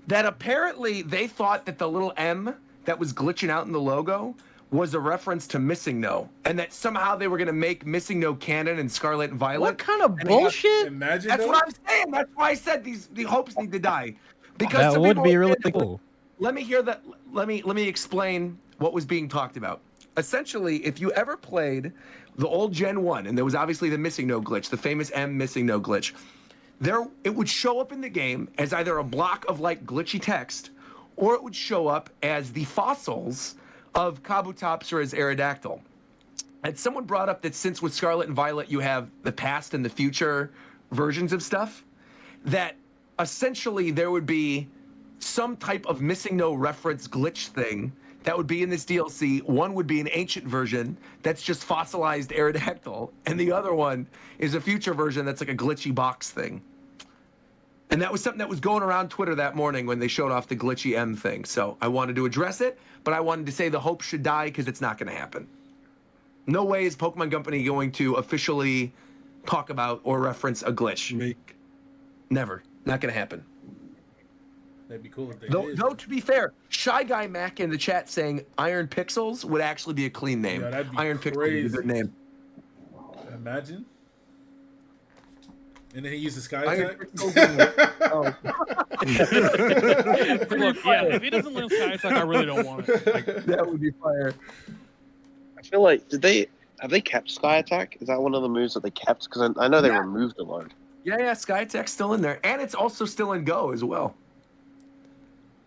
[SPEAKER 2] that apparently they thought that the little M that was glitching out in the logo was a reference to Missing No, and that somehow they were going to make Missing No canon and Scarlet and Violet.
[SPEAKER 4] What kind of
[SPEAKER 2] And they got-
[SPEAKER 4] bullshit?
[SPEAKER 3] Imagine
[SPEAKER 2] That's
[SPEAKER 3] though.
[SPEAKER 2] what I'm saying. That's why I said the hopes need to die. Because
[SPEAKER 5] That
[SPEAKER 2] some
[SPEAKER 5] would
[SPEAKER 2] people
[SPEAKER 5] be
[SPEAKER 2] were
[SPEAKER 5] really
[SPEAKER 2] saying-
[SPEAKER 5] cool.
[SPEAKER 2] Let me hear that. Let me explain what was being talked about. Essentially, if you ever played the old Gen 1, and there was obviously the Missing No glitch, the famous M Missing No glitch, it would show up in the game as either a block of like glitchy text, or it would show up as the fossils of Kabutops Aerodactyl. And someone brought up that since with Scarlet and Violet you have the past and the future versions of stuff, that essentially there would be some type of Missing No reference glitch thing that would be in this DLC. One would be an ancient version that's just fossilized Aerodactyl, and the other one is a future version that's like a glitchy box thing. And that was something that was going around Twitter that morning when they showed off the glitchy M thing. So I wanted to address it, but I wanted to say the hope should die because it's not going to happen. No way is Pokemon Company going to officially talk about or reference a glitch. Never. Not going to happen.
[SPEAKER 3] That'd be cool if they
[SPEAKER 2] Though,
[SPEAKER 3] did.
[SPEAKER 2] though, to be fair, Shy Guy Mac in the chat saying Iron Pixels would actually be a clean name.
[SPEAKER 3] Yeah, that'd be
[SPEAKER 2] Iron Pixels would be a
[SPEAKER 3] crazy.
[SPEAKER 2] good name.
[SPEAKER 3] Imagine. And then he used the sky
[SPEAKER 2] Iron
[SPEAKER 3] attack.
[SPEAKER 2] Pixels. Oh.
[SPEAKER 1] Look, yeah, if he doesn't learn Sky Attack, I really don't want it. Like,
[SPEAKER 2] That would be fire.
[SPEAKER 8] I feel like have they kept Sky Attack? Is that one of the moves that they kept? Because I know they
[SPEAKER 2] Yeah.
[SPEAKER 8] removed a load.
[SPEAKER 2] Yeah, Sky Attack's still in there, and it's also still in Go as well.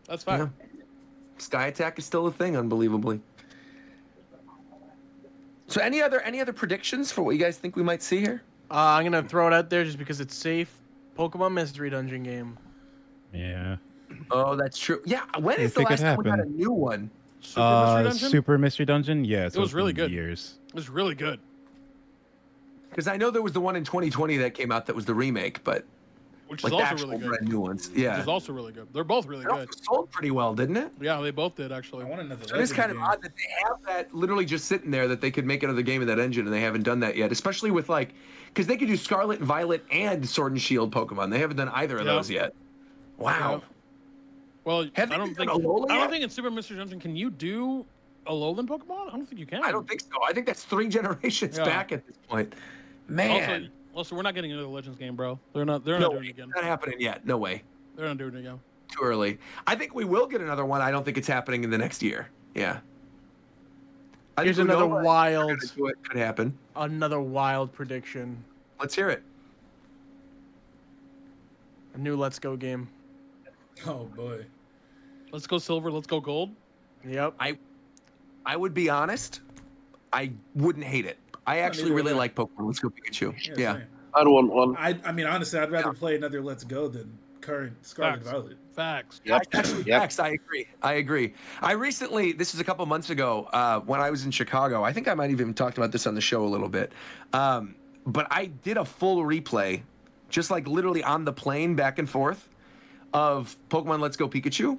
[SPEAKER 1] that's fine.
[SPEAKER 2] Yeah. Sky Attack is still a thing, unbelievably. So, any other predictions for what you guys think we might see here?
[SPEAKER 4] I'm gonna throw it out there just because it's safe. Pokemon Mystery Dungeon game.
[SPEAKER 5] Yeah.
[SPEAKER 2] Oh, that's true. Yeah, when is the
[SPEAKER 5] If it could
[SPEAKER 2] last time we got a
[SPEAKER 5] happen.
[SPEAKER 2] new one?
[SPEAKER 1] Super Mystery Dungeon?
[SPEAKER 5] Super Mystery Dungeon? Yeah,
[SPEAKER 1] It was really
[SPEAKER 5] been
[SPEAKER 1] good.
[SPEAKER 5] Years.
[SPEAKER 1] It was really good.
[SPEAKER 2] Because I know there was the one in 2020 that came out that was the remake, but
[SPEAKER 1] which
[SPEAKER 2] like
[SPEAKER 1] is
[SPEAKER 2] the
[SPEAKER 1] also
[SPEAKER 2] actual
[SPEAKER 1] really good.
[SPEAKER 2] brand new ones.
[SPEAKER 1] Which
[SPEAKER 2] Yeah,
[SPEAKER 1] is also really good. They're both really
[SPEAKER 2] it also
[SPEAKER 1] good.
[SPEAKER 2] sold pretty well, didn't it?
[SPEAKER 1] Yeah, they both did actually.
[SPEAKER 3] I want another.
[SPEAKER 2] So it's
[SPEAKER 3] Legends
[SPEAKER 2] kind of
[SPEAKER 3] game.
[SPEAKER 2] odd that they have that literally just sitting there, that they could make another game of that engine, and they haven't done that yet. Especially with like, because they could do Scarlet and Violet and Sword and Shield Pokemon. They haven't done either of
[SPEAKER 1] Yeah.
[SPEAKER 2] those yet. Wow.
[SPEAKER 1] Yeah. Well,
[SPEAKER 2] Have
[SPEAKER 1] I
[SPEAKER 2] they
[SPEAKER 1] don't
[SPEAKER 2] done
[SPEAKER 1] think
[SPEAKER 2] Alola
[SPEAKER 1] I
[SPEAKER 2] yet?
[SPEAKER 1] don't think in Super Mr. Junction can you do Alolan Pokemon? I don't think you can.
[SPEAKER 2] I don't think so. I think that's 3 generations
[SPEAKER 1] Yeah.
[SPEAKER 2] back at this point. Man,
[SPEAKER 1] Also, we're not getting into the Legends game, bro. They're not
[SPEAKER 2] no,
[SPEAKER 1] doing it again.
[SPEAKER 2] it's not happening yet. No way.
[SPEAKER 1] They're not doing it again.
[SPEAKER 2] Too early. I think we will get another one. I don't think it's happening in the next year. Yeah. I
[SPEAKER 4] Here's
[SPEAKER 2] think
[SPEAKER 4] another
[SPEAKER 2] Unova,
[SPEAKER 4] wild,
[SPEAKER 2] it could happen.
[SPEAKER 4] another wild prediction.
[SPEAKER 2] Let's hear it.
[SPEAKER 4] A new Let's Go game.
[SPEAKER 3] Oh boy.
[SPEAKER 1] Let's go silver. Let's go gold.
[SPEAKER 4] Yep.
[SPEAKER 2] I would be honest. I wouldn't hate it. I actually
[SPEAKER 3] neither
[SPEAKER 2] really
[SPEAKER 3] would I.
[SPEAKER 2] like Pokemon Let's Go Pikachu. Yeah.
[SPEAKER 3] same.
[SPEAKER 8] I'd want one.
[SPEAKER 3] I mean, honestly, I'd rather play another Let's Go than current Scarlet
[SPEAKER 1] Facts.
[SPEAKER 3] Violet.
[SPEAKER 1] Facts.
[SPEAKER 8] Yep.
[SPEAKER 2] Actually,
[SPEAKER 8] Yep.
[SPEAKER 2] Max, I agree. I recently, this is a couple months ago, when I was in Chicago. I think I might have even talked about this on the show a little bit. But I did a full replay, just like literally on the plane back and forth, of Pokemon Let's Go Pikachu.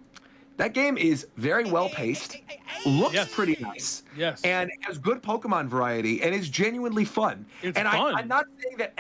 [SPEAKER 2] That game is very well paced, looks
[SPEAKER 1] Yes.
[SPEAKER 2] pretty nice,
[SPEAKER 1] Yes.
[SPEAKER 2] and has good Pokemon variety, and is genuinely fun.
[SPEAKER 1] It's
[SPEAKER 2] and
[SPEAKER 1] fun.
[SPEAKER 2] I'm not saying that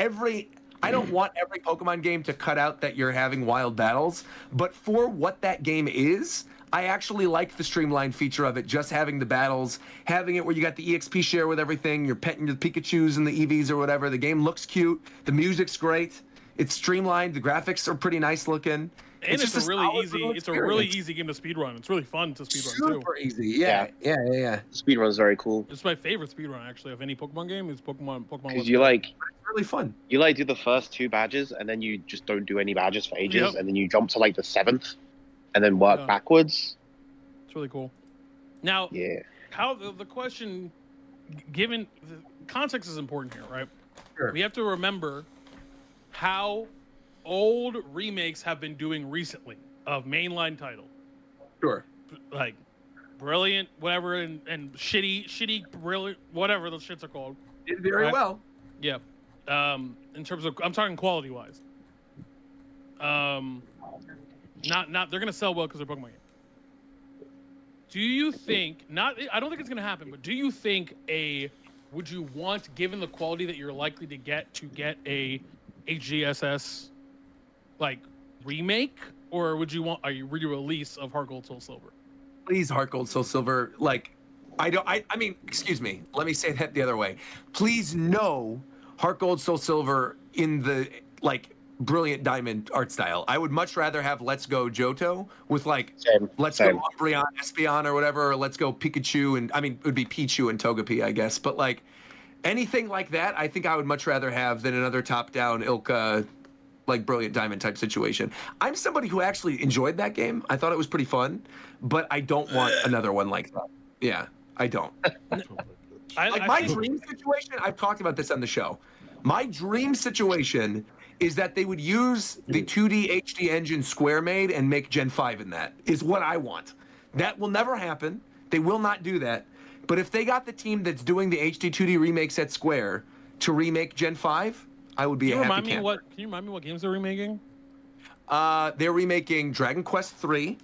[SPEAKER 2] I don't want every Pokemon game to cut out that you're having wild battles, but for what that game is, I actually like the streamlined feature of it, just having the battles, having it where you got the EXP share with everything, you're petting the Pikachus and the Eevees or whatever. The game looks cute, the music's great, it's streamlined, the graphics are pretty nice looking.
[SPEAKER 1] And it's
[SPEAKER 2] just
[SPEAKER 1] a really
[SPEAKER 2] solid
[SPEAKER 1] easy.
[SPEAKER 2] little
[SPEAKER 1] It's a really
[SPEAKER 2] experience.
[SPEAKER 1] easy game to speedrun. It's really fun to speedrun too.
[SPEAKER 2] Super easy, yeah.
[SPEAKER 8] Speedrun's very cool.
[SPEAKER 1] It's my favorite speedrun actually of any Pokemon game. Is Pokemon.
[SPEAKER 8] Because
[SPEAKER 1] Let's
[SPEAKER 8] you
[SPEAKER 1] Go.
[SPEAKER 8] like
[SPEAKER 2] It's really fun.
[SPEAKER 8] do the first 2 badges and then you just don't do any badges for ages,
[SPEAKER 1] Yep.
[SPEAKER 8] and then you jump to like the 7th and then work
[SPEAKER 1] Yeah.
[SPEAKER 8] backwards.
[SPEAKER 1] It's really cool. Now,
[SPEAKER 8] Yeah.
[SPEAKER 1] how the question, given the context is important here, right?
[SPEAKER 2] Sure.
[SPEAKER 1] We have to remember how old remakes have been doing recently of mainline title,
[SPEAKER 2] Sure.
[SPEAKER 1] like brilliant, whatever, and shitty, brilliant, whatever those shits are called.
[SPEAKER 2] Did very
[SPEAKER 1] Right.
[SPEAKER 2] well.
[SPEAKER 1] Yeah. In terms of, I'm talking quality wise. Not they're gonna sell well because they're Pokemon games. Do you think I don't think it's gonna happen, but do you think would you want, given the quality that you're likely to get a HGSS like remake, or would you want a re-release of Heart Gold Soul Silver?
[SPEAKER 2] Please, Heart Gold Soul Silver. Like, I mean, excuse me. Let me say that the other way. Please, no Heart Gold Soul Silver in the like Brilliant Diamond art style. I would much rather have Let's Go Johto with like
[SPEAKER 8] Same.
[SPEAKER 2] Let's
[SPEAKER 8] Same.
[SPEAKER 2] Go Umbreon, Espeon, or whatever. Or Let's Go Pikachu, and I mean, it would be Pichu and Togepi, I guess. But like anything like that, I think I would much rather have than another top-down Ilka, like Brilliant Diamond type situation. I'm somebody who actually enjoyed that game. I thought it was pretty fun, but I don't want another one like that. Yeah, I don't. Like my dream situation, I've talked about this on the show. My dream situation is that they would use the 2D HD engine Square made and make Gen 5 in that, is what I want. That will never happen. They will not do that. But if they got the team that's doing the HD 2D remakes at Square to remake Gen 5, I would be
[SPEAKER 1] Can
[SPEAKER 2] a
[SPEAKER 1] you
[SPEAKER 2] happy
[SPEAKER 1] remind me
[SPEAKER 2] camper.
[SPEAKER 1] Can you remind me what games they're remaking?
[SPEAKER 2] They're remaking Dragon Quest 3.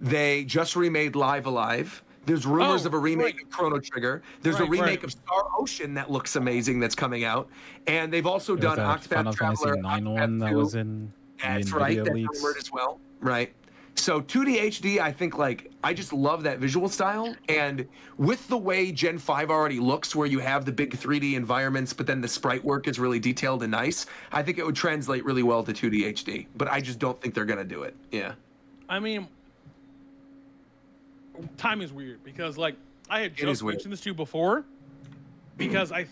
[SPEAKER 2] They just remade Live Alive. There's rumors
[SPEAKER 1] Oh,
[SPEAKER 2] of a remake
[SPEAKER 1] right.
[SPEAKER 2] of Chrono Trigger. There's a
[SPEAKER 1] Right,
[SPEAKER 2] remake
[SPEAKER 1] right.
[SPEAKER 2] of Star Ocean that looks amazing that's coming out. And they've also
[SPEAKER 5] There's
[SPEAKER 2] done
[SPEAKER 5] that
[SPEAKER 2] Octopath
[SPEAKER 5] Final Fantasy
[SPEAKER 2] Traveler.
[SPEAKER 5] 9
[SPEAKER 2] Octopath
[SPEAKER 5] one that
[SPEAKER 2] 2.
[SPEAKER 5] was in
[SPEAKER 2] That's
[SPEAKER 5] the
[SPEAKER 2] right.
[SPEAKER 5] NVIDIA
[SPEAKER 2] That's
[SPEAKER 5] leaks.
[SPEAKER 2] rumored as well. Right. So 2D HD, I think I just love that visual style. And with the way Gen 5 already looks, where you have the big 3D environments, but then the sprite work is really detailed and nice, I think it would translate really well to 2D HD. But I just don't think they're going to do it. Yeah.
[SPEAKER 1] I mean, time is weird because like I had
[SPEAKER 2] It
[SPEAKER 1] just
[SPEAKER 2] is weird.
[SPEAKER 1] mentioned this to you before, because I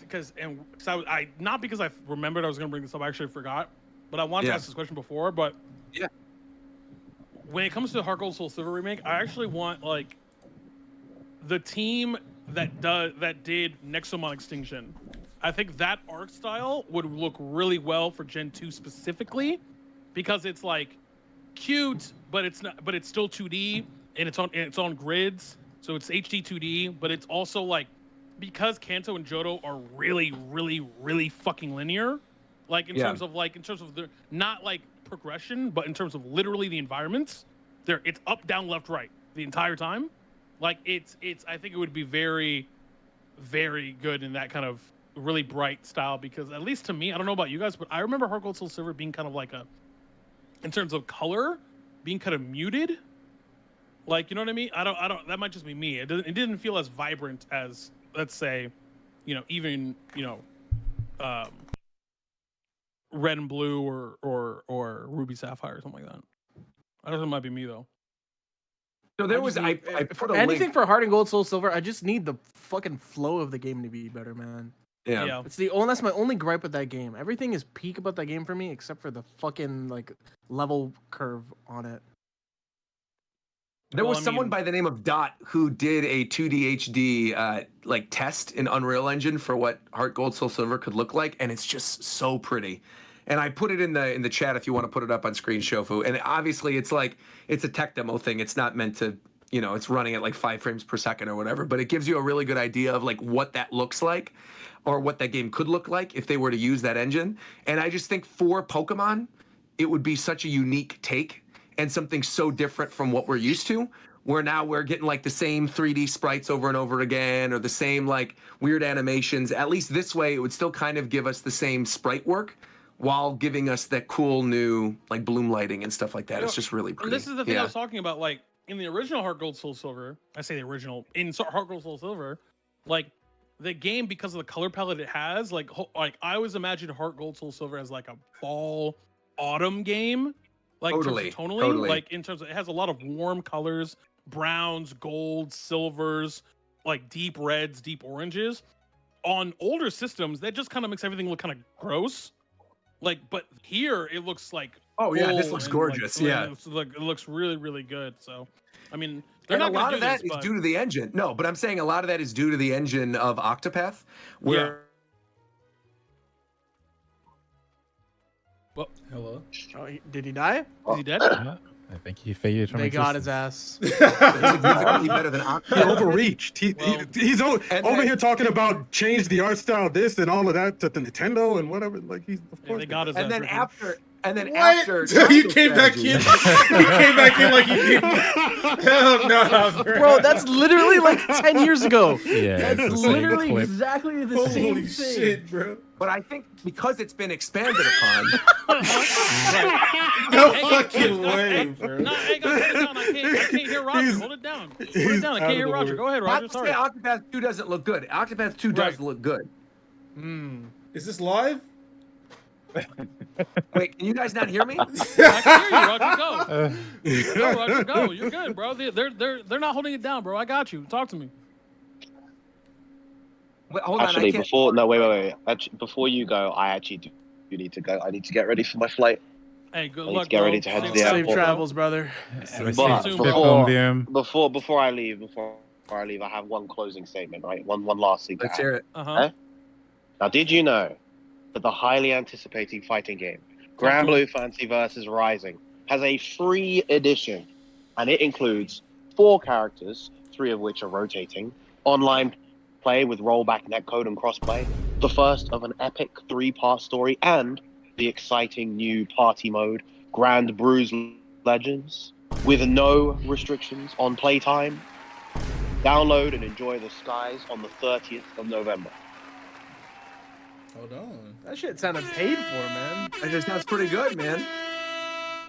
[SPEAKER 1] not because I remembered I was going to bring this up. I actually forgot, but I wanted
[SPEAKER 2] Yeah.
[SPEAKER 1] to ask this question before. But
[SPEAKER 2] Yeah.
[SPEAKER 1] when it comes to the Heart Gold Soul Silver remake, I actually want like the team that did Nexomon Extinction. I think that art style would look really well for Gen 2 specifically, because it's like cute, but it's not. But it's still 2D, and it's on grids, so it's HD 2D. But it's also like, because Kanto and Johto are really, really, really fucking linear, like in terms of they're not like progression, but in terms of literally the environments, it's up, down, left, right the entire time. Like it's I think it would be very, very good in that kind of really bright style, because at least to me, I don't know about you guys, but I remember Heart Gold Soul Silver being kind of like in terms of color, being kind of muted. Like, you know what I mean? I don't. That might just be me. It didn't feel as vibrant as, let's say, even Red and Blue or Ruby Sapphire or something like that. I don't know. It might be me though.
[SPEAKER 2] So there was I put a
[SPEAKER 4] anything
[SPEAKER 2] link.
[SPEAKER 4] for Heart and Gold, Soul Silver. I just need the fucking flow of the game to be better, man.
[SPEAKER 2] Yeah.
[SPEAKER 4] That's my only gripe with that game. Everything is peak about that game for me, except for the fucking like level curve on it.
[SPEAKER 2] There was someone by the name of Dot who did a 2D HD like test in Unreal Engine for what Heart Gold Soul Silver could look like, and it's just so pretty. And I put it in the chat if you want to put it up on screen, Shofu. And obviously it's a tech demo thing. It's not meant to, it's running at like 5 frames per second or whatever, but it gives you a really good idea of like what that looks like or what that game could look like if they were to use that engine. And I just think for Pokemon, it would be such a unique take and something so different from what we're used to, where now we're getting like the same 3D sprites over and over again, or the same like weird animations. At least this way, it would still kind of give us the same sprite work while giving us that cool new like bloom lighting and stuff like that. It's just really pretty.
[SPEAKER 1] And this is the thing I was talking about. Like in the original Heart Gold Soul Silver, I say the original, in Heart Gold Soul Silver, like the game, because of the color palette it has, like I always imagined Heart Gold Soul Silver as like a fall autumn game. Like
[SPEAKER 2] totally.
[SPEAKER 1] tonally, like in terms of, it has a lot of warm colors, browns, golds, silvers, like deep reds, deep oranges. On older systems, that just kind of makes everything look kind of gross. Like, but here it looks like,
[SPEAKER 2] oh yeah, this looks gorgeous.
[SPEAKER 1] Like, it looks really, really good. So, I mean,
[SPEAKER 2] and a lot of that is due to the engine. No, but I'm saying a lot of that is due to the engine of Octopath, where.
[SPEAKER 1] Well,
[SPEAKER 3] hello.
[SPEAKER 4] Oh, did he die?
[SPEAKER 1] Is he dead?
[SPEAKER 5] I think he faded from
[SPEAKER 4] They got
[SPEAKER 5] existence.
[SPEAKER 4] his ass.
[SPEAKER 2] Significantly better than Octopath.
[SPEAKER 7] He overreached. He's over here talking about change the art style, this and all of that to the Nintendo and whatever. Like he's of course.
[SPEAKER 1] They got his
[SPEAKER 2] and
[SPEAKER 1] ass.
[SPEAKER 2] then after. And then
[SPEAKER 3] What?
[SPEAKER 2] after
[SPEAKER 3] You came back in. You came back in like you didn't. Hell no,
[SPEAKER 4] Bro, that's literally like 10 years ago.
[SPEAKER 5] Yeah,
[SPEAKER 4] That's
[SPEAKER 5] it's the same
[SPEAKER 4] literally
[SPEAKER 5] clip.
[SPEAKER 4] exactly the same
[SPEAKER 3] Holy
[SPEAKER 4] thing.
[SPEAKER 3] shit, bro.
[SPEAKER 2] But I think because it's been expanded upon.
[SPEAKER 3] No
[SPEAKER 1] Hey,
[SPEAKER 3] fucking
[SPEAKER 1] guys,
[SPEAKER 3] way,
[SPEAKER 1] hey,
[SPEAKER 3] bro.
[SPEAKER 1] No, hey, guys, hold it down. I can't hear Roger. Hold it down. Hold it down. I can't hear Roger. Go ahead, Roger.
[SPEAKER 2] Not to
[SPEAKER 1] Sorry.
[SPEAKER 2] say Octopath 2 doesn't look good. Octopath 2 does look good.
[SPEAKER 3] Is this live?
[SPEAKER 2] Wait, can you guys not hear me?
[SPEAKER 1] I can hear you, Roger. Go. Go, Roger. Go. You're good, bro. They're not holding it down, bro. I got you. Talk to me.
[SPEAKER 2] Wait, hold on.
[SPEAKER 8] Actually,
[SPEAKER 2] I can't.
[SPEAKER 8] wait. Actually, before you go, I actually do need to go. I need to get ready for my flight.
[SPEAKER 1] Hey, good
[SPEAKER 8] I need
[SPEAKER 1] luck,
[SPEAKER 8] to get
[SPEAKER 1] bro.
[SPEAKER 8] ready to head to the
[SPEAKER 4] Safe
[SPEAKER 8] airport.
[SPEAKER 4] travels, brother.
[SPEAKER 8] But
[SPEAKER 1] Before
[SPEAKER 8] I leave, I have one closing statement, right? One last thing.
[SPEAKER 2] Let's hear it.
[SPEAKER 1] Uh-huh.
[SPEAKER 8] Now, did you know that the highly anticipated fighting game, Grand Blue Fantasy vs. Rising, has a free edition, and it includes 4 characters, 3 of which are rotating, online play with rollback netcode and crossplay, the first of an epic 3-part story, and the exciting new party mode, Grand Brews Legends, with no restrictions on playtime. Download and enjoy the skies on the 30th of November.
[SPEAKER 3] Hold on.
[SPEAKER 4] That shit sounded paid for, man.
[SPEAKER 2] That just sounds pretty good, man.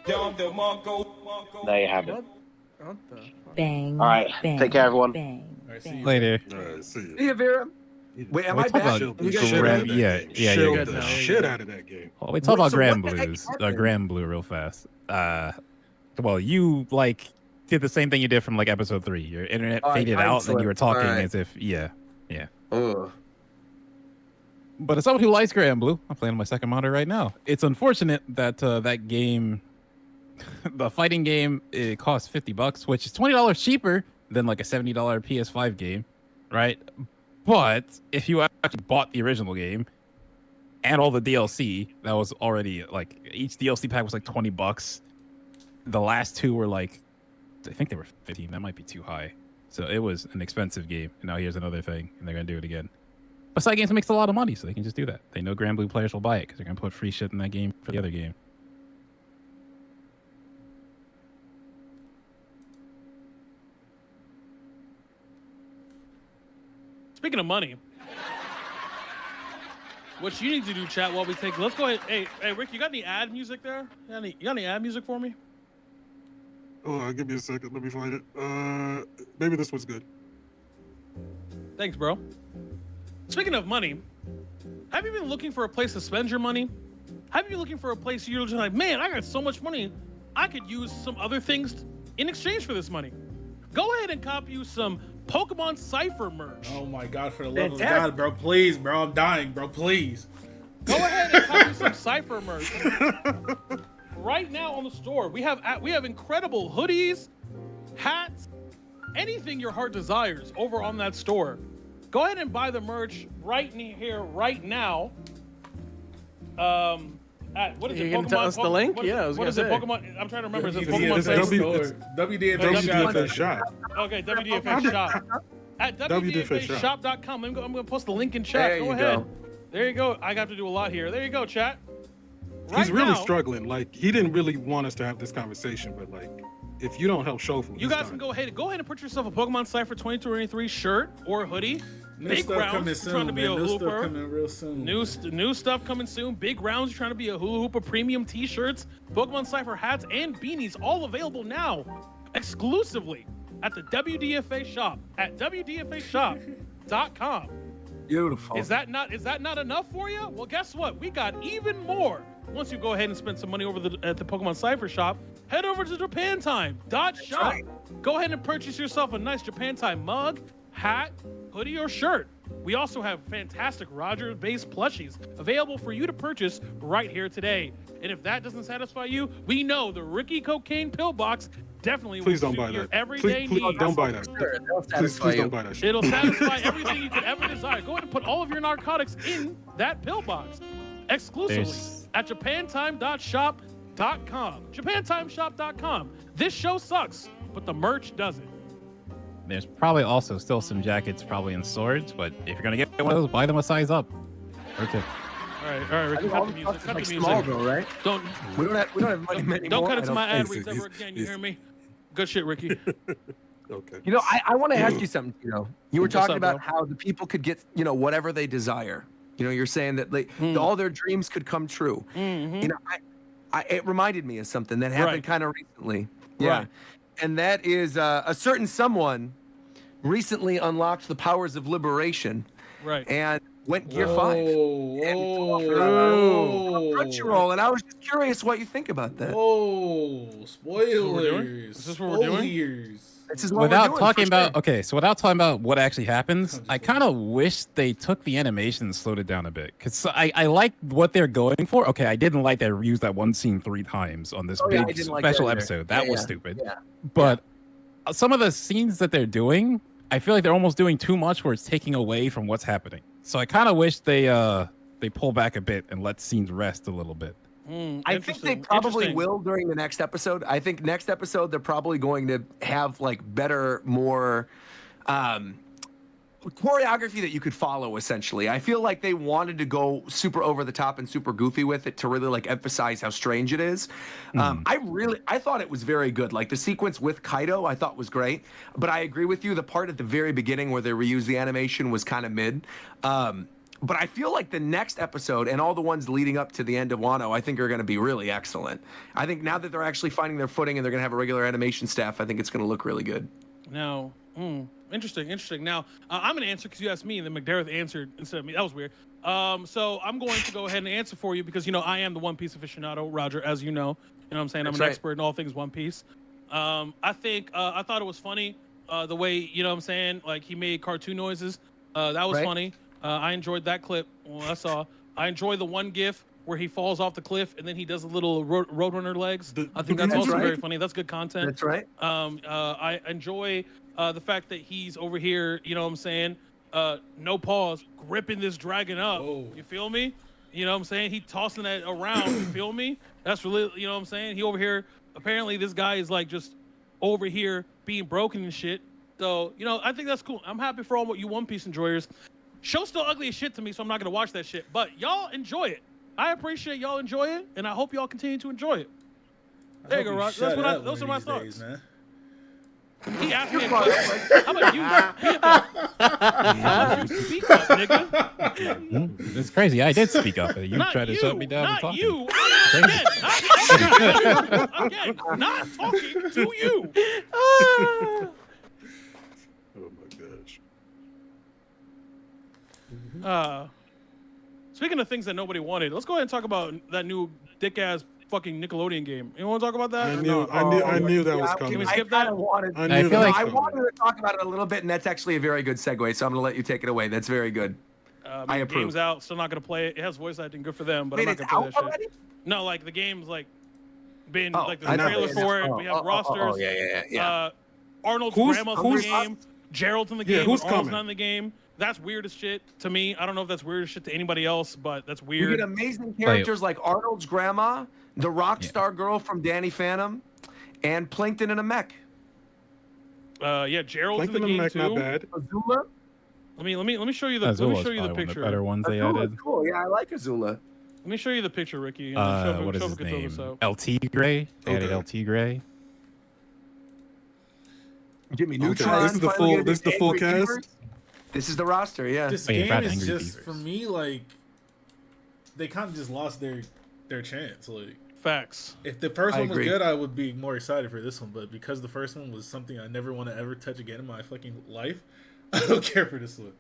[SPEAKER 8] There you have it.
[SPEAKER 4] What the fuck?
[SPEAKER 9] Bang.
[SPEAKER 8] All right.
[SPEAKER 9] Bang,
[SPEAKER 8] Take care, everyone.
[SPEAKER 9] Bang.
[SPEAKER 3] All right, see you.
[SPEAKER 5] Later.
[SPEAKER 7] See ya.
[SPEAKER 2] See you, Vera. Wait, am I back?
[SPEAKER 7] Shelled
[SPEAKER 2] You
[SPEAKER 7] the
[SPEAKER 2] guys
[SPEAKER 7] shit
[SPEAKER 2] hear
[SPEAKER 7] out
[SPEAKER 2] me?
[SPEAKER 7] of that
[SPEAKER 5] Yeah,
[SPEAKER 7] game.
[SPEAKER 5] yeah, you're
[SPEAKER 7] Shelled
[SPEAKER 5] good
[SPEAKER 7] the
[SPEAKER 5] now.
[SPEAKER 7] shit out of that game.
[SPEAKER 5] Well, we talk about
[SPEAKER 2] So
[SPEAKER 5] Grand
[SPEAKER 2] what the heck
[SPEAKER 5] Blues,
[SPEAKER 2] happened?
[SPEAKER 5] Grand Blue, real fast. Well, you like did the same thing you did from like episode 3. Your internet
[SPEAKER 2] Oh,
[SPEAKER 5] faded
[SPEAKER 2] time
[SPEAKER 5] out, and you were
[SPEAKER 2] slip.
[SPEAKER 5] talking
[SPEAKER 2] Alright.
[SPEAKER 5] as if, yeah.
[SPEAKER 2] Ugh.
[SPEAKER 5] But as someone who likes Grand Blue, I'm playing on my second monitor right now. It's unfortunate that that game, the fighting game, it costs $50, which is $20 cheaper than like a $70 PS5 game, right? But if you actually bought the original game and all the DLC, that was already like each DLC pack was like $20. The last 2 were like, I think they were 15. That might be too high. So it was an expensive game. And now here's another thing, and they're gonna do it again. But Side Games makes a lot of money, so they can just do that. They know Grand Blue players will buy it because they're gonna put free shit in that game for the other game.
[SPEAKER 1] Speaking of money, what you need to do, chat, while we take. Let's go ahead. Hey, Rick, you got any ad music there? You got any ad music for me?
[SPEAKER 7] Oh, give me a second. Let me find it. Maybe this one's good.
[SPEAKER 1] Thanks, bro. Speaking of money, have you been looking for a place to spend your money? Have you been looking for a place you're just like, man, I got so much money, I could use some other things in exchange for this money? Go ahead and cop you some Pokemon Cypher merch.
[SPEAKER 3] Oh my God, for the love of God, bro. Please, bro. I'm dying, bro. Please.
[SPEAKER 1] Go ahead and cop you some Cypher merch. Right now on the store, we have incredible hoodies, hats, anything your heart desires over on that store. Go ahead and buy the merch right here, right now. What is it?
[SPEAKER 4] You can tell us the link? Yeah, I was
[SPEAKER 1] what
[SPEAKER 4] gonna
[SPEAKER 1] is it?
[SPEAKER 4] say.
[SPEAKER 1] Pokemon. I'm trying to remember. Is it
[SPEAKER 3] Yeah,
[SPEAKER 1] Pokemon
[SPEAKER 3] it's
[SPEAKER 7] WDFA shop.
[SPEAKER 1] Okay, WDFA shop. At WDFAshop.com. I'm going to post the link in chat.
[SPEAKER 2] There
[SPEAKER 1] go
[SPEAKER 2] you
[SPEAKER 1] ahead.
[SPEAKER 2] go.
[SPEAKER 1] There you go. I got to do a lot here. There you go, chat.
[SPEAKER 7] He's really struggling. Like, he didn't really want us to have this conversation, but like, if you don't help Shofu,
[SPEAKER 1] you guys can go ahead and put yourself a Pokemon Cypher 2023 shirt or hoodie. Big rounds, trying to be a hula hooper.
[SPEAKER 3] Coming real soon.
[SPEAKER 1] New stuff coming soon. Big rounds, trying to be a hula hooper. Premium T-shirts, Pokemon Cypher hats, and beanies, all available now, exclusively at the WDFA shop at WDFAshop.com.
[SPEAKER 2] Beautiful.
[SPEAKER 1] Is that not enough for you? Well, guess what? We got even more. Once you go ahead and spend some money at the Pokemon Cypher shop, head over to JapanTime.shop.
[SPEAKER 2] Right.
[SPEAKER 1] Go ahead and purchase yourself a nice Japan Time mug, hat, hoodie, or shirt. We also have fantastic Roger-based plushies available for you to purchase right here today. And if that doesn't satisfy you, we know the Ricky Cocaine Pill Box definitely
[SPEAKER 7] Please
[SPEAKER 1] will
[SPEAKER 7] don't buy
[SPEAKER 1] suit your
[SPEAKER 7] that.
[SPEAKER 1] everyday
[SPEAKER 7] Please
[SPEAKER 1] needs.
[SPEAKER 7] don't buy that.
[SPEAKER 2] Sure, that'll
[SPEAKER 7] Please
[SPEAKER 2] satisfy you.
[SPEAKER 7] don't buy that shit.
[SPEAKER 1] It'll satisfy everything you could ever desire. Go ahead and put all of your narcotics in that pill box exclusively at JapanTime.shop.com. JapanTimeShop.com. This show sucks, but the merch doesn't.
[SPEAKER 5] There's probably also still some jackets probably in swords, but if you're gonna get one of those, buy them a size up. Okay.
[SPEAKER 1] All right, Ricky, cut the music. Cut the music.
[SPEAKER 2] Small though, right? We don't have money anymore.
[SPEAKER 1] Don't cut into my ad
[SPEAKER 7] think.
[SPEAKER 1] reads ever again. You hear me? Good shit, Ricky.
[SPEAKER 7] Okay.
[SPEAKER 2] You know, I want to ask you something. You know, you were
[SPEAKER 1] What's
[SPEAKER 2] talking
[SPEAKER 1] up,
[SPEAKER 2] about
[SPEAKER 1] bro?
[SPEAKER 2] how the people could get, you know, whatever they desire. You know, you're saying that like all their dreams could come true. You know, it reminded me of something that happened
[SPEAKER 1] Right.
[SPEAKER 2] kind of recently. Yeah,
[SPEAKER 1] Right.
[SPEAKER 2] and that is a certain someone recently unlocked the powers of liberation
[SPEAKER 1] Right.
[SPEAKER 2] and went Gear 5.
[SPEAKER 3] Whoa.
[SPEAKER 2] Crunchyroll, and I was just curious what you think about that.
[SPEAKER 3] Whoa. Spoilers.
[SPEAKER 1] Is this what we're doing?
[SPEAKER 3] Spoilers.
[SPEAKER 2] This is what we're
[SPEAKER 5] Without
[SPEAKER 2] doing,
[SPEAKER 5] talking
[SPEAKER 2] for sure.
[SPEAKER 5] about without talking about what actually happens, I kind of wish they took the animation and slowed it down a bit, because I like what they're going for. Okay, I didn't like they used that one scene 3 times on this
[SPEAKER 2] Oh, yeah, I
[SPEAKER 5] big
[SPEAKER 2] didn't like
[SPEAKER 5] special
[SPEAKER 2] that either.
[SPEAKER 5] episode. That
[SPEAKER 2] Yeah,
[SPEAKER 5] was
[SPEAKER 2] yeah.
[SPEAKER 5] stupid.
[SPEAKER 2] Yeah.
[SPEAKER 5] But some of the scenes that they're doing, I feel like they're almost doing too much where it's taking away from what's happening. So I kind of wish they pull back a bit and let scenes rest a little bit.
[SPEAKER 2] I think they probably will during the next episode. I think next episode they're probably going to have like better, more choreography that you could follow. Essentially, I feel like they wanted to go super over the top and super goofy with it to really like emphasize how strange it is. I thought it was very good. Like the sequence with Kaido, I thought was great. But I agree with you. The part at the very beginning where they reused the animation was kind of mid. But I feel like the next episode and all the ones leading up to the end of Wano, I think are going to be really excellent. I think now that they're actually finding their footing and they're going to have a regular animation staff, I think it's going to look really good.
[SPEAKER 1] Now, interesting. Now, I'm going to answer because you asked me, and then McDareth answered instead of me. That was weird. So I'm going to go ahead and answer for you because, you know, I am the One Piece aficionado, Roger, as you know. You know what I'm saying?
[SPEAKER 2] That's
[SPEAKER 1] I'm an
[SPEAKER 2] right.
[SPEAKER 1] expert in all things One Piece. I thought it was funny the way, you know what I'm saying, like he made cartoon noises. That was
[SPEAKER 2] Right.
[SPEAKER 1] funny. I enjoyed that clip. I enjoy the one gif where he falls off the cliff and then he does a little roadrunner legs. I think that's
[SPEAKER 2] That's
[SPEAKER 1] also
[SPEAKER 2] right.
[SPEAKER 1] very funny. That's good content.
[SPEAKER 2] That's right.
[SPEAKER 1] I enjoy the fact that he's over here, you know what I'm saying, no pause, gripping this dragon up.
[SPEAKER 3] Whoa.
[SPEAKER 1] You feel me? You know what I'm saying? He tossing that around, you feel me? That's really, you know what I'm saying? He over here, apparently this guy is like just over here being broken and shit. So, you know, I think that's cool. I'm happy for all you One Piece enjoyers. Show's still ugly as shit to me, so I'm not going to watch that shit. But y'all enjoy it. I appreciate y'all enjoy it, and I hope y'all continue to enjoy it. There you go, Rod. Those are my thoughts.
[SPEAKER 3] Man.
[SPEAKER 1] He asked me a question. How about you? Speak up, nigga.
[SPEAKER 5] It's crazy. I did speak up. You
[SPEAKER 1] Not
[SPEAKER 5] tried to
[SPEAKER 1] you,
[SPEAKER 5] shut me down.
[SPEAKER 1] Not
[SPEAKER 5] talking.
[SPEAKER 1] you. Again, not talking to you.
[SPEAKER 7] Oh my gosh.
[SPEAKER 1] Speaking of things that nobody wanted, let's go ahead and talk about that new dick ass fucking Nickelodeon game. You want to talk about that?
[SPEAKER 7] I knew that was coming.
[SPEAKER 1] Can we
[SPEAKER 2] I
[SPEAKER 1] skip
[SPEAKER 2] kind
[SPEAKER 1] that?
[SPEAKER 2] of wanted.
[SPEAKER 7] I knew
[SPEAKER 5] feel
[SPEAKER 7] that
[SPEAKER 5] like-
[SPEAKER 7] was
[SPEAKER 2] I
[SPEAKER 7] coming.
[SPEAKER 2] wanted to talk about it a little bit, and that's actually a very good segue. So I'm gonna let you take it away. That's very good. I
[SPEAKER 1] The
[SPEAKER 2] approve.
[SPEAKER 1] game's out. Still not gonna play it. It has voice acting. Good for them, but
[SPEAKER 2] Wait,
[SPEAKER 1] I'm
[SPEAKER 2] it's
[SPEAKER 1] not gonna
[SPEAKER 2] out
[SPEAKER 1] play that
[SPEAKER 2] already?
[SPEAKER 1] shit. No, like the game's like been
[SPEAKER 2] Oh,
[SPEAKER 1] like
[SPEAKER 2] I
[SPEAKER 1] the
[SPEAKER 2] know.
[SPEAKER 1] trailer for it. We have rosters.
[SPEAKER 2] Yeah.
[SPEAKER 1] Arnold's
[SPEAKER 7] Who's-
[SPEAKER 1] grandma's
[SPEAKER 7] who's-
[SPEAKER 1] in the game. Gerald's in the
[SPEAKER 7] Yeah,
[SPEAKER 1] game.
[SPEAKER 7] who's
[SPEAKER 1] but Arnold's
[SPEAKER 7] coming?
[SPEAKER 1] not in the game. That's weird as shit to me. I don't know if that's weird as shit to anybody else, but that's
[SPEAKER 2] We
[SPEAKER 1] weird.
[SPEAKER 2] get amazing characters like Arnold's grandma, the rock
[SPEAKER 5] Yeah.
[SPEAKER 2] star girl from Danny Phantom, and Plankton in a mech.
[SPEAKER 1] Yeah, Gerald's
[SPEAKER 7] Plankton
[SPEAKER 1] in the
[SPEAKER 7] and
[SPEAKER 1] game
[SPEAKER 7] Mac,
[SPEAKER 1] too.
[SPEAKER 7] not bad.
[SPEAKER 2] Azula.
[SPEAKER 1] Let me show you the
[SPEAKER 5] Azula's
[SPEAKER 1] let me show you the
[SPEAKER 5] probably one of the
[SPEAKER 1] picture.
[SPEAKER 5] better ones they
[SPEAKER 2] Azula's
[SPEAKER 5] added.
[SPEAKER 2] cool. Yeah, I like Azula.
[SPEAKER 1] Let me show you the picture, Ricky. And then
[SPEAKER 5] What is
[SPEAKER 1] show
[SPEAKER 5] his
[SPEAKER 1] Katoga
[SPEAKER 5] name?
[SPEAKER 1] so.
[SPEAKER 5] LT Gray. They added
[SPEAKER 7] Okay.
[SPEAKER 5] LT Gray.
[SPEAKER 2] Jimmy
[SPEAKER 7] Okay,
[SPEAKER 2] Neutron.
[SPEAKER 7] this is the
[SPEAKER 2] finally
[SPEAKER 7] full-
[SPEAKER 2] gonna
[SPEAKER 7] this is
[SPEAKER 2] be
[SPEAKER 7] the full
[SPEAKER 2] Angry
[SPEAKER 7] cast?
[SPEAKER 2] Beavers. This is the roster. Yeah.
[SPEAKER 3] This
[SPEAKER 5] Oh, you
[SPEAKER 3] game
[SPEAKER 5] found
[SPEAKER 3] is
[SPEAKER 5] Angry
[SPEAKER 3] just
[SPEAKER 5] Beavers.
[SPEAKER 3] for me like they kind of just lost their chance. Like
[SPEAKER 1] Facts.
[SPEAKER 3] if the first
[SPEAKER 2] I
[SPEAKER 3] one was
[SPEAKER 2] agree.
[SPEAKER 3] good, I would be more excited for this one. But because the first one was something I never want to ever touch again in my fucking life, I don't care for this one.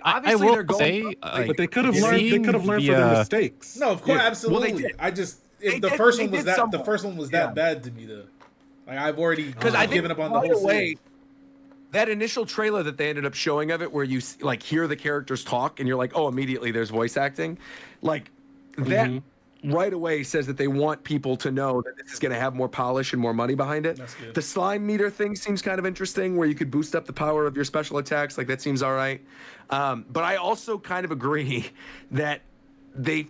[SPEAKER 2] Obviously,
[SPEAKER 5] will
[SPEAKER 2] they're going.
[SPEAKER 5] say,
[SPEAKER 7] But they could have
[SPEAKER 5] Seeing
[SPEAKER 7] learned. They could have learned from their
[SPEAKER 5] the,
[SPEAKER 7] mistakes.
[SPEAKER 3] No, of course,
[SPEAKER 2] Well,
[SPEAKER 3] absolutely.
[SPEAKER 2] they did.
[SPEAKER 3] I just
[SPEAKER 2] They
[SPEAKER 3] if the
[SPEAKER 2] did-
[SPEAKER 3] first
[SPEAKER 2] they
[SPEAKER 3] one was
[SPEAKER 2] did
[SPEAKER 3] that the
[SPEAKER 2] somewhat.
[SPEAKER 3] first one was
[SPEAKER 2] Yeah.
[SPEAKER 3] that bad to me though. Like I've already
[SPEAKER 2] Because I think
[SPEAKER 3] given up on the
[SPEAKER 2] right
[SPEAKER 3] whole
[SPEAKER 2] away,
[SPEAKER 3] series.
[SPEAKER 2] that initial trailer that they ended up showing of it, where you like hear the characters talk, and you're like, oh, immediately there's voice acting, like that. Right away says that they want people to know that this is going to have more polish and more money behind it.
[SPEAKER 3] That's good.
[SPEAKER 2] The slime meter thing seems kind of interesting, where you could boost up the power of your special attacks. Like that seems all right. But I also kind of agree that they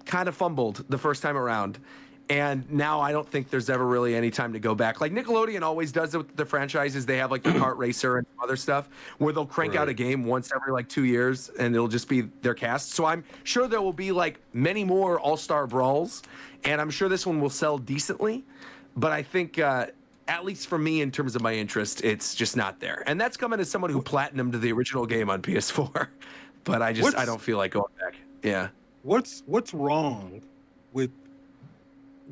[SPEAKER 2] kind of fumbled the first time around. And now I don't think there's ever really any time to go back. Like Nickelodeon always does it with the franchises. They have like the kart racer and other stuff where they'll crank out a game once every like 2 years and it'll just be their cast. So I'm sure there will be like many more all-star brawls, and I'm sure this one will sell decently. But I think at least for me, in terms of my interest, it's just not there. And that's coming as someone who platinumed the original game on PS4. But I don't feel like going back. Yeah.
[SPEAKER 7] What's wrong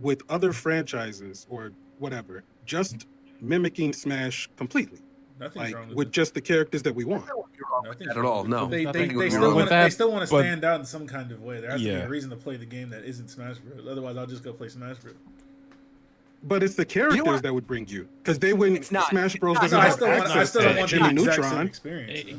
[SPEAKER 7] with other franchises or whatever just mimicking Smash completely,
[SPEAKER 3] Nothing's
[SPEAKER 7] like
[SPEAKER 3] wrong with
[SPEAKER 7] with
[SPEAKER 3] it.
[SPEAKER 7] just the characters that we want?
[SPEAKER 3] Nothing's
[SPEAKER 2] That at
[SPEAKER 3] wrong
[SPEAKER 2] all.
[SPEAKER 3] with it.
[SPEAKER 2] No.
[SPEAKER 3] They
[SPEAKER 2] Nothing
[SPEAKER 3] they
[SPEAKER 2] wrong
[SPEAKER 3] still
[SPEAKER 2] with
[SPEAKER 3] want
[SPEAKER 5] that,
[SPEAKER 3] they still want to
[SPEAKER 5] but-
[SPEAKER 3] stand out in some kind of way. There has to be
[SPEAKER 5] Yeah.
[SPEAKER 3] a reason to play the game that isn't Smash Bros. Otherwise, I'll just go play Smash Bros.
[SPEAKER 7] But it's the characters
[SPEAKER 2] what?
[SPEAKER 7] that would bring you, because they wouldn't.
[SPEAKER 2] It's not.
[SPEAKER 7] Smash Bros.
[SPEAKER 2] It's
[SPEAKER 7] doesn't
[SPEAKER 2] not.
[SPEAKER 3] I
[SPEAKER 7] have
[SPEAKER 3] still want I
[SPEAKER 7] access
[SPEAKER 3] still don't
[SPEAKER 7] to
[SPEAKER 3] want
[SPEAKER 7] Jimmy
[SPEAKER 3] the exact same
[SPEAKER 7] Neutron.
[SPEAKER 3] experience.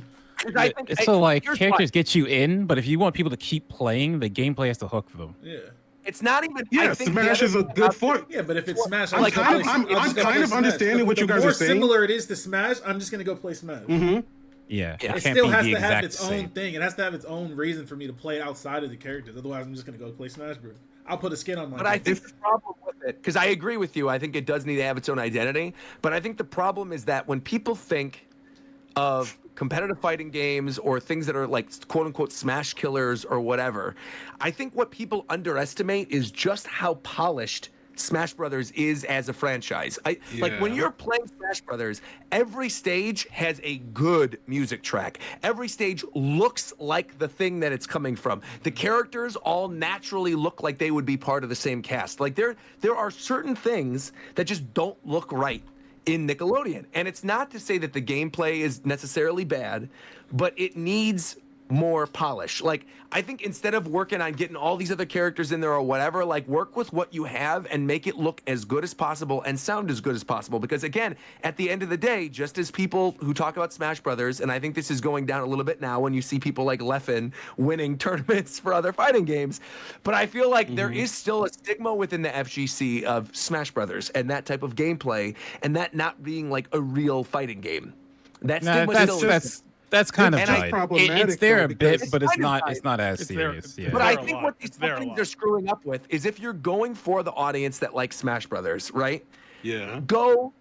[SPEAKER 3] though.
[SPEAKER 2] I think,
[SPEAKER 5] It's so like
[SPEAKER 2] here's
[SPEAKER 5] characters
[SPEAKER 2] why.
[SPEAKER 5] get you in, but if you want people to keep playing, the gameplay has to hook them.
[SPEAKER 3] Yeah.
[SPEAKER 2] It's not even. I
[SPEAKER 7] Yeah,
[SPEAKER 2] think
[SPEAKER 7] Smash
[SPEAKER 2] the
[SPEAKER 7] is a
[SPEAKER 2] other-
[SPEAKER 7] good for.
[SPEAKER 3] Yeah, but if it's Smash,
[SPEAKER 7] I'm
[SPEAKER 3] just gonna
[SPEAKER 7] kind of-
[SPEAKER 3] play-
[SPEAKER 7] I'm-
[SPEAKER 3] just
[SPEAKER 7] I'm
[SPEAKER 3] gonna
[SPEAKER 7] kind
[SPEAKER 3] play
[SPEAKER 7] of
[SPEAKER 3] Smash.
[SPEAKER 7] understanding what you guys
[SPEAKER 3] The
[SPEAKER 7] are
[SPEAKER 3] more
[SPEAKER 7] saying.
[SPEAKER 3] similar it is to Smash, I'm just gonna go play Smash.
[SPEAKER 7] Mm-hmm.
[SPEAKER 5] Yeah,
[SPEAKER 2] Yeah.
[SPEAKER 5] it
[SPEAKER 3] It
[SPEAKER 5] can't
[SPEAKER 3] still
[SPEAKER 5] be
[SPEAKER 3] has
[SPEAKER 5] the
[SPEAKER 3] to have
[SPEAKER 5] exact
[SPEAKER 3] its
[SPEAKER 5] same.
[SPEAKER 3] own thing. It has to have its own reason for me to play outside of the characters. Otherwise, I'm just gonna go play Smash Bros. I'll put a skin on my.
[SPEAKER 2] But I think the problem with it, because I agree with you, I think it does need to have its own identity. But I think the problem is that when people think of competitive fighting games or things that are like quote unquote smash killers or whatever, I think what people underestimate is just how polished Smash Brothers is as a franchise. Like when
[SPEAKER 7] Yeah.
[SPEAKER 2] you're playing Smash Brothers, every stage has a good music track. Every stage looks like the thing that it's coming from. The characters all naturally look like they would be part of the same cast. Like there are certain things that just don't look right in Nickelodeon. And it's not to say that the gameplay is necessarily bad, but it needs more polish. Like I think instead of working on getting all these other characters in there or whatever, like work with what you have and make it look as good as possible and sound as good as possible. Because again, at the end of the day, just as people who talk about Smash Brothers, and I think this is going down a little bit now when you see people like Leffen winning tournaments for other fighting games, but I feel like there is still a stigma within the FGC of Smash Brothers and that type of gameplay and that not being like a real fighting game. That
[SPEAKER 5] Nah,
[SPEAKER 2] stigma
[SPEAKER 5] that's
[SPEAKER 2] still exists.
[SPEAKER 5] that's kind of
[SPEAKER 2] And I-
[SPEAKER 5] died.
[SPEAKER 7] problematic,
[SPEAKER 5] It's there
[SPEAKER 7] though,
[SPEAKER 5] a bit,
[SPEAKER 7] because-
[SPEAKER 5] but it's
[SPEAKER 2] It's
[SPEAKER 5] not.
[SPEAKER 2] kind of
[SPEAKER 5] It's not as
[SPEAKER 1] It's there.
[SPEAKER 5] serious. Yeah.
[SPEAKER 2] But
[SPEAKER 1] there
[SPEAKER 2] I
[SPEAKER 1] a
[SPEAKER 2] think
[SPEAKER 1] lot.
[SPEAKER 2] what these
[SPEAKER 1] It's there a
[SPEAKER 2] companies
[SPEAKER 1] lot.
[SPEAKER 2] are screwing up with is if you're going for the audience that likes Smash Brothers, right?
[SPEAKER 7] Yeah.
[SPEAKER 2] Go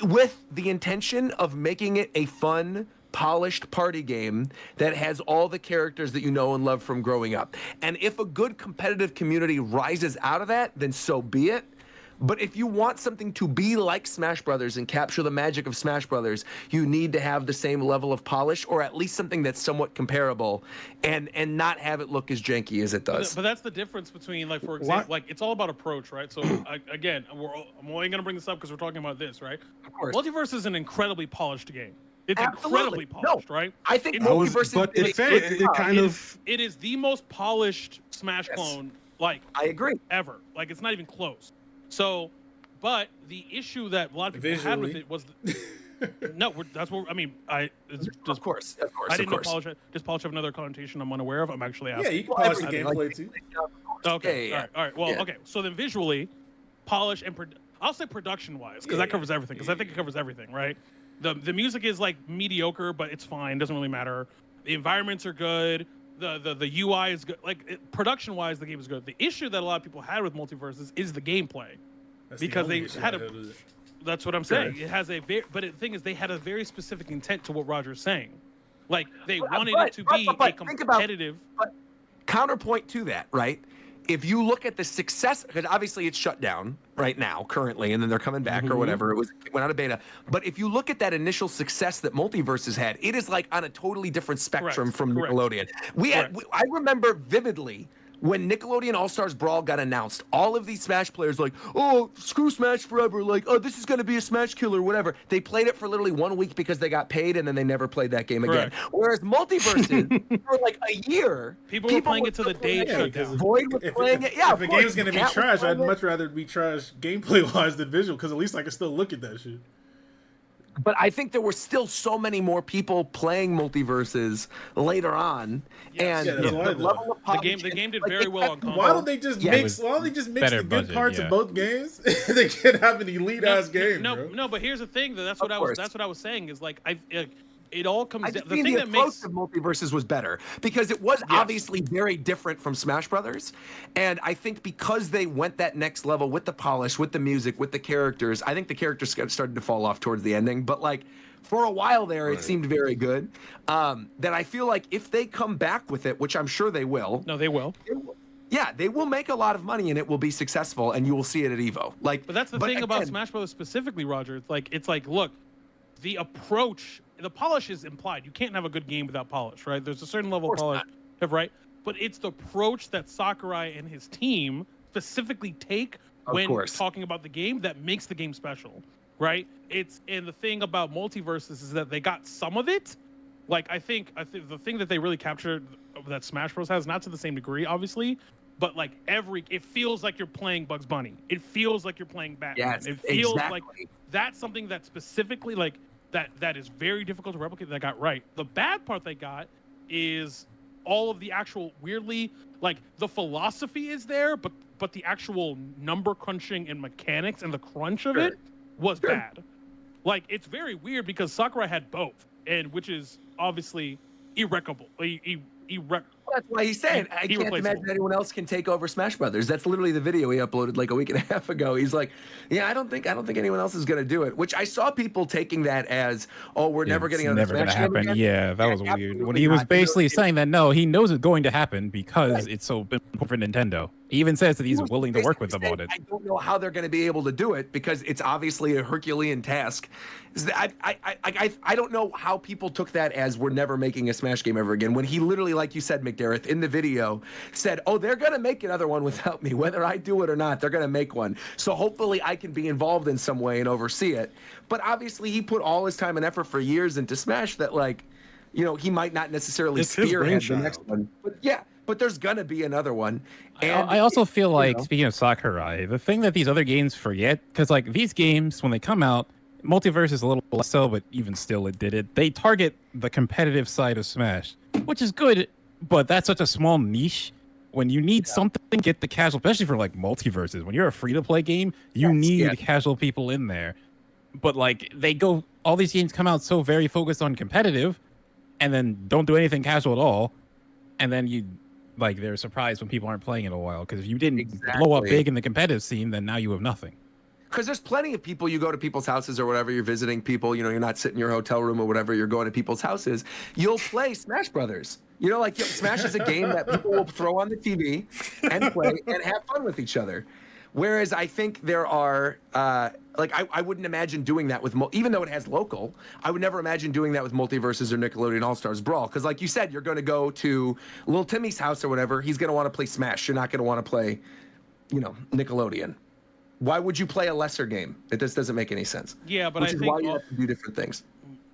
[SPEAKER 2] with the intention of making it a fun, polished party game that has all the characters that you know and love from growing up. And if a good competitive community rises out of that, then so be it. But if you want something to be like Smash Brothers and capture the magic of Smash Brothers, you need to have the same level of polish, or at least something that's somewhat comparable, and not have it look as janky as it does.
[SPEAKER 1] But that's the difference between, like, for example, like, it's all about approach, right? So again, I'm only gonna bring this up because we're talking about this, right?
[SPEAKER 2] Of course.
[SPEAKER 1] Multiverse is an incredibly polished game. It's
[SPEAKER 2] Absolutely.
[SPEAKER 1] incredibly polished, right?
[SPEAKER 2] I think
[SPEAKER 1] It's-
[SPEAKER 2] Multiverse
[SPEAKER 7] but
[SPEAKER 2] is
[SPEAKER 7] it kind of.
[SPEAKER 1] It is the most polished Smash clone, like,
[SPEAKER 2] I agree.
[SPEAKER 1] ever. Like, it's not even close. So, but the issue that a lot of people had with it was, no, that's what I mean. It's just,
[SPEAKER 2] Of course.
[SPEAKER 1] I didn't know polish. Does polish have another connotation I'm unaware of? I'm actually asking.
[SPEAKER 3] Yeah, you can polish the gameplay too.
[SPEAKER 1] Okay.
[SPEAKER 2] Yeah.
[SPEAKER 1] All right. Well,
[SPEAKER 2] Yeah.
[SPEAKER 1] okay. So then visually, polish and I'll say production wise, because that covers everything. Because I think it covers everything, right? The music is like mediocre, but it's fine. Doesn't really matter. The environments are good. The UI is good. Like, production wise, the game is good. The issue that a lot of people had with Multiverses is the gameplay, because they had a. That's what I'm saying. It has a very, but the thing is, they had a very specific intent to what Roger's saying. Like, they wanted it to be a competitive.
[SPEAKER 2] But counterpoint to that, right? If you look at the success, because obviously it's shut down right now, currently, and then they're coming back or whatever. It went out of beta. But if you look at that initial success that Multiverses had, it is like on a totally different spectrum from Nickelodeon. I remember vividly when Nickelodeon All-Stars Brawl got announced, all of these Smash players like, oh, screw Smash forever. Like, oh, this is going to be a Smash killer, whatever. They played it for literally 1 week because they got paid, and then they never played that game again. Whereas Multiverses, for like a year,
[SPEAKER 1] people were playing it to the day it shut down.
[SPEAKER 2] Void was playing it. Yeah,
[SPEAKER 3] if a game's going to be trash, I'd much rather be trash gameplay-wise than visual, because at least I can still look at that shit.
[SPEAKER 2] But I think there were still so many more people playing Multiverses later on, and the level of polish,
[SPEAKER 1] the game did very well on console.
[SPEAKER 3] Why don't they just mix? Why don't they just mix the good parts of both games? They can't have an elite ass game.
[SPEAKER 1] No, but here's the thing. That's what I was saying. Is like it all comes down.
[SPEAKER 2] The thing that makes of Multiverses was better because it was obviously very different from Smash Brothers, and I think because they went that next level with the polish, with the music, with the characters, I think the characters started to fall off towards the ending, but like for a while there, it seemed very good. That I feel like if they come back with it, which I'm sure they will.
[SPEAKER 1] No, they will.
[SPEAKER 2] Yeah, they will make a lot of money and it will be successful, and you will see it at Evo. Like,
[SPEAKER 1] but that's the thing about Smash Brothers specifically, Roger. It's like, look, the approach. The polish is implied. You can't have a good game without polish, right? There's a certain level of polish, right? But it's the approach that Sakurai and his team specifically take when talking about the game that makes the game special, right? And the thing about Multiverses is that they got some of it. Like, I think the thing that they really captured that Smash Bros has, not to the same degree, obviously, but like it feels like you're playing Bugs Bunny. It feels like you're playing Batman.
[SPEAKER 2] Yes,
[SPEAKER 1] it feels like that's something that specifically like. That is very difficult to replicate. That got right. The bad part they got is all of the actual weirdly like the philosophy is there, but the actual number crunching and mechanics and the crunch of it was bad. Like, it's very weird because Sakurai had both, and which is obviously irreparable.
[SPEAKER 2] That's why he's saying I can't imagine anyone else can take over Smash Brothers. That's literally the video he uploaded like a week and a half ago. He's like, yeah, I don't think anyone else is gonna do it. Which I saw people taking that as, oh, we're never getting another Smash game again.
[SPEAKER 5] Yeah, that was weird. When he was basically saying that no, he knows it's going to happen because it's so important for Nintendo. He even says that he's willing to work with them on it.
[SPEAKER 2] I don't know how they're going to be able to do it because it's obviously a Herculean task. I don't know how people took that as we're never making a Smash game ever again. When he literally, like you said, McDareth, in the video said, oh, they're going to make another one without me. Whether I do it or not, they're going to make one. So hopefully I can be involved in some way and oversee it. But obviously he put all his time and effort for years into Smash that, like, you know, he might not necessarily spearhead the next one. But yeah. But there's gonna be another one. And
[SPEAKER 5] I also feel like, speaking of Sakurai, the thing that these other games forget, because like these games, when they come out, Multiverse is a little less so, but even still it did it. They target the competitive side of Smash, which is good, but that's such a small niche. When you need something, get the casual, especially for like Multiverses. When you're a free-to-play game, you need casual people in there. But like all these games come out so very focused on competitive, and then don't do anything casual at all, and then they're surprised when people aren't playing in a while, because if you didn't blow up big in the competitive scene, then now you have nothing.
[SPEAKER 2] Because there's plenty of people, you go to people's houses or whatever, you're visiting people, you know, you're not sitting in your hotel room or whatever, you're going to people's houses, you'll play Smash Brothers. You know, like Smash is a game that people will throw on the TV and play and have fun with each other. Whereas I think there are, like, I wouldn't imagine doing that with, even though it has local, I would never imagine doing that with Multiverses or Nickelodeon All-Stars Brawl. Because like you said, you're going to go to Little Timmy's house or whatever. He's going to want to play Smash. You're not going to want to play, you know, Nickelodeon. Why would you play a lesser game? It just doesn't make any sense.
[SPEAKER 1] Yeah, but
[SPEAKER 2] Which
[SPEAKER 1] I
[SPEAKER 2] is
[SPEAKER 1] think
[SPEAKER 2] why you have to do different things.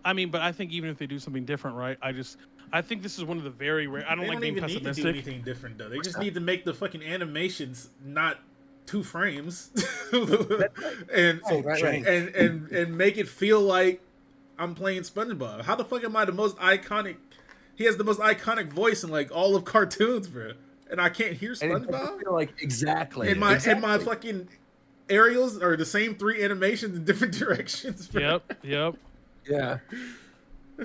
[SPEAKER 1] I mean, but I think even if they do something different, right? I think this is one of the very rare. I don't
[SPEAKER 3] They
[SPEAKER 1] like
[SPEAKER 3] don't
[SPEAKER 1] being
[SPEAKER 3] even need to do
[SPEAKER 1] pessimistic.
[SPEAKER 3] anything different though. They just need to make the fucking animations not 2 frames, and and make it feel like I'm playing SpongeBob. How the fuck am I the most iconic? He has the most iconic voice in like all of cartoons, bro, and I can't hear SpongeBob.
[SPEAKER 2] Feel like exactly.
[SPEAKER 3] And my fucking aerials are the same 3 animations in different directions. Bro.
[SPEAKER 1] Yep.
[SPEAKER 2] Yeah.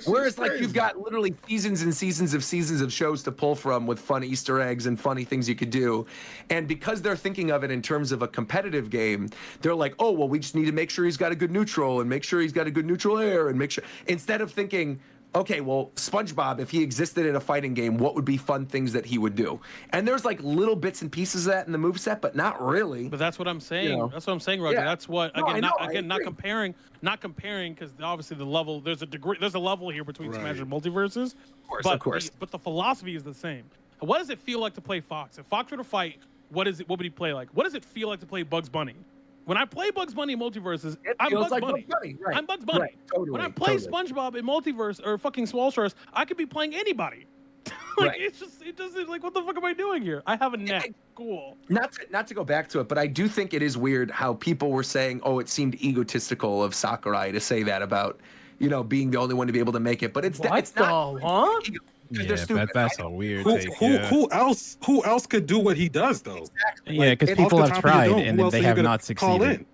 [SPEAKER 2] Whereas, like, you've got literally seasons and seasons of shows to pull from with fun Easter eggs and funny things you could do. And because they're thinking of it in terms of a competitive game, they're like, oh, well, we just need to make sure he's got a good neutral and make sure he's got a good neutral air and make sure. Instead of thinking, okay, well, SpongeBob, if he existed in a fighting game, what would be fun things that he would do? And there's like little bits and pieces of that in the moveset, but not really.
[SPEAKER 1] But that's what I'm saying.
[SPEAKER 2] You know?
[SPEAKER 1] That's what I'm saying, Roger.
[SPEAKER 2] Yeah.
[SPEAKER 1] That's what
[SPEAKER 2] No, I know, I
[SPEAKER 1] not
[SPEAKER 2] agree.
[SPEAKER 1] comparing because obviously the level there's a level here between Smash and Multiverses.
[SPEAKER 2] Of course.
[SPEAKER 1] But the philosophy is the same. What does it feel like to play Fox? If Fox were to fight, what would he play like? What does it feel like to play Bugs Bunny? When I play Bugs Bunny in Multiverses, I'm Bugs Bunny.
[SPEAKER 2] Right.
[SPEAKER 1] I'm Bugs Bunny.
[SPEAKER 2] Right. Totally.
[SPEAKER 1] When I play SpongeBob in Multiverse or fucking Small Stars, I could be playing anybody. Like
[SPEAKER 2] Right.
[SPEAKER 1] it doesn't like what the fuck am I doing here? I have a neck. Cool.
[SPEAKER 2] Not to go back to it, but I do think it is weird how people were saying, oh, it seemed egotistical of Sakurai to say that about, you know, being the only one to be able to make it. But it's not.
[SPEAKER 4] Huh?
[SPEAKER 2] Because
[SPEAKER 5] Yeah,
[SPEAKER 2] they're stupid.
[SPEAKER 5] that's a weird take.
[SPEAKER 7] Who else could do what he does though?
[SPEAKER 2] Exactly.
[SPEAKER 5] Yeah, because
[SPEAKER 2] Like,
[SPEAKER 5] people
[SPEAKER 7] off the
[SPEAKER 5] have
[SPEAKER 7] top of your
[SPEAKER 5] tried
[SPEAKER 7] dome,
[SPEAKER 5] and
[SPEAKER 7] who else
[SPEAKER 5] they
[SPEAKER 7] are you
[SPEAKER 5] have
[SPEAKER 7] gonna
[SPEAKER 5] not
[SPEAKER 7] call
[SPEAKER 5] succeeded.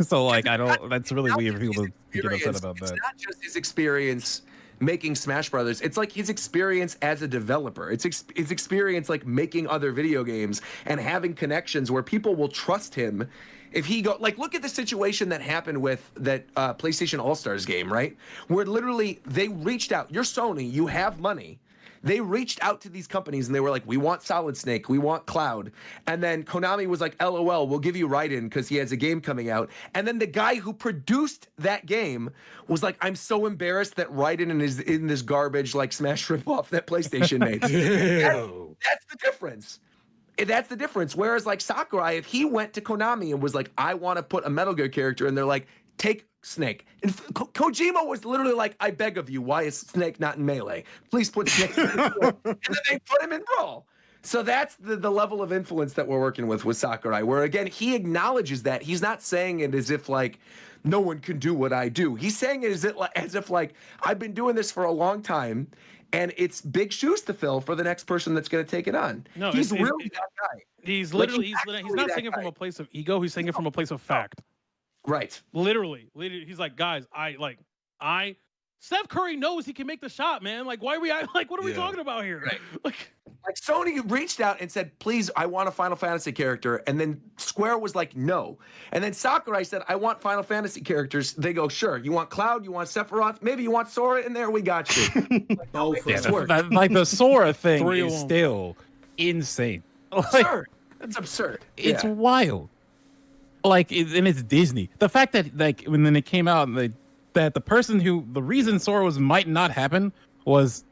[SPEAKER 5] So like, I don't. That's really weird for people to get upset about
[SPEAKER 2] It's
[SPEAKER 5] that.
[SPEAKER 2] not just his experience making Smash Brothers. It's like his experience as a developer. It's his experience like making other video games and having connections where people will trust him. If he go like, look at the situation that happened with that PlayStation All-Stars game, right? Where literally they reached out. You're Sony. You have money. They reached out to these companies and they were like, we want Solid Snake, we want Cloud. And then Konami was like, LOL, we'll give you Raiden because he has a game coming out. And then the guy who produced that game was like, I'm so embarrassed that Raiden is in this garbage like Smash ripoff that PlayStation made. That's the difference. That's the difference. Whereas like Sakurai, if he went to Konami and was like, I want to put a Metal Gear character, and they're like, take Snake. And Kojima was literally like, I beg of you, why is Snake not in Melee? Please put Snake in Brawl. And then they put him in Brawl. So that's the level of influence that we're working with Sakurai, where again, he acknowledges that. He's not saying it as if like, no one can do what I do. He's saying it as if like, I've been doing this for a long time, and it's big shoes to fill for the next person that's going to take it on.
[SPEAKER 1] No,
[SPEAKER 2] he's really that guy.
[SPEAKER 1] He's
[SPEAKER 2] Like,
[SPEAKER 1] literally
[SPEAKER 2] he's
[SPEAKER 1] he's
[SPEAKER 2] actually
[SPEAKER 1] not
[SPEAKER 2] that
[SPEAKER 1] saying it from
[SPEAKER 2] guy.
[SPEAKER 1] a place of ego. He's saying it from a place of fact.
[SPEAKER 2] Right.
[SPEAKER 1] Literally, he's like, guys, Steph Curry knows he can make the shot, man. Like, why are we like, what are we talking about here?
[SPEAKER 2] Right.
[SPEAKER 1] Like,
[SPEAKER 2] Sony reached out and said, please, I want a Final Fantasy character. And then Square was like, no. And then Sakurai said, I want Final Fantasy characters. They go, sure. You want Cloud? You want Sephiroth? Maybe you want Sora in there? We got you. Like,
[SPEAKER 3] Oh,
[SPEAKER 2] make
[SPEAKER 3] for
[SPEAKER 2] this
[SPEAKER 3] sure.
[SPEAKER 2] work.
[SPEAKER 5] Like the Sora thing
[SPEAKER 1] Three of
[SPEAKER 5] is
[SPEAKER 1] them.
[SPEAKER 5] still insane. Like,
[SPEAKER 2] Absurd. That's absurd.
[SPEAKER 5] it's
[SPEAKER 2] Yeah.
[SPEAKER 5] wild. Like, and it's Disney. The fact that like when then it came out, that the reason Sora might not happen was,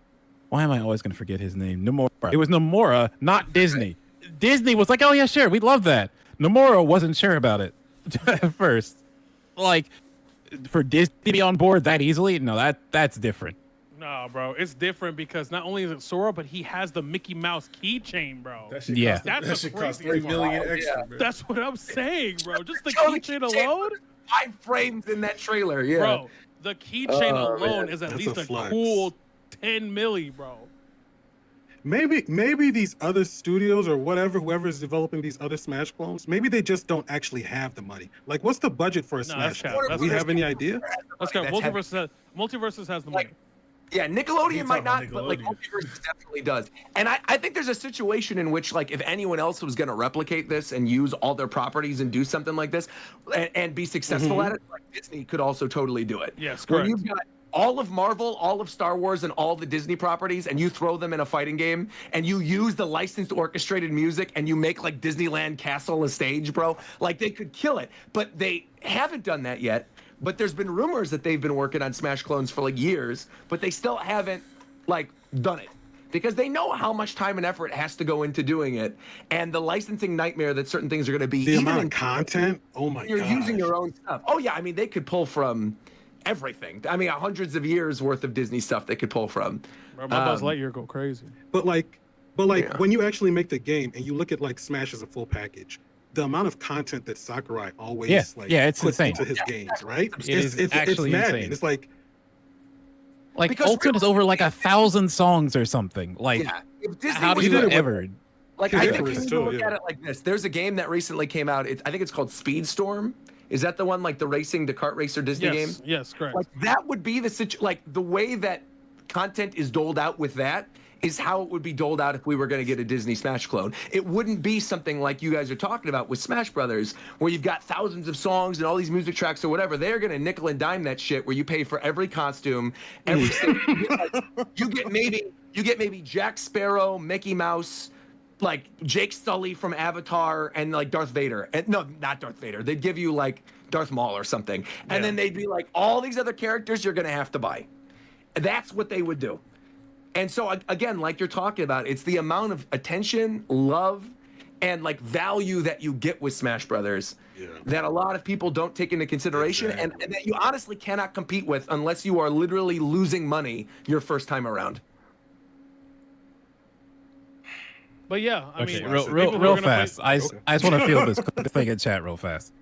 [SPEAKER 5] why am I always gonna forget his name? Nomura. It was Nomura, not Disney. Disney was like, oh yeah, sure, we'd love that. Nomura wasn't sure about it at first. Like, for Disney to be on board that easily, no, that's different.
[SPEAKER 1] nah, bro, it's different because not only is it Sora, but he has the Mickey Mouse keychain, bro.
[SPEAKER 3] That shit
[SPEAKER 5] Yeah.
[SPEAKER 3] cost,
[SPEAKER 1] That's
[SPEAKER 3] that
[SPEAKER 1] a
[SPEAKER 3] shit cost
[SPEAKER 1] crazy
[SPEAKER 3] $3 million
[SPEAKER 2] amount.
[SPEAKER 3] extra,
[SPEAKER 2] Yeah.
[SPEAKER 3] bro.
[SPEAKER 1] That's what I'm saying, bro. Just the
[SPEAKER 2] Show the
[SPEAKER 1] keychain
[SPEAKER 2] keychain.
[SPEAKER 1] alone,
[SPEAKER 2] 5 frames in that trailer. Yeah.
[SPEAKER 1] bro. The keychain
[SPEAKER 2] Oh,
[SPEAKER 1] alone
[SPEAKER 2] man.
[SPEAKER 1] is at
[SPEAKER 7] That's
[SPEAKER 1] least
[SPEAKER 7] a
[SPEAKER 1] a
[SPEAKER 7] flex.
[SPEAKER 1] cool 10 milli, bro.
[SPEAKER 7] Maybe these other studios or whatever, whoever's developing these other Smash clones, maybe they just don't actually have the money. Like, what's the budget for a
[SPEAKER 1] No,
[SPEAKER 7] Smash
[SPEAKER 1] that's
[SPEAKER 7] clone?
[SPEAKER 1] cap.
[SPEAKER 7] Do we
[SPEAKER 1] That's
[SPEAKER 7] have any idea?
[SPEAKER 1] Let's go.
[SPEAKER 2] That's heavy.
[SPEAKER 1] Multiverses has the
[SPEAKER 2] Like,
[SPEAKER 1] money.
[SPEAKER 2] Yeah,
[SPEAKER 3] You
[SPEAKER 2] Nickelodeon might
[SPEAKER 3] talking
[SPEAKER 2] not, but like
[SPEAKER 3] Nickelodeon.
[SPEAKER 2] Multiverse definitely does. And I think there's a situation in which, like, if anyone else was going to replicate this and use all their properties and do something like this and be successful at it, like Disney could also totally do it.
[SPEAKER 1] Yes,
[SPEAKER 2] Where
[SPEAKER 1] correct.
[SPEAKER 2] you've got all of Marvel, all of Star Wars, and all the Disney properties, and you throw them in a fighting game, and you use the licensed orchestrated music, and you make like Disneyland Castle a stage, bro. Like they could kill it, but they haven't done that yet. But there's been rumors that they've been working on Smash clones for like years, but they still haven't like done it because they know how much time and effort has to go into doing it, and the licensing nightmare that certain things are going to be.
[SPEAKER 7] The amount of content. Oh my god.
[SPEAKER 2] You're using your own stuff. Oh yeah, I mean they could pull from everything. I mean, hundreds of years worth of Disney stuff they could pull from.
[SPEAKER 1] Bro, my Buzz Lightyear go crazy.
[SPEAKER 7] But like
[SPEAKER 2] Yeah.
[SPEAKER 7] when you actually make the game and you look at like Smash as a full package, the amount of content that Sakurai always
[SPEAKER 5] it's
[SPEAKER 7] puts
[SPEAKER 5] insane.
[SPEAKER 7] into his games, right?
[SPEAKER 5] It's actually
[SPEAKER 7] maddening.
[SPEAKER 5] insane.
[SPEAKER 7] It's like
[SPEAKER 2] Because
[SPEAKER 5] Ultimate is over like 1,000 songs or something. Like,
[SPEAKER 2] Yeah. If Disney
[SPEAKER 5] how
[SPEAKER 2] was
[SPEAKER 5] do you
[SPEAKER 2] doing it-
[SPEAKER 5] ever?
[SPEAKER 2] Like
[SPEAKER 7] Yeah,
[SPEAKER 2] I
[SPEAKER 7] it
[SPEAKER 2] think
[SPEAKER 7] was
[SPEAKER 2] you
[SPEAKER 7] too,
[SPEAKER 2] look
[SPEAKER 7] yeah.
[SPEAKER 2] at it like this. There's a game that recently came out. I think it's called Speedstorm. Is that the one like the kart racer Disney game?
[SPEAKER 1] Yes, correct.
[SPEAKER 2] Like that would be like the way that content is doled out with that is how it would be doled out if we were going to get a Disney Smash clone. It wouldn't be something like you guys are talking about with Smash Brothers, where you've got thousands of songs and all these music tracks or whatever. They're going to nickel and dime that shit, where you pay for every costume, every stage. You get maybe Jack Sparrow, Mickey Mouse, like Jake Sully from Avatar, and like Darth Vader. And no, not Darth Vader. They'd give you like Darth Maul or something, and then they'd be like, all these other characters you're going to have to buy. That's what they would do. And so again, like you're talking about, it's the amount of attention, love, and like value that you get with Smash Brothers that a lot of people don't take into consideration, and that you honestly cannot compete with unless you are literally losing money your first time around.
[SPEAKER 1] But yeah, I
[SPEAKER 5] Okay,
[SPEAKER 1] mean,
[SPEAKER 5] real
[SPEAKER 1] people who are gonna
[SPEAKER 5] fast.
[SPEAKER 1] play-
[SPEAKER 5] I just want to feel this thing in chat real fast.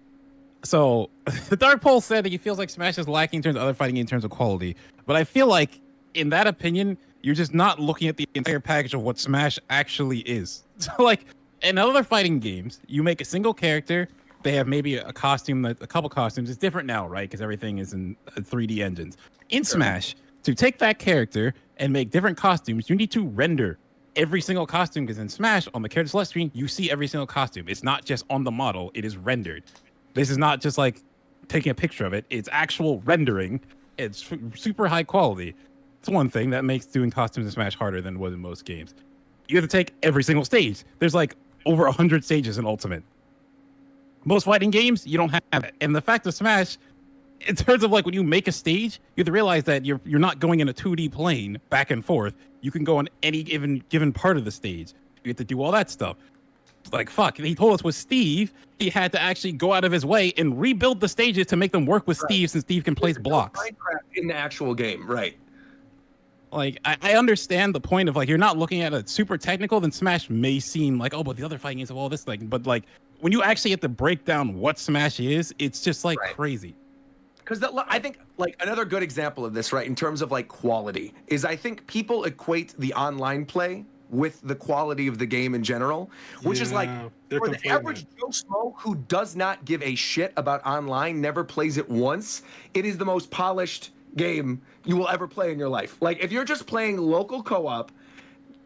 [SPEAKER 5] So, the Dark Pole said that he feels like Smash is lacking in terms of other fighting in terms of quality. But I feel like, in that opinion, you're just not looking at the entire package of what Smash actually is. So, like, in other fighting games, you make a single character. They have maybe a costume, a couple costumes. It's different now, right? Because everything is in 3D engines. In Smash, to take that character and make different costumes, you need to render every single costume, because in Smash, on the character select screen, you see every single costume. It's not just on the model, it is rendered. This is not just like taking a picture of it, it's actual rendering. It's super high quality. It's one thing that makes doing costumes in Smash harder than it was in most games. You have to take every single stage. There's like over 100 stages in Ultimate. Most fighting games, you don't have it. And the fact of Smash, in terms of like when you make a stage, you have to realize that you're not going in a 2D plane back and forth. You can go on any given part of the stage. You have to do all that stuff. Like, fuck, he told us with Steve, he had to actually go out of his way and rebuild the stages to make them work with Steve, since Steve can place blocks.
[SPEAKER 2] Minecraft in the actual game, right?
[SPEAKER 5] Like, I understand the point of, like, you're not looking at it super technical, then Smash may seem like, oh, but the other fighting games have all this, like, but, like, when you actually have to break down what Smash is, it's just, like, crazy.
[SPEAKER 2] Because I think, like, another good example of this, right, in terms of, like, quality, is I think people equate the online play with the quality of the game in general, which is like, for the average Joe Schmo who does not give a shit about online, never plays it once, it is the most polished game you will ever play in your life. Like, if you're just playing local co-op,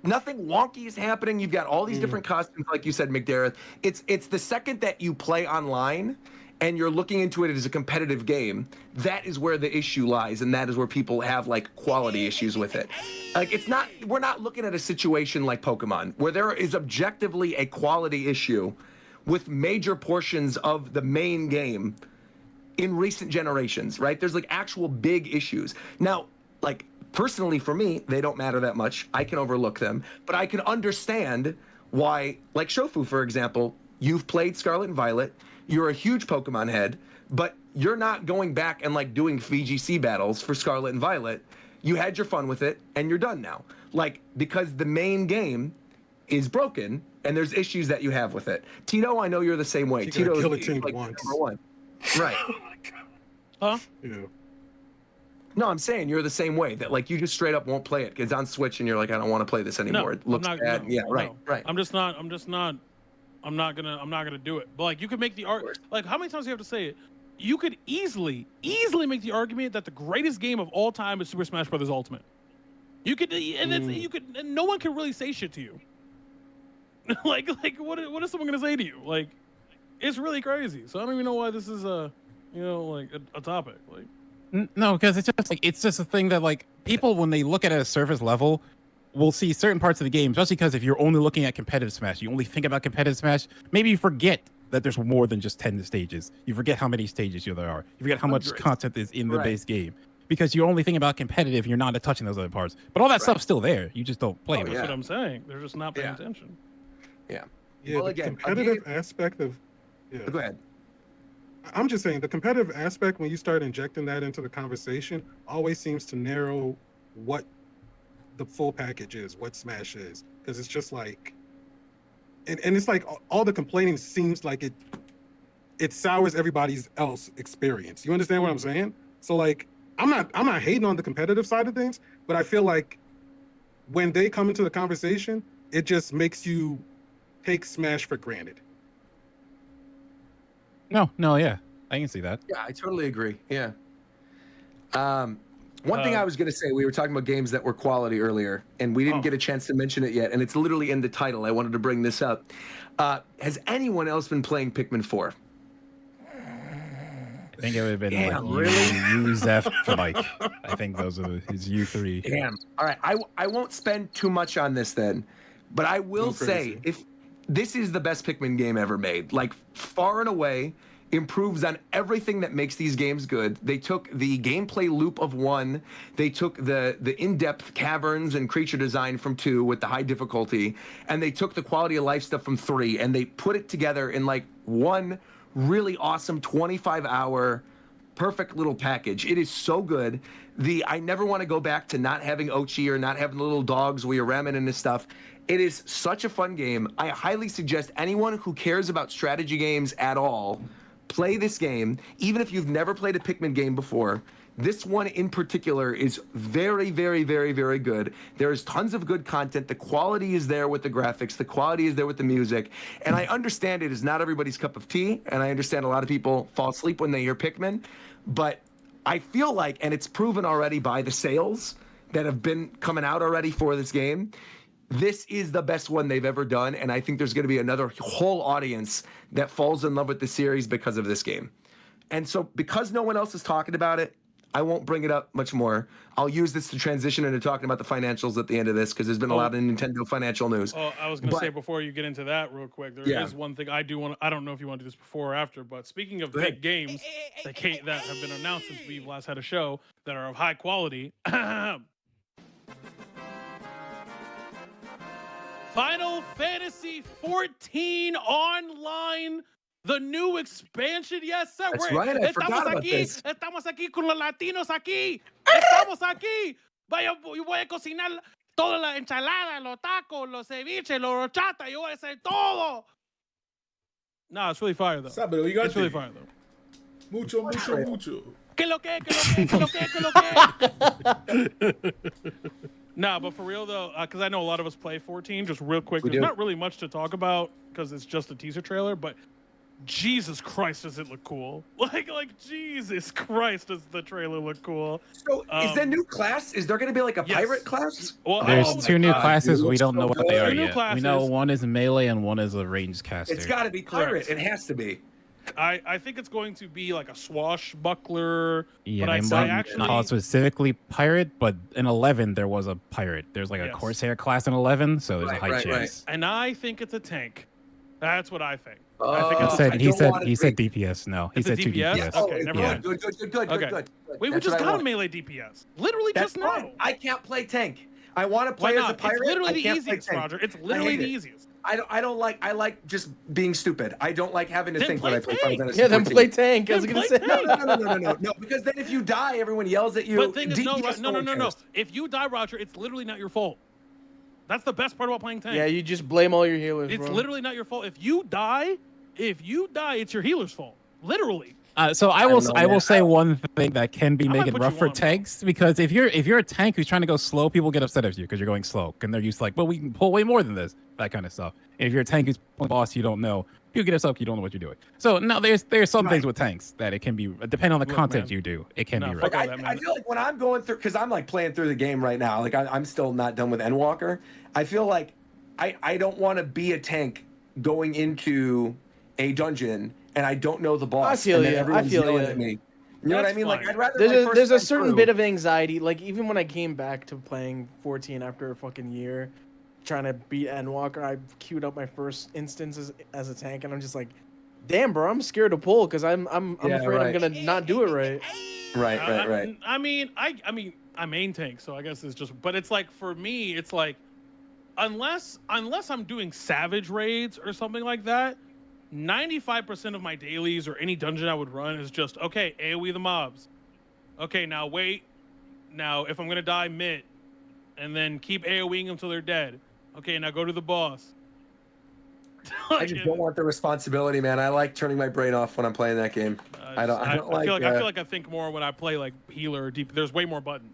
[SPEAKER 2] nothing wonky is happening. You've got all these different costumes, like you said, McDareth. It's the second that you play online and you're looking into it as a competitive game, that is where the issue lies, and that is where people have like quality issues with it. Like, we're not looking at a situation like Pokemon, where there is objectively a quality issue with major portions of the main game in recent generations, right? There's like actual big issues. Now, like, personally for me, they don't matter that much. I can overlook them, but I can understand why, like Shofu, for example, you've played Scarlet and Violet, you're a huge Pokemon head, but you're not going back and like doing VGC battles for Scarlet and Violet. You had your fun with it and you're done now. Like, because the main game is broken and there's issues that you have with it. Tito, I know you're the same way. Tito is like number one. Right.
[SPEAKER 1] Huh?
[SPEAKER 7] Yeah.
[SPEAKER 2] No, I'm saying you're the same way, that like you just straight up won't play it. It's on Switch and you're like, I don't want to play this anymore. It looks bad. Yeah, right.
[SPEAKER 1] I'm just not gonna do it. But like, you could make the art. Like, how many times do you have to say it? You could easily make the argument that the greatest game of all time is Super Smash Bros. Ultimate. You could, and and no one can really say shit to you. like what is someone gonna say to you? Like, it's really crazy. So I don't even know why this is a topic. Like,
[SPEAKER 5] No, because it's just a thing that like people when they look at it at a surface level will see certain parts of the game, especially because if you're only looking at competitive Smash, you only think about competitive Smash, maybe you forget that there's more than just 10 stages. You forget how many stages there are. You forget how much content is in the base game. Because you're only thinking about competitive, you're not touching those other parts. But all that stuff's still there. You just don't play it.
[SPEAKER 1] That's what I'm saying. They're just not paying attention.
[SPEAKER 2] Yeah.
[SPEAKER 7] Yeah, well, the competitive aspect of... Yeah.
[SPEAKER 2] Go ahead.
[SPEAKER 7] I'm just saying, the competitive aspect, when you start injecting that into the conversation, always seems to narrow what the full package is, what Smash is. Because it's just like... And it's like all the complaining seems like it sours everybody's else experience. You understand what I'm saying? So like... I'm not hating on the competitive side of things, but I feel like when they come into the conversation, it just makes you take Smash for granted.
[SPEAKER 5] No, yeah, I can see that.
[SPEAKER 2] Yeah, I totally agree. Yeah. One thing I was going to say, we were talking about games that were quality earlier, and we didn't get a chance to mention it yet, and it's literally in the title. I wanted to bring this up. Has anyone else been playing Pikmin 4?
[SPEAKER 5] I think it would have been like Zeph for Mike. I think those are his U3.
[SPEAKER 2] Damn. All right. I won't spend too much on this then, but I will say if this is the best Pikmin game ever made, like far and away, improves on everything that makes these games good. They took the gameplay loop of 1, they took the in-depth caverns and creature design from 2 with the high difficulty, and they took the quality of life stuff from 3, and they put it together in like one really awesome 25-hour perfect little package. It is so good. I never want to go back to not having Ochi or not having the little dogs where you're ramming into stuff. It is such a fun game. I highly suggest anyone who cares about strategy games at all, play this game. Even if you've never played a Pikmin game before, this one in particular is very, very, very, very good. There is tons of good content. The quality is there with the graphics. The quality is there with the music. And I understand it is not everybody's cup of tea, and I understand a lot of people fall asleep when they hear Pikmin. But I feel like, and it's proven already by the sales that have been coming out already for this game, this is the best one they've ever done. And I think there's going to be another whole audience that falls in love with the series because of this game. And so because no one else is talking about it, I won't bring it up much more. I'll use this to transition into talking about the financials at the end of this because there's been a lot of Nintendo financial news.
[SPEAKER 1] Oh, I was going to say before you get into that real quick, there is one thing I do want to, I don't know if you want to do this before or after, but speaking of big games that have been announced since we've last had a show that are of high quality, Final Fantasy 14 Online, the new expansion. Yes, sir.
[SPEAKER 2] That's right. I forgot about this.
[SPEAKER 1] Estamos aquí con los latinos aquí. Estamos aquí. Yo voy a cocinar toda la ensalada, los tacos, los ceviches, los horchata. Yo voy a hacer todo. Nah, it's really fire, though.
[SPEAKER 3] Sábado, you got
[SPEAKER 1] it's really fire, though.
[SPEAKER 3] Mucho.
[SPEAKER 1] Que lo que. Nah, but for real though, because I know a lot of us play 14. Just real quick, there's not really much to talk about because it's just a teaser trailer. But Jesus Christ, does it look cool? Like Jesus Christ, does the trailer look cool?
[SPEAKER 2] So, is there a new class? Is there going to be like a pirate class?
[SPEAKER 5] Well, there's 2 new classes. We don't know what they are yet. We know one is melee and one is a ranged caster.
[SPEAKER 2] It's got to be pirate. It has to be.
[SPEAKER 1] I think it's going to be like a swashbuckler.
[SPEAKER 5] Yeah,
[SPEAKER 1] but
[SPEAKER 5] they might actually not call it specifically pirate, but in 11 there was a pirate. There's like a Corsair class in 11, so there's a high chance.
[SPEAKER 1] And I think it's a tank. That's what I think.
[SPEAKER 5] I think he said DPS. No, he said 2 DPS.
[SPEAKER 1] Okay, never mind.
[SPEAKER 2] Good.
[SPEAKER 1] We just got a melee DPS. Literally just now.
[SPEAKER 2] Fine. I can't play tank. I want to play as a pirate.
[SPEAKER 1] It's literally the easiest, Roger. It's literally the easiest.
[SPEAKER 2] I like just being stupid. I don't like having to think when I play Final Fantasy.
[SPEAKER 4] Yeah, then play tank. I was gonna say
[SPEAKER 2] no. Because then if you die, everyone yells at you.
[SPEAKER 1] But the thing is, no. If you die, Roger, it's literally not your fault. That's the best part about playing tank.
[SPEAKER 4] Yeah, you just blame all your healers.
[SPEAKER 1] It's literally not your fault. If you die, it's your healer's fault. Literally.
[SPEAKER 5] So I will say one thing that can be making it rough for tanks, because if you're a tank who's trying to go slow, people get upset at you because you're going slow, and they're used to like, well, we can pull way more than this, that kind of stuff. And if you're a tank who's pulling boss you don't know, people get upset, you don't know what you're doing. So no, there's some things with tanks that it can be, depending on the content you do, it can be rough.
[SPEAKER 2] I feel like when I'm going through, because I'm like playing through the game right now, like I'm still not done with Endwalker. I feel like I don't want to be a tank going into a dungeon and I don't know the boss.
[SPEAKER 4] I feel you.
[SPEAKER 2] Everyone's yelling at me. You know what I
[SPEAKER 1] That's
[SPEAKER 2] mean? Like,
[SPEAKER 1] fine.
[SPEAKER 2] I'd rather my first
[SPEAKER 4] There's a
[SPEAKER 2] time
[SPEAKER 4] certain
[SPEAKER 2] through-
[SPEAKER 4] bit of anxiety. Like even when I came back to playing 14 after a fucking year, trying to beat Endwalker, I queued up my first instance as a tank, and I'm just like, damn, bro, I'm scared to pull because I'm
[SPEAKER 2] Yeah,
[SPEAKER 4] afraid I'm
[SPEAKER 2] right.
[SPEAKER 4] gonna not do it right.
[SPEAKER 2] Right.
[SPEAKER 1] I mean, I main tank, so I guess it's just. But it's like for me, it's like unless I'm doing savage raids or something like that, 95% of my dailies or any dungeon I would run is just okay. AOE the mobs. Okay, now wait. Now if I'm gonna die, mitt, and then keep AOEing until they're dead. Okay, now go to the boss.
[SPEAKER 2] I just don't want the responsibility, man. I like turning my brain off when I'm playing that game. I feel
[SPEAKER 1] like I think more when I play like healer or deep. There's way more buttons.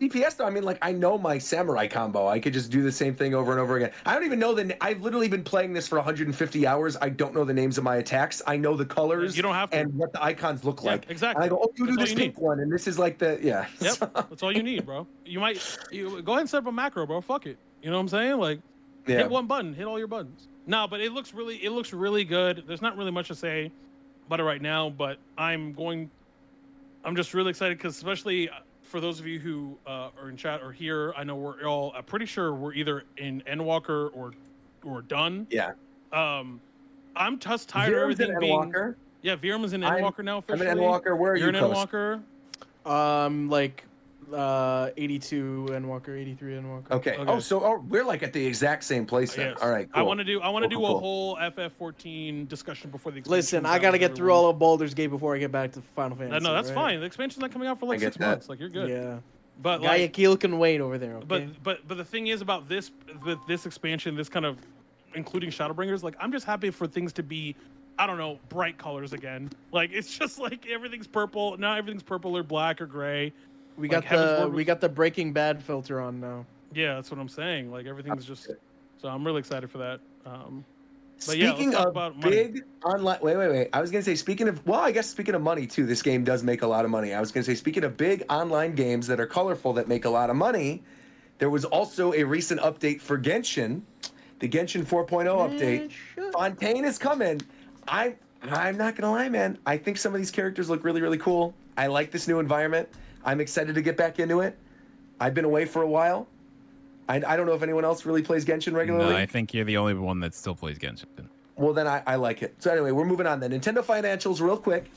[SPEAKER 2] DPS though, I mean, like I know my samurai combo. I could just do the same thing over and over again. I don't even know I've literally been playing this for 150 hours. I don't know the names of my attacks. I know the colors.
[SPEAKER 1] You don't have to.
[SPEAKER 2] And what the icons look like.
[SPEAKER 1] Exactly.
[SPEAKER 2] And I go, oh, you do
[SPEAKER 1] That's
[SPEAKER 2] this
[SPEAKER 1] all you
[SPEAKER 2] pink
[SPEAKER 1] need.
[SPEAKER 2] one, and this is like the
[SPEAKER 1] Yep. That's all you need, bro. You go ahead and set up a macro, bro. Fuck it. You know what I'm saying? Like, hit one button, hit all your buttons. No, but it looks really good. There's not really much to say about it right now, but I'm just really excited because especially for those of you who are in chat or here, I know we're all. I'm pretty sure we're either in Endwalker or done.
[SPEAKER 2] Yeah.
[SPEAKER 1] I'm just tired of
[SPEAKER 2] Virum's in
[SPEAKER 1] everything being.
[SPEAKER 2] Endwalker.
[SPEAKER 1] Yeah, Virum's in Endwalker now officially.
[SPEAKER 2] I'm in Endwalker. Where are
[SPEAKER 1] You're
[SPEAKER 2] you?
[SPEAKER 1] in Endwalker.
[SPEAKER 4] Like 82 Endwalker, 83 Endwalker.
[SPEAKER 2] Okay. Oh, we're like at the exact same place then.
[SPEAKER 1] Yes.
[SPEAKER 2] All right. Cool.
[SPEAKER 1] I want to do a
[SPEAKER 2] Cool.
[SPEAKER 1] whole FF14 discussion before the expansion.
[SPEAKER 4] Listen,
[SPEAKER 1] comes
[SPEAKER 4] I
[SPEAKER 1] out
[SPEAKER 4] gotta
[SPEAKER 1] with
[SPEAKER 4] get through
[SPEAKER 1] everyone.
[SPEAKER 4] all of Baldur's Gate before I get back to Final Fantasy.
[SPEAKER 1] No, that's
[SPEAKER 4] right?
[SPEAKER 1] fine. The expansion's not coming out for like
[SPEAKER 2] I get
[SPEAKER 1] 6
[SPEAKER 2] that.
[SPEAKER 1] months. Like you're good.
[SPEAKER 4] Yeah.
[SPEAKER 1] But
[SPEAKER 4] Guayaquil can wait over there. Okay?
[SPEAKER 1] but the thing is about this expansion, this kind of including Shadowbringers. Like I'm just happy for things to be, I don't know, bright colors again. Like it's just like everything's purple. Now everything's purple or black or gray.
[SPEAKER 4] we
[SPEAKER 1] like
[SPEAKER 4] got
[SPEAKER 1] Heaven's Word
[SPEAKER 4] we got the Breaking Bad filter on now.
[SPEAKER 1] Yeah, that's what I'm saying. Like everything's just. So I'm really excited for that. But yeah, let's
[SPEAKER 2] Speaking
[SPEAKER 1] talk
[SPEAKER 2] of
[SPEAKER 1] about money.
[SPEAKER 2] big online, wait. I was gonna say speaking of money too. This game does make a lot of money. I was gonna say speaking of big online games that are colorful that make a lot of money, there was also a recent update for Genshin, the Genshin 4.0 update. Fontaine is coming. I'm not gonna lie, man. I think some of these characters look really, really cool. I like this new environment. I'm excited to get back into it. I've been away for a while. I don't know if anyone else really plays Genshin regularly.
[SPEAKER 5] No, I think you're the only one that still plays Genshin.
[SPEAKER 2] Well, then I like it. So anyway, we're moving on then. Nintendo financials real quick.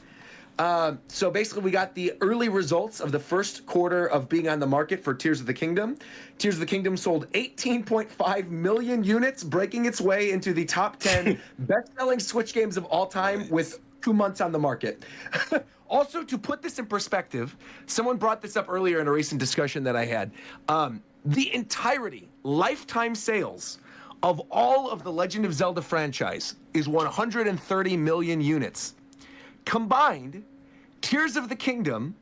[SPEAKER 2] So basically, we got the early results of the first quarter of being on the market for Tears of the Kingdom. Tears of the Kingdom sold 18.5 million units, breaking its way into the top 10 best-selling Switch games of all time with 2 months on the market. Also, to put this in perspective, someone brought this up earlier in a recent discussion that I had. The entirety, lifetime sales of all of the Legend of Zelda franchise is 130 million units. Combined, Tears of the Kingdom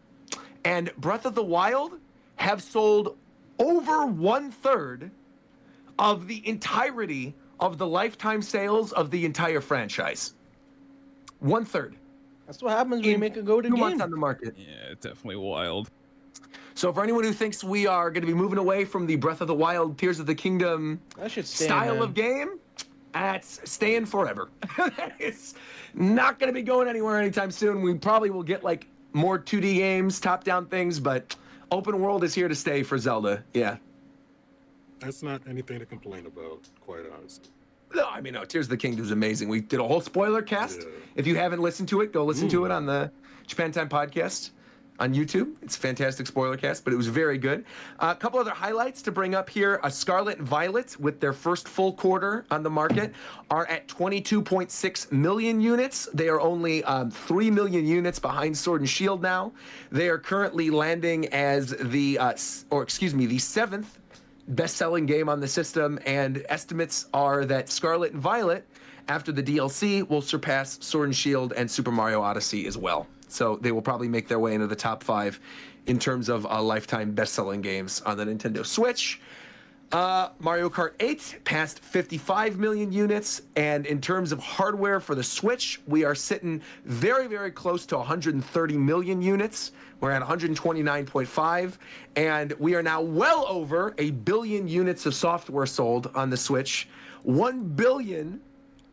[SPEAKER 2] and Breath of the Wild have sold over 1/3 of the entirety of the lifetime sales of the entire franchise. 1/3.
[SPEAKER 4] That's what happens when you make a go-to
[SPEAKER 2] 2
[SPEAKER 4] game.
[SPEAKER 2] months on the market.
[SPEAKER 5] Yeah, it's definitely wild.
[SPEAKER 2] So for anyone who thinks we are going to be moving away from the Breath of the Wild, Tears of the Kingdom
[SPEAKER 4] That should stay,
[SPEAKER 2] style
[SPEAKER 4] man.
[SPEAKER 2] of game, that's staying forever. It's not going to be going anywhere anytime soon. We probably will get like more 2D games, top-down things, but open world is here to stay for Zelda. Yeah.
[SPEAKER 7] That's not anything to complain about, quite honestly.
[SPEAKER 2] No, I mean, no, Tears of the Kingdom is amazing. We did a whole spoiler cast.
[SPEAKER 7] Yeah.
[SPEAKER 2] If you haven't listened to it, go listen to it on the Japan Time podcast on YouTube. It's a fantastic spoiler cast, but it was very good. A couple other highlights to bring up here. Scarlet and Violet, with their first full quarter on the market, are at 22.6 million units. They are only 3 million units behind Sword and Shield now. They are currently landing as the 7th best-selling game on the system, and estimates are that Scarlet and Violet, after the DLC, will surpass Sword and Shield and Super Mario Odyssey as well. So they will probably make their way into the top 5 in terms of lifetime best-selling games on the Nintendo Switch. Mario Kart 8 passed 55 million units, and in terms of hardware for the Switch, we are sitting very, very close to 130 million units. We're at 129.5, and we are now well over 1 billion units of software sold on the Switch. 1 billion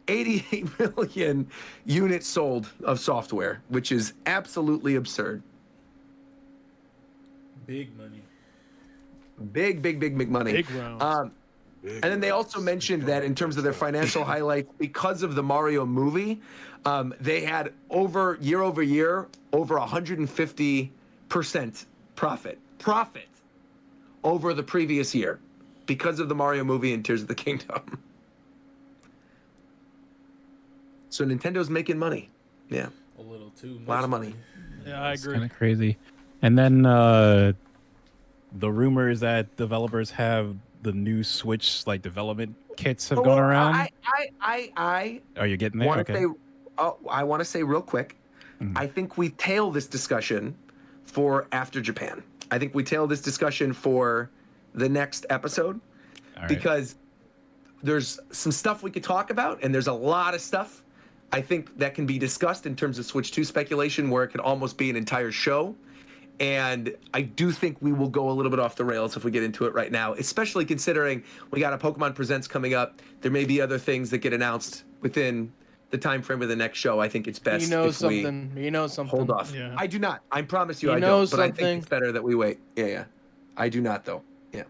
[SPEAKER 2] 88 million units sold of software, which is absolutely absurd.
[SPEAKER 3] Big money.
[SPEAKER 2] Big money.
[SPEAKER 1] Big rounds.
[SPEAKER 2] And then they also mentioned that in terms of their financial highlights, because of the Mario movie, they had year over year, over 150% profit over the previous year because of the Mario movie and Tears of the Kingdom. So Nintendo's making money. Yeah.
[SPEAKER 3] A little too much.
[SPEAKER 2] A lot of money.
[SPEAKER 1] Yeah, I agree.
[SPEAKER 5] Kind of crazy. And then the rumors that developers have the new Switch like development kits have gone around. Are you getting there? Okay.
[SPEAKER 2] I want to say real quick. I think we tail this discussion for after Japan. I think we tail this discussion for the next episode because there's some stuff we could talk about, and there's a lot of stuff I think that can be discussed in terms of Switch 2 speculation where it could almost be an entire show. And I do think we will go a little bit off the rails if we get into it right now, especially considering we got a Pokemon Presents coming up. There may be other things that get announced within the time frame of the next show. I think it's best
[SPEAKER 4] You know something.
[SPEAKER 2] Hold off.
[SPEAKER 1] Yeah.
[SPEAKER 2] I do not. I promise you I
[SPEAKER 4] know
[SPEAKER 2] don't. But I think
[SPEAKER 4] something.
[SPEAKER 2] it's better that we wait. Yeah. I do not, though. Yeah.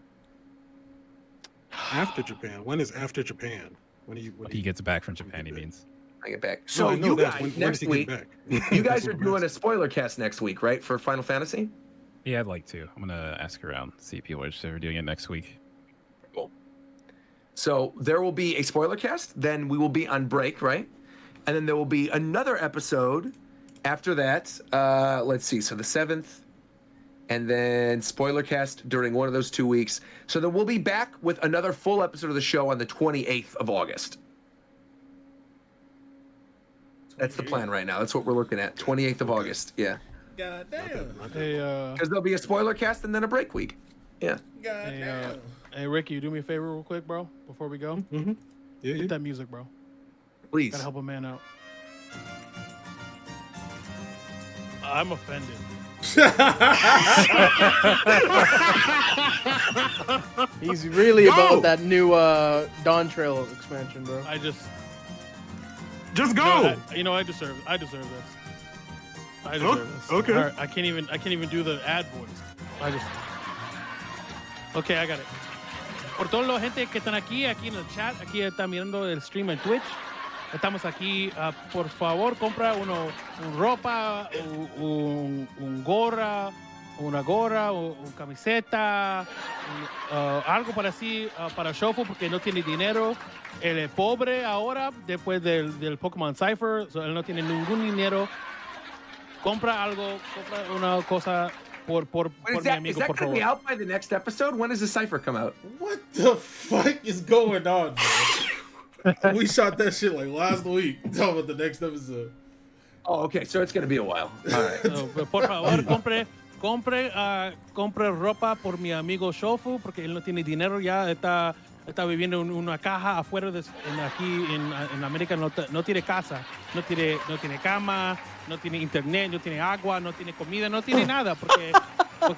[SPEAKER 7] After Japan. When is after Japan? When
[SPEAKER 5] He gets back from Japan, he means.
[SPEAKER 2] I get back.
[SPEAKER 7] So
[SPEAKER 2] So you guys,
[SPEAKER 7] when does
[SPEAKER 2] next
[SPEAKER 7] he
[SPEAKER 2] week,
[SPEAKER 7] get back?
[SPEAKER 2] you
[SPEAKER 7] That's
[SPEAKER 2] guys are
[SPEAKER 7] what I'm
[SPEAKER 2] doing a
[SPEAKER 7] asking.
[SPEAKER 2] spoiler cast next week, right? For Final Fantasy?
[SPEAKER 5] Yeah, I'd like to. I'm gonna ask around, see if people are interested in doing it next week.
[SPEAKER 2] So there will be a spoiler cast. Then we will be on break, right? And then there will be another episode after that. Let's see. So the 7th, and then spoiler cast during one of those 2 weeks. So then we'll be back with another full episode of the show on the 28th of August. That's the plan right now. That's what we're looking at. 28th of August. Yeah.
[SPEAKER 3] God damn.
[SPEAKER 1] Hey,
[SPEAKER 2] Because there'll be a spoiler cast and then a break week. Yeah.
[SPEAKER 3] God
[SPEAKER 1] hey,
[SPEAKER 3] damn.
[SPEAKER 1] hey, Ricky, you do me a favor real quick, bro, before we go.
[SPEAKER 7] Mm-hmm. Yeah,
[SPEAKER 1] Hit that music, bro.
[SPEAKER 2] Please.
[SPEAKER 1] Gotta help a man out. I'm offended.
[SPEAKER 4] He's really about that new Dawn Trail expansion, bro.
[SPEAKER 1] I just.
[SPEAKER 7] Just go.
[SPEAKER 1] I deserve this. I deserve this.
[SPEAKER 7] Okay.
[SPEAKER 1] All right, I can't even do the ad voice. Okay, I got it. Por toda la gente que están aquí en el chat, aquí está mirando el stream en Twitch. Estamos aquí, por favor, compra un ropa, un gorra, una gorra, un camiseta, algo para así, para Shofu, porque no tiene dinero. Él es pobre ahora, después del Pokémon Cypher, so él no tiene ningún dinero. Compra algo, compra una cosa por mi amigo,
[SPEAKER 2] is that
[SPEAKER 1] por
[SPEAKER 2] going to be
[SPEAKER 1] favor.
[SPEAKER 2] out by the next episode? When does the Cypher come out?
[SPEAKER 3] What the fuck is going on, bro? We shot that shit like last week. Talking about the next episode.
[SPEAKER 2] Oh, okay. So it's going to be a while. All right.
[SPEAKER 1] So, por favor, compre ropa por mi amigo Shofu, porque él no tiene dinero, ya está viviendo en una caja afuera aquí en América, no tiene casa, no tiene cama, no tiene internet, no tiene agua, no tiene comida, no tiene nada, porque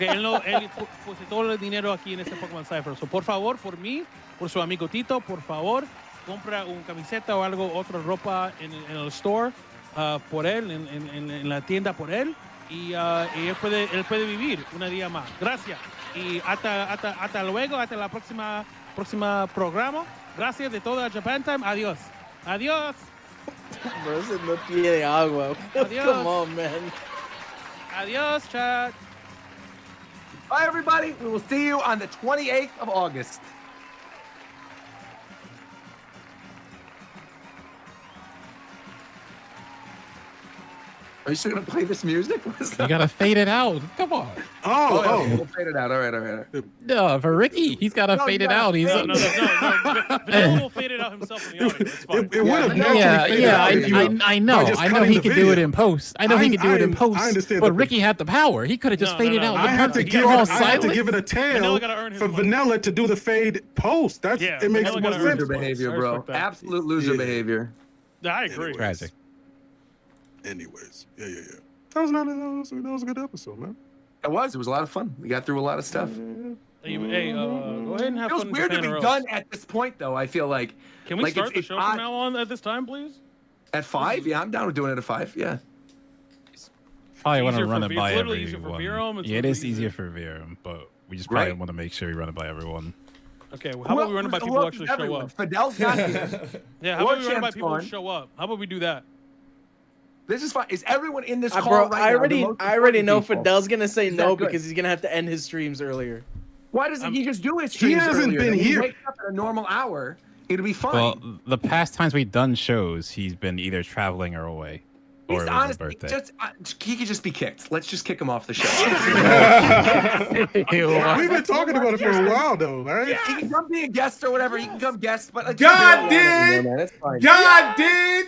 [SPEAKER 1] él puso todo el dinero aquí en ese Pokémon Cypher. So, por favor, por mí, por su amigo Tito, por favor, compra una camiseta o algo, otra ropa en el store por él, en la tienda por él, y él puede vivir un día más. Gracias. Y hasta luego, hasta la próxima programa. Gracias de todo a Japan Time. Adiós. Adiós.
[SPEAKER 4] Bro, ese no tiene agua.
[SPEAKER 1] Adiós.
[SPEAKER 4] Come on, man.
[SPEAKER 1] Adiós, chat.
[SPEAKER 2] Bye, everybody. We will see you on the 28th of August. Are you still going to play this music?
[SPEAKER 5] You gotta fade it out. Come on.
[SPEAKER 2] We'll fade it out. All right.
[SPEAKER 5] No, for Ricky, he's gotta fade it out. He's
[SPEAKER 1] No. Vanilla will fade it out himself in the audio. It's fine.
[SPEAKER 7] It would have naturally faded out if you were-
[SPEAKER 5] I know.
[SPEAKER 7] by just
[SPEAKER 5] I know
[SPEAKER 7] cutting
[SPEAKER 5] he
[SPEAKER 7] the
[SPEAKER 5] could do it
[SPEAKER 7] video.
[SPEAKER 5] in post. I know he could do it in post.
[SPEAKER 7] I understand
[SPEAKER 5] But
[SPEAKER 7] that,
[SPEAKER 5] Ricky had the power. He could have just
[SPEAKER 1] No,
[SPEAKER 5] faded
[SPEAKER 1] no,
[SPEAKER 5] out.
[SPEAKER 1] no.
[SPEAKER 7] I had to give
[SPEAKER 5] You're all
[SPEAKER 7] it. I had to
[SPEAKER 5] silent?
[SPEAKER 7] give it a tail
[SPEAKER 1] Vanilla gotta earn his
[SPEAKER 7] for
[SPEAKER 1] money.
[SPEAKER 7] Vanilla to do the fade post. That's
[SPEAKER 1] Yeah,
[SPEAKER 7] it makes
[SPEAKER 1] Vanilla
[SPEAKER 7] more
[SPEAKER 1] gotta earn
[SPEAKER 7] sense.
[SPEAKER 1] his
[SPEAKER 2] Loser behavior,
[SPEAKER 1] I
[SPEAKER 2] bro.
[SPEAKER 1] respect that.
[SPEAKER 2] Absolute loser
[SPEAKER 7] Yeah.
[SPEAKER 2] behavior.
[SPEAKER 1] I agree.
[SPEAKER 5] Tragic.
[SPEAKER 7] Anyways, yeah. That was a good episode, man.
[SPEAKER 2] It was a lot of fun. We got through a lot of stuff.
[SPEAKER 1] Hey, go ahead and have
[SPEAKER 2] Feels
[SPEAKER 1] fun in
[SPEAKER 2] weird to
[SPEAKER 1] Japan
[SPEAKER 2] be
[SPEAKER 1] or
[SPEAKER 2] done
[SPEAKER 1] else.
[SPEAKER 2] at this point, though. I feel like.
[SPEAKER 1] Can we
[SPEAKER 2] like,
[SPEAKER 1] start the
[SPEAKER 2] it's
[SPEAKER 1] show
[SPEAKER 2] odd.
[SPEAKER 1] from now on at this time, please?
[SPEAKER 2] At 5? Yeah, I'm down with doing it at 5. Yeah.
[SPEAKER 5] Probably want to
[SPEAKER 1] Easier
[SPEAKER 5] run
[SPEAKER 1] for
[SPEAKER 5] it
[SPEAKER 1] It's
[SPEAKER 5] by
[SPEAKER 1] literally easier for
[SPEAKER 5] everyone.
[SPEAKER 1] Virum, it's
[SPEAKER 5] Yeah, it is
[SPEAKER 1] literally
[SPEAKER 5] easier
[SPEAKER 1] easier.
[SPEAKER 5] for Virum, but we just probably
[SPEAKER 2] Right.
[SPEAKER 5] want to make sure we run it by everyone.
[SPEAKER 1] Okay, well, how about we run it by people who actually show up?
[SPEAKER 2] Fidel's not here.
[SPEAKER 1] Yeah, how about we run it by
[SPEAKER 2] Warchamp's
[SPEAKER 1] people who
[SPEAKER 2] gone.
[SPEAKER 1] show up? How about we do that?
[SPEAKER 2] This is fine. Is everyone in this call
[SPEAKER 4] Bro,
[SPEAKER 2] right
[SPEAKER 4] I
[SPEAKER 2] now?
[SPEAKER 4] already
[SPEAKER 2] The most
[SPEAKER 4] know
[SPEAKER 2] important people?
[SPEAKER 4] Fidel's gonna say
[SPEAKER 2] Is
[SPEAKER 4] no
[SPEAKER 2] that good?
[SPEAKER 4] because he's gonna have to end his streams earlier.
[SPEAKER 2] Why doesn't he just do his streams
[SPEAKER 7] hasn't
[SPEAKER 2] earlier?
[SPEAKER 7] been
[SPEAKER 2] Then he
[SPEAKER 7] here.
[SPEAKER 2] wakes up at a normal hour. It'll be fine.
[SPEAKER 5] Well, the past times we've done shows, he's been either traveling or away. Or
[SPEAKER 2] He's
[SPEAKER 5] it was his
[SPEAKER 2] honestly
[SPEAKER 5] birthday.
[SPEAKER 2] just he could just be kicked. Let's just kick him off the show.
[SPEAKER 7] We've been talking about it for a while, though, right?
[SPEAKER 2] He can come be a guest or whatever. He can come guest, but let's
[SPEAKER 3] God
[SPEAKER 2] just do it
[SPEAKER 3] did!
[SPEAKER 2] anymore, man. It's fine.
[SPEAKER 3] God did!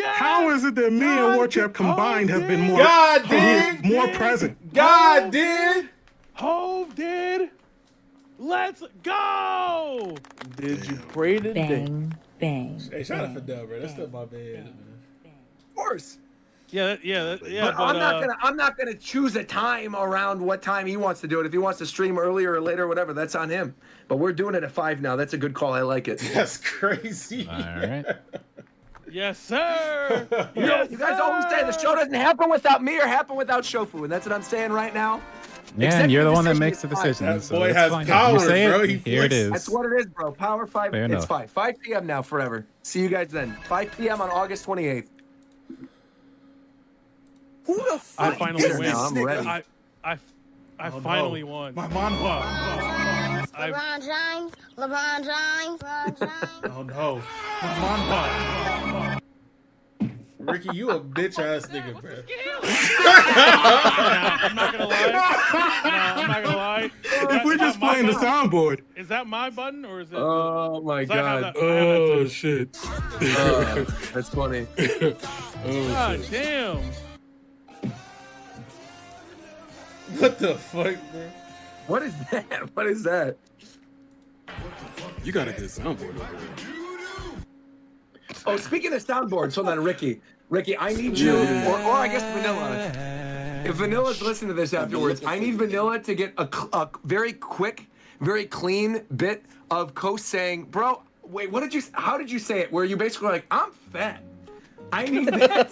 [SPEAKER 7] How is it that me and Warchap combined have been more
[SPEAKER 3] God did!
[SPEAKER 7] more present?
[SPEAKER 3] God did!
[SPEAKER 1] Hove did. Let's go.
[SPEAKER 4] Did you pray today?
[SPEAKER 9] Bang, bang.
[SPEAKER 3] Hey, shout out Fidel, bro. That's still my man.
[SPEAKER 2] Of course.
[SPEAKER 1] Yeah.
[SPEAKER 2] But I'm not gonna choose a time around what time he wants to do it. If he wants to stream earlier or later or whatever, that's on him. But we're doing it at 5 now. That's a good call. I like it.
[SPEAKER 3] That's crazy.
[SPEAKER 5] All right.
[SPEAKER 1] Yes, sir.
[SPEAKER 2] You know, you guys always say the show doesn't happen without me or happen without Shofu, and that's what I'm saying right now.
[SPEAKER 5] Yeah, and you're the one that
[SPEAKER 2] Executive
[SPEAKER 5] makes the
[SPEAKER 2] decision
[SPEAKER 5] decision.
[SPEAKER 2] is
[SPEAKER 3] That boy
[SPEAKER 5] that's
[SPEAKER 3] has
[SPEAKER 5] fine.
[SPEAKER 3] power,
[SPEAKER 5] You say
[SPEAKER 3] bro.
[SPEAKER 5] it,
[SPEAKER 3] He
[SPEAKER 5] here it
[SPEAKER 3] flicks.
[SPEAKER 5] is.
[SPEAKER 2] That's what it is, bro. Power 5.
[SPEAKER 5] Fair
[SPEAKER 2] It's
[SPEAKER 5] enough.
[SPEAKER 2] 5. 5 p.m. now forever. See you guys then. 5 p.m. on August 28th. Who the fuck?
[SPEAKER 1] I finally win.
[SPEAKER 2] Now I'm ready.
[SPEAKER 1] I finally won.
[SPEAKER 3] My manhwa.
[SPEAKER 1] I-
[SPEAKER 10] LeBron James, LeBron James, LeBron James.
[SPEAKER 3] Oh no. My manhwa. Ricky, you a bitch ass nigga, bro.
[SPEAKER 1] I'm not gonna lie. I'm not gonna lie.
[SPEAKER 7] If we're just playing the soundboard.
[SPEAKER 1] Is that my button or is it?
[SPEAKER 2] Oh my
[SPEAKER 1] 'cause I have
[SPEAKER 2] god.
[SPEAKER 1] that- I have that
[SPEAKER 7] Oh
[SPEAKER 1] too.
[SPEAKER 7] shit.
[SPEAKER 2] That's funny.
[SPEAKER 1] God damn.
[SPEAKER 3] What the fuck, bro?
[SPEAKER 2] What is that? What is that?
[SPEAKER 7] You got a good soundboard over there.
[SPEAKER 2] Oh, speaking of soundboards, hold on, Ricky. Ricky, I need you, or I guess Vanilla. If Vanilla's listening to this afterwards, I need Vanilla to get a very quick, very clean bit of Coast saying, "Bro, wait, what did you? How did you say it? Where you basically like, I'm fat." I need that.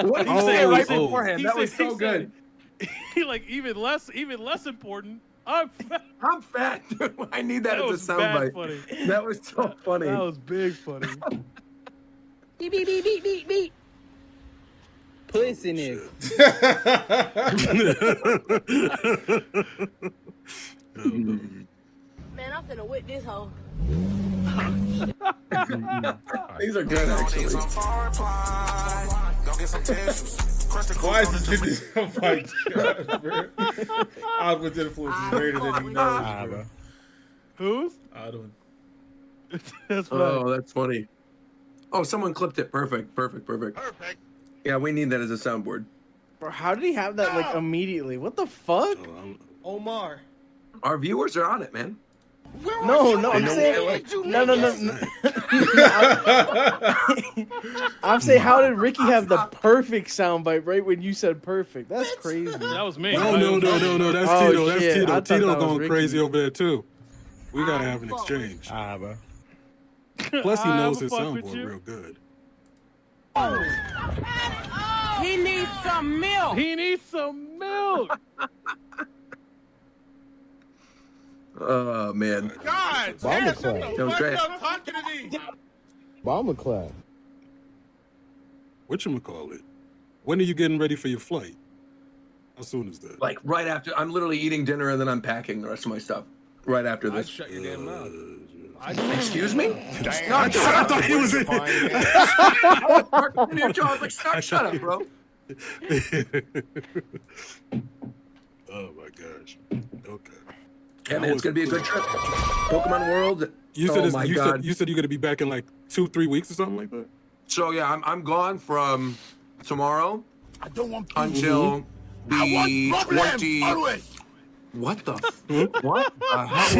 [SPEAKER 2] What did you say right beforehand?
[SPEAKER 1] He
[SPEAKER 2] That
[SPEAKER 1] said-
[SPEAKER 2] was so
[SPEAKER 1] he
[SPEAKER 2] good.
[SPEAKER 1] said- Like even less important. I'm fat.
[SPEAKER 2] I'm fat, dude. I need that,
[SPEAKER 1] That
[SPEAKER 2] as
[SPEAKER 1] was
[SPEAKER 2] a
[SPEAKER 1] bad
[SPEAKER 2] soundbite.
[SPEAKER 1] funny.
[SPEAKER 2] That was so funny.
[SPEAKER 1] That was big funny.
[SPEAKER 9] Beep, beep, beep, beep, beep, beep. Pussy nigga.
[SPEAKER 10] Man, I'm finna whip this hoe.
[SPEAKER 2] These are good, actually.
[SPEAKER 3] Why is this nigga? Oh my god, bro. Odwin's influence is greater than he knows, bro.
[SPEAKER 1] Who's?
[SPEAKER 3] Odwin.
[SPEAKER 1] That's funny.
[SPEAKER 2] Oh, that's funny. Oh, someone clipped it. Perfect. Yeah, we need that as a soundboard.
[SPEAKER 4] Bro, how did he have that like immediately? What the fuck?
[SPEAKER 3] Omar.
[SPEAKER 2] Our viewers are on it, man.
[SPEAKER 4] No, I'm saying no. I'm saying, how did Ricky have the perfect soundbite right when you said perfect? That's crazy.
[SPEAKER 1] That was me.
[SPEAKER 7] No. That's
[SPEAKER 4] Oh,
[SPEAKER 7] Tito. That's
[SPEAKER 4] shit. I
[SPEAKER 7] Tito.
[SPEAKER 4] thought
[SPEAKER 7] Tito
[SPEAKER 4] that was
[SPEAKER 7] going
[SPEAKER 4] Ricky.
[SPEAKER 7] crazy over there too. We gotta have an exchange.
[SPEAKER 5] Bro.
[SPEAKER 7] Plus, he knows his
[SPEAKER 1] fuck with
[SPEAKER 7] soundboard
[SPEAKER 1] you.
[SPEAKER 7] real good.
[SPEAKER 9] He needs some milk.
[SPEAKER 1] He needs some milk.
[SPEAKER 2] Oh man.
[SPEAKER 3] God,
[SPEAKER 11] Bomber
[SPEAKER 3] damn,
[SPEAKER 11] clap.
[SPEAKER 3] shut the
[SPEAKER 2] That was
[SPEAKER 3] fuck
[SPEAKER 2] great.
[SPEAKER 3] up talking to me.
[SPEAKER 11] Bomber clap.
[SPEAKER 7] Whatchamacallit? When are you getting ready for your flight? How soon is that?
[SPEAKER 2] Like right after, I'm literally eating dinner and then I'm packing the rest of my stuff. Right after this.
[SPEAKER 3] Shut your damn mouth.
[SPEAKER 2] Excuse me?
[SPEAKER 7] I thought he was in.
[SPEAKER 2] I was like, shut up, bro.
[SPEAKER 7] Oh my gosh. Okay.
[SPEAKER 2] Yeah, man, it's gonna be a good trip. Pokemon World.
[SPEAKER 7] You
[SPEAKER 2] Oh
[SPEAKER 7] said
[SPEAKER 2] my
[SPEAKER 7] you
[SPEAKER 2] God.
[SPEAKER 7] said you said you're gonna be back in like 2-3 weeks or something like that.
[SPEAKER 2] So yeah, I'm gone from tomorrow until the 20. What the? What? How was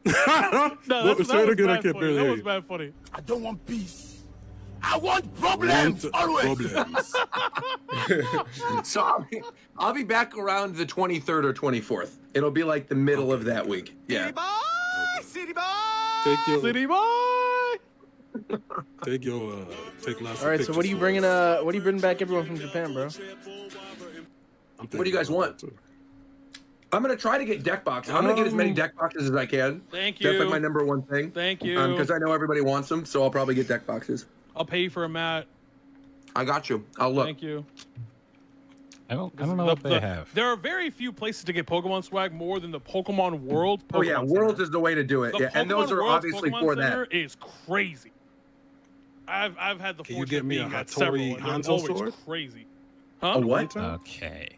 [SPEAKER 2] that?
[SPEAKER 1] No,
[SPEAKER 7] What- say it again, I can't barely
[SPEAKER 1] That
[SPEAKER 7] hear
[SPEAKER 1] was
[SPEAKER 7] you.
[SPEAKER 1] bad funny.
[SPEAKER 2] I want problems always.
[SPEAKER 7] Problems.
[SPEAKER 2] So I'll be back around the 23rd or 24th. It'll be like the middle of that week. Yeah.
[SPEAKER 10] City boy!
[SPEAKER 7] Take your
[SPEAKER 1] City boy.
[SPEAKER 7] take lots.
[SPEAKER 4] All right, so what are you bringing? What are you bringing back everyone from Japan, bro?
[SPEAKER 2] What do you guys want? I'm gonna try to get deck boxes. I'm gonna get as many deck boxes as I can.
[SPEAKER 1] Thank you.
[SPEAKER 2] That's like my number one thing.
[SPEAKER 1] Thank you.
[SPEAKER 2] Because I know everybody wants them, so I'll probably get deck boxes.
[SPEAKER 1] I'll pay you for a mat.
[SPEAKER 2] I got you. I'll look.
[SPEAKER 1] Thank you.
[SPEAKER 5] I don't know what they have.
[SPEAKER 1] There are very few places to get Pokemon swag more than the Pokemon World.
[SPEAKER 2] Oh yeah,
[SPEAKER 1] Pokemon
[SPEAKER 2] Worlds
[SPEAKER 1] Center.
[SPEAKER 2] is the way to do it.
[SPEAKER 1] The
[SPEAKER 2] Yeah, and those
[SPEAKER 1] Pokemon
[SPEAKER 2] are
[SPEAKER 1] World's
[SPEAKER 2] obviously
[SPEAKER 1] Pokemon
[SPEAKER 2] for
[SPEAKER 1] Center
[SPEAKER 2] that.
[SPEAKER 1] is crazy. I've had the
[SPEAKER 7] Can you
[SPEAKER 1] fortune
[SPEAKER 7] get
[SPEAKER 1] of
[SPEAKER 7] me a
[SPEAKER 1] being at
[SPEAKER 7] Hattori
[SPEAKER 1] several, and they're
[SPEAKER 7] Hanzo
[SPEAKER 1] always
[SPEAKER 7] sword?
[SPEAKER 1] crazy.
[SPEAKER 2] A
[SPEAKER 1] Huh?
[SPEAKER 2] what?
[SPEAKER 5] Okay.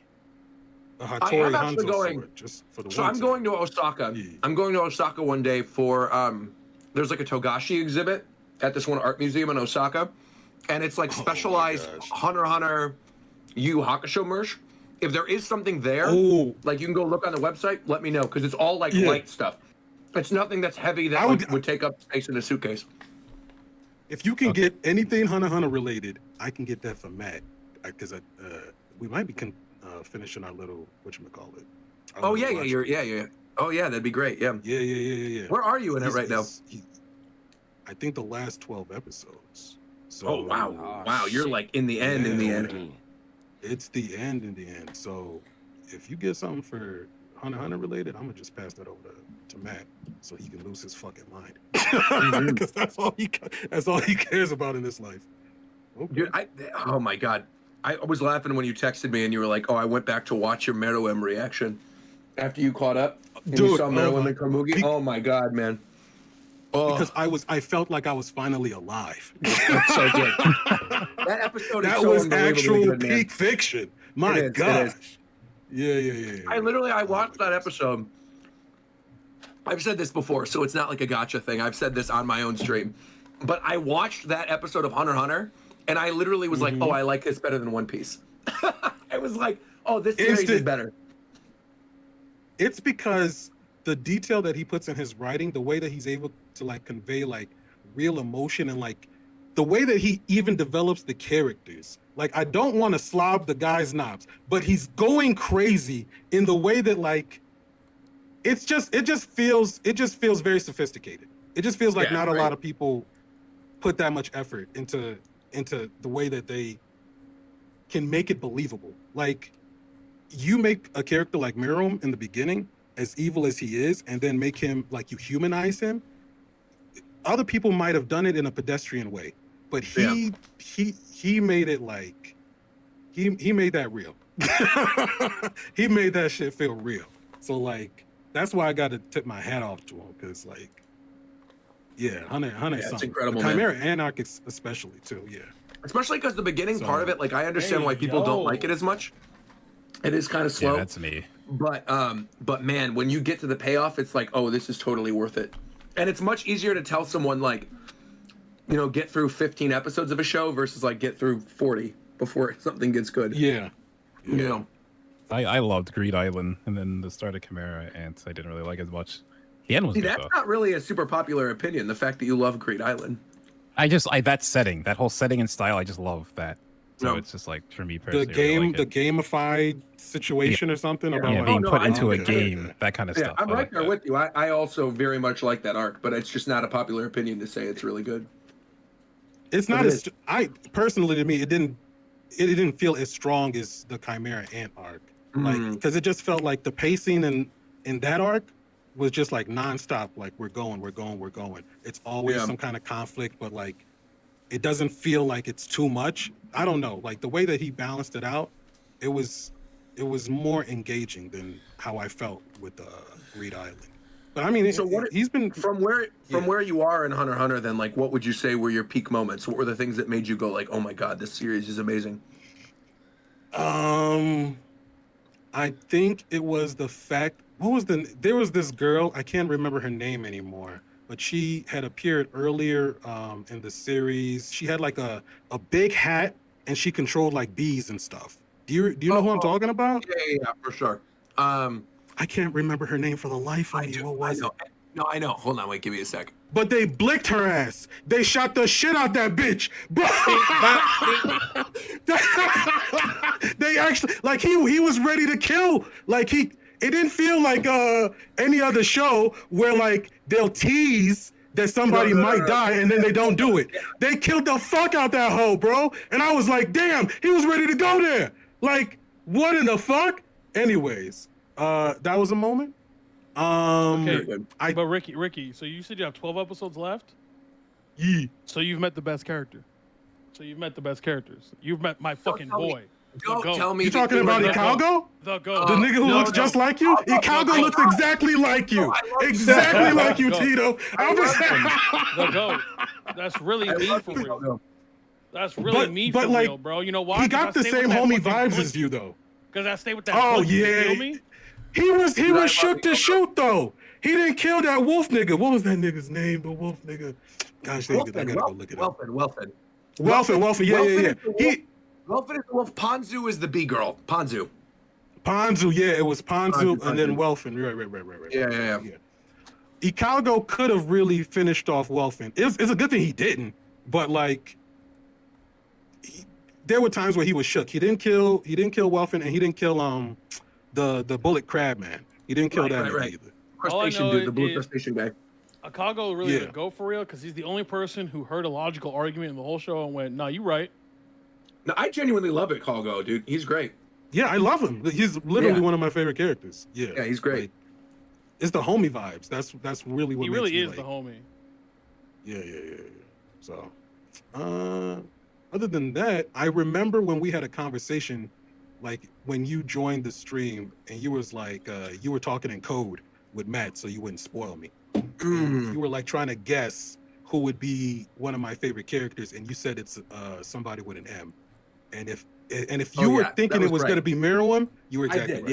[SPEAKER 7] A
[SPEAKER 2] I
[SPEAKER 7] Hattori
[SPEAKER 2] am actually
[SPEAKER 7] Hanzo
[SPEAKER 2] going.
[SPEAKER 7] sword, just for the
[SPEAKER 2] So
[SPEAKER 7] one
[SPEAKER 2] I'm
[SPEAKER 7] time.
[SPEAKER 2] going to Osaka.
[SPEAKER 7] Yeah.
[SPEAKER 2] I'm going to Osaka one day for there's like a Togashi exhibit at this one art museum in Osaka, and it's like specialized
[SPEAKER 7] gosh.
[SPEAKER 2] Hunter x Hunter Yu Hakusho merch. If there is something there,
[SPEAKER 7] Oh.
[SPEAKER 2] like you can go look on the website. Let me know because it's all like
[SPEAKER 7] Yeah.
[SPEAKER 2] light stuff. It's nothing that's heavy that
[SPEAKER 7] I would-
[SPEAKER 2] would take up space in a suitcase.
[SPEAKER 7] If you can get anything Hunter x Hunter related, I can get that for Matt. Because we might be finishing our little whatchamacallit.
[SPEAKER 2] Oh yeah. Oh yeah, that'd be great. Yeah.
[SPEAKER 7] Yeah.
[SPEAKER 2] Where are you in it right now?
[SPEAKER 7] I think the last 12 episodes. So
[SPEAKER 2] Oh wow, you're like in the end. In the end.
[SPEAKER 7] It's the end in the end. So if you get something for Hunter x Hunter related, I'm gonna just pass that over to Matt so he can lose his fucking mind. Because that's all he cares about in this life. Okay.
[SPEAKER 2] Dude, oh my god, I was laughing when you texted me and you were like, "Oh, I went back to watch your Meruem reaction after you caught up." And you
[SPEAKER 7] Dude,
[SPEAKER 2] saw Meruem and Komugi. Oh my god, man! Oh,
[SPEAKER 7] Because I felt like I was finally alive.
[SPEAKER 2] that's so good. That episode is
[SPEAKER 7] That
[SPEAKER 2] so
[SPEAKER 7] was
[SPEAKER 2] unbelievably
[SPEAKER 7] actual
[SPEAKER 2] good, man.
[SPEAKER 7] peak fiction. My
[SPEAKER 2] It is,
[SPEAKER 7] God.
[SPEAKER 2] it is.
[SPEAKER 7] Yeah.
[SPEAKER 2] I watched that episode. I've said this before, so it's not like a gotcha thing. I've said this on my own stream, but I watched that episode of Hunter x Hunter, and I literally was like, "Oh, I like this better than One Piece." I was like, "Oh, this series is better."
[SPEAKER 7] It's because the detail that he puts in his writing, the way that he's able to like convey like real emotion and like the way that he even develops the characters. Like, I don't want to slob the guy's knobs, but he's going crazy in the way that like it just feels very sophisticated. It just feels like not a lot of people put that much effort into the way that they can make it believable. Like, you make a character like Meruem in the beginning, as evil as he is, and then make him like you humanize him. Other people might have done it in a pedestrian way, but he made it like he made that real. He made that shit feel real. So like that's why I got to tip my hat off to him, because like Hunter is
[SPEAKER 2] it's
[SPEAKER 7] something.
[SPEAKER 2] incredible,
[SPEAKER 7] The
[SPEAKER 2] man.
[SPEAKER 7] Chimera Anarch especially too. Yeah.
[SPEAKER 2] Especially because the beginning part of it, like I understand why people don't like it as much. It is kind of slow.
[SPEAKER 5] Yeah, that's me.
[SPEAKER 2] But man, when you get to the payoff, it's like, oh, this is totally worth it. And it's much easier to tell someone like, you know, get through 15 episodes of a show versus like get through 40 before something gets good.
[SPEAKER 7] Yeah.
[SPEAKER 2] You know.
[SPEAKER 5] I loved Greed Island, and then the start of Chimera Ant I didn't really like as much. The end was
[SPEAKER 2] See,
[SPEAKER 5] good
[SPEAKER 2] that's
[SPEAKER 5] though.
[SPEAKER 2] not really a super popular opinion, the fact that you love Greed Island.
[SPEAKER 5] That setting, that whole setting and style, I just love that. So
[SPEAKER 2] No.
[SPEAKER 5] it's just like for me
[SPEAKER 7] The
[SPEAKER 5] personally, I really like
[SPEAKER 7] the
[SPEAKER 5] it.
[SPEAKER 7] gamified situation or something about
[SPEAKER 5] Yeah,
[SPEAKER 7] like,
[SPEAKER 5] being
[SPEAKER 2] no,
[SPEAKER 5] put
[SPEAKER 2] I
[SPEAKER 5] into a
[SPEAKER 2] don't-
[SPEAKER 5] game, that kind of
[SPEAKER 2] Yeah,
[SPEAKER 5] stuff.
[SPEAKER 2] I'm
[SPEAKER 5] I
[SPEAKER 2] right
[SPEAKER 5] like
[SPEAKER 2] there
[SPEAKER 5] that.
[SPEAKER 2] with you. I also very much like that arc, but it's just not a popular opinion to say it's really good.
[SPEAKER 7] it's not
[SPEAKER 2] It
[SPEAKER 7] as
[SPEAKER 2] is.
[SPEAKER 7] I personally, to me, it didn't feel as strong as the Chimera Ant arc, like because it just felt like the pacing in that arc was just like nonstop. Like we're going. It's always some kind of conflict, but like it doesn't feel like it's too much. I don't know, like the way that he balanced it out, it was more engaging than how I felt with Greed Island. But I mean,
[SPEAKER 2] So
[SPEAKER 7] he's been
[SPEAKER 2] from where you are in Hunter x Hunter, then like what would you say were your peak moments? What were the things that made you go like, oh my god, this series is amazing?
[SPEAKER 7] I think it was the fact. There was this girl, I can't remember her name anymore, but she had appeared earlier in the series. She had like a big hat and she controlled like bees and stuff. Do you know who I'm talking about?
[SPEAKER 2] Yeah, for sure.
[SPEAKER 7] I can't remember her name for the life of me. What was it?
[SPEAKER 2] No, I know. Hold on, wait, give me a sec.
[SPEAKER 7] but they blicked her ass. They shot the shit out that bitch. Bro. They actually, like, he was ready to kill. Like, it didn't feel like any other show where, like, they'll tease that somebody might die and then they don't do it. They killed the fuck out that hoe, bro. And I was like, damn, he was ready to go there. Like, what in the fuck? Anyways, that was a moment.
[SPEAKER 1] Okay, but Ricky, so you said you have 12 episodes left?
[SPEAKER 7] Yeah.
[SPEAKER 1] So you've met the best character. So you've met the best characters. You've met my fucking boy.
[SPEAKER 2] Don't tell me.
[SPEAKER 7] You talking about Icalgo?
[SPEAKER 1] The GOAT.
[SPEAKER 7] The nigga who looks just like you? Icalgo looks exactly like you. Exactly like you, Tito.
[SPEAKER 1] The GOAT. That's really me for real. That's really me for
[SPEAKER 7] like,
[SPEAKER 1] real, bro. You know why?
[SPEAKER 7] He got the same homie vibes as you, though.
[SPEAKER 1] Because I stay with that.
[SPEAKER 7] Oh,
[SPEAKER 1] pussy, you
[SPEAKER 7] yeah.
[SPEAKER 1] feel me?
[SPEAKER 7] He was shook to shoot, though. He didn't kill that wolf nigga. What was that nigga's name? The wolf nigga. Gosh, I gotta go look it up.
[SPEAKER 2] Welfin.
[SPEAKER 7] Yeah.
[SPEAKER 2] Welfin is the wolf. Ponzu is the bee girl. Ponzu,
[SPEAKER 7] yeah, it was Ponzu and then Welfin. Right.
[SPEAKER 2] Yeah.
[SPEAKER 7] Icalgo could have really finished off Welfin. It's a good thing he didn't, but like, there were times where he was shook. He didn't kill Welfin, and he didn't kill the bullet crab man. He didn't kill that either.
[SPEAKER 2] Crustacean dude, the blue crustacean guy.
[SPEAKER 1] Icalgo really would go for real because he's the only person who heard a logical argument in the whole show and went, "No, you right."
[SPEAKER 2] No, I genuinely love Icalgo, dude. He's great.
[SPEAKER 7] Yeah, I love him. He's literally one of my favorite characters. Yeah,
[SPEAKER 2] he's great.
[SPEAKER 7] Like, it's the homie vibes. That's really what
[SPEAKER 1] he
[SPEAKER 7] makes
[SPEAKER 1] really
[SPEAKER 7] me
[SPEAKER 1] is
[SPEAKER 7] like.
[SPEAKER 1] the homie.
[SPEAKER 7] Yeah. So, other than that, I remember when we had a conversation, like when you joined the stream and you was like, you were talking in code with Matt, so you wouldn't spoil me. You were like trying to guess who would be one of my favorite characters, and you said it's somebody with an M. And if you were thinking it was going to be Miriam, you were exactly right.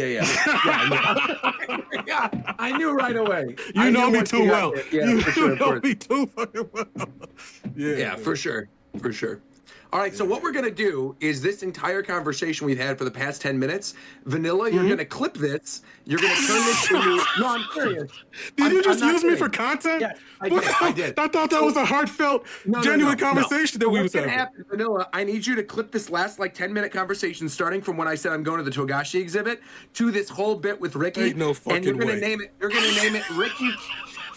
[SPEAKER 2] Yeah, I knew right away.
[SPEAKER 7] You know me too well.
[SPEAKER 2] Yeah, for sure.
[SPEAKER 7] You know me too fucking well.
[SPEAKER 2] Yeah, for sure. All right, so what we're going to do is this entire conversation we've had for the past 10 minutes, Vanilla, you're going to clip this. You're going to turn this into... No, I'm serious.
[SPEAKER 7] Did you just use me for content?
[SPEAKER 2] Yeah, I did.
[SPEAKER 7] I thought that was a heartfelt, genuine conversation that we was having.
[SPEAKER 2] Happen, Vanilla, I need you to clip this last 10-minute conversation starting from when I said I'm going to the Togashi exhibit to this whole bit with Ricky.
[SPEAKER 7] Ain't no fucking
[SPEAKER 2] and you're going
[SPEAKER 7] way.
[SPEAKER 2] to name it. You're going to name it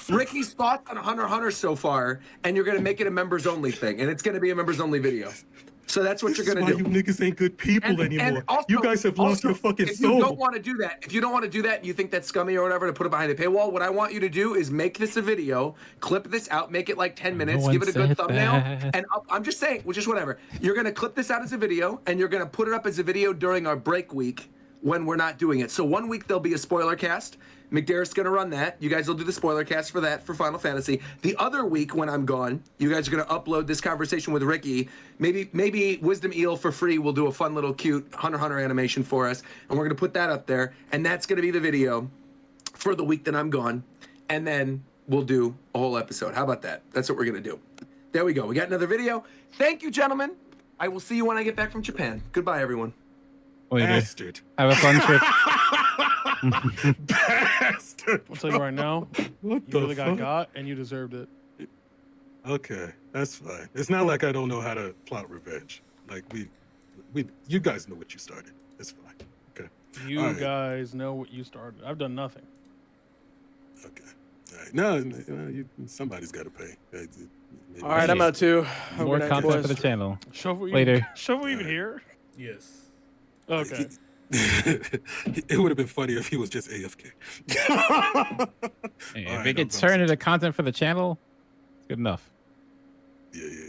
[SPEAKER 2] Ricky's thoughts on Hunter x Hunter so far, and you're going to make it a members only thing, and it's going to be a members only video. So that's what you're going to do.
[SPEAKER 7] You niggas ain't good people anymore.
[SPEAKER 2] And also,
[SPEAKER 7] you guys have lost your fucking soul.
[SPEAKER 2] If you don't want to do that, and you think that's scummy or whatever to put it behind the paywall, what I want you to do is make this a video, clip this out, make it 10 minutes, give it a good thumbnail, and I'm just saying, just whatever. You're going to clip this out as a video, and you're going to put it up as a video during our break week when we're not doing it. So 1 week there'll be a spoiler cast. McDarrett's going to run that. You guys will do the spoiler cast for that for Final Fantasy. The other week when I'm gone, you guys are going to upload this conversation with Ricky. Maybe Wisdom Eel for free will do a fun little cute Hunter x Hunter animation for us, and we're going to put that up there, and that's going to be the video for the week that I'm gone, and then we'll do a whole episode. How about that? That's what we're going to do. There we go. We got another video. Thank you, gentlemen. I will see you when I get back from Japan. Goodbye, everyone.
[SPEAKER 7] Bastard.
[SPEAKER 5] Have a fun trip.
[SPEAKER 7] Bastard.
[SPEAKER 1] I'll tell you right now,
[SPEAKER 7] What
[SPEAKER 1] you
[SPEAKER 7] the
[SPEAKER 1] really
[SPEAKER 7] fuck?
[SPEAKER 1] got and you deserved it.
[SPEAKER 7] Okay, that's fine. It's not like I don't know how to plot revenge. Like you guys know what you started. It's fine. Okay.
[SPEAKER 1] You guys know what you started. I've done nothing.
[SPEAKER 7] Okay. All right. No, somebody's got to pay.
[SPEAKER 4] All right, I'm out too.
[SPEAKER 5] More content for the channel.
[SPEAKER 1] Shovel
[SPEAKER 5] Later.
[SPEAKER 1] Shovel even here?
[SPEAKER 3] Yes.
[SPEAKER 1] Okay.
[SPEAKER 7] It would have been funny if he was just AFK.
[SPEAKER 5] Hey, if it gets turned into content for the channel, it's good enough.
[SPEAKER 7] Yeah.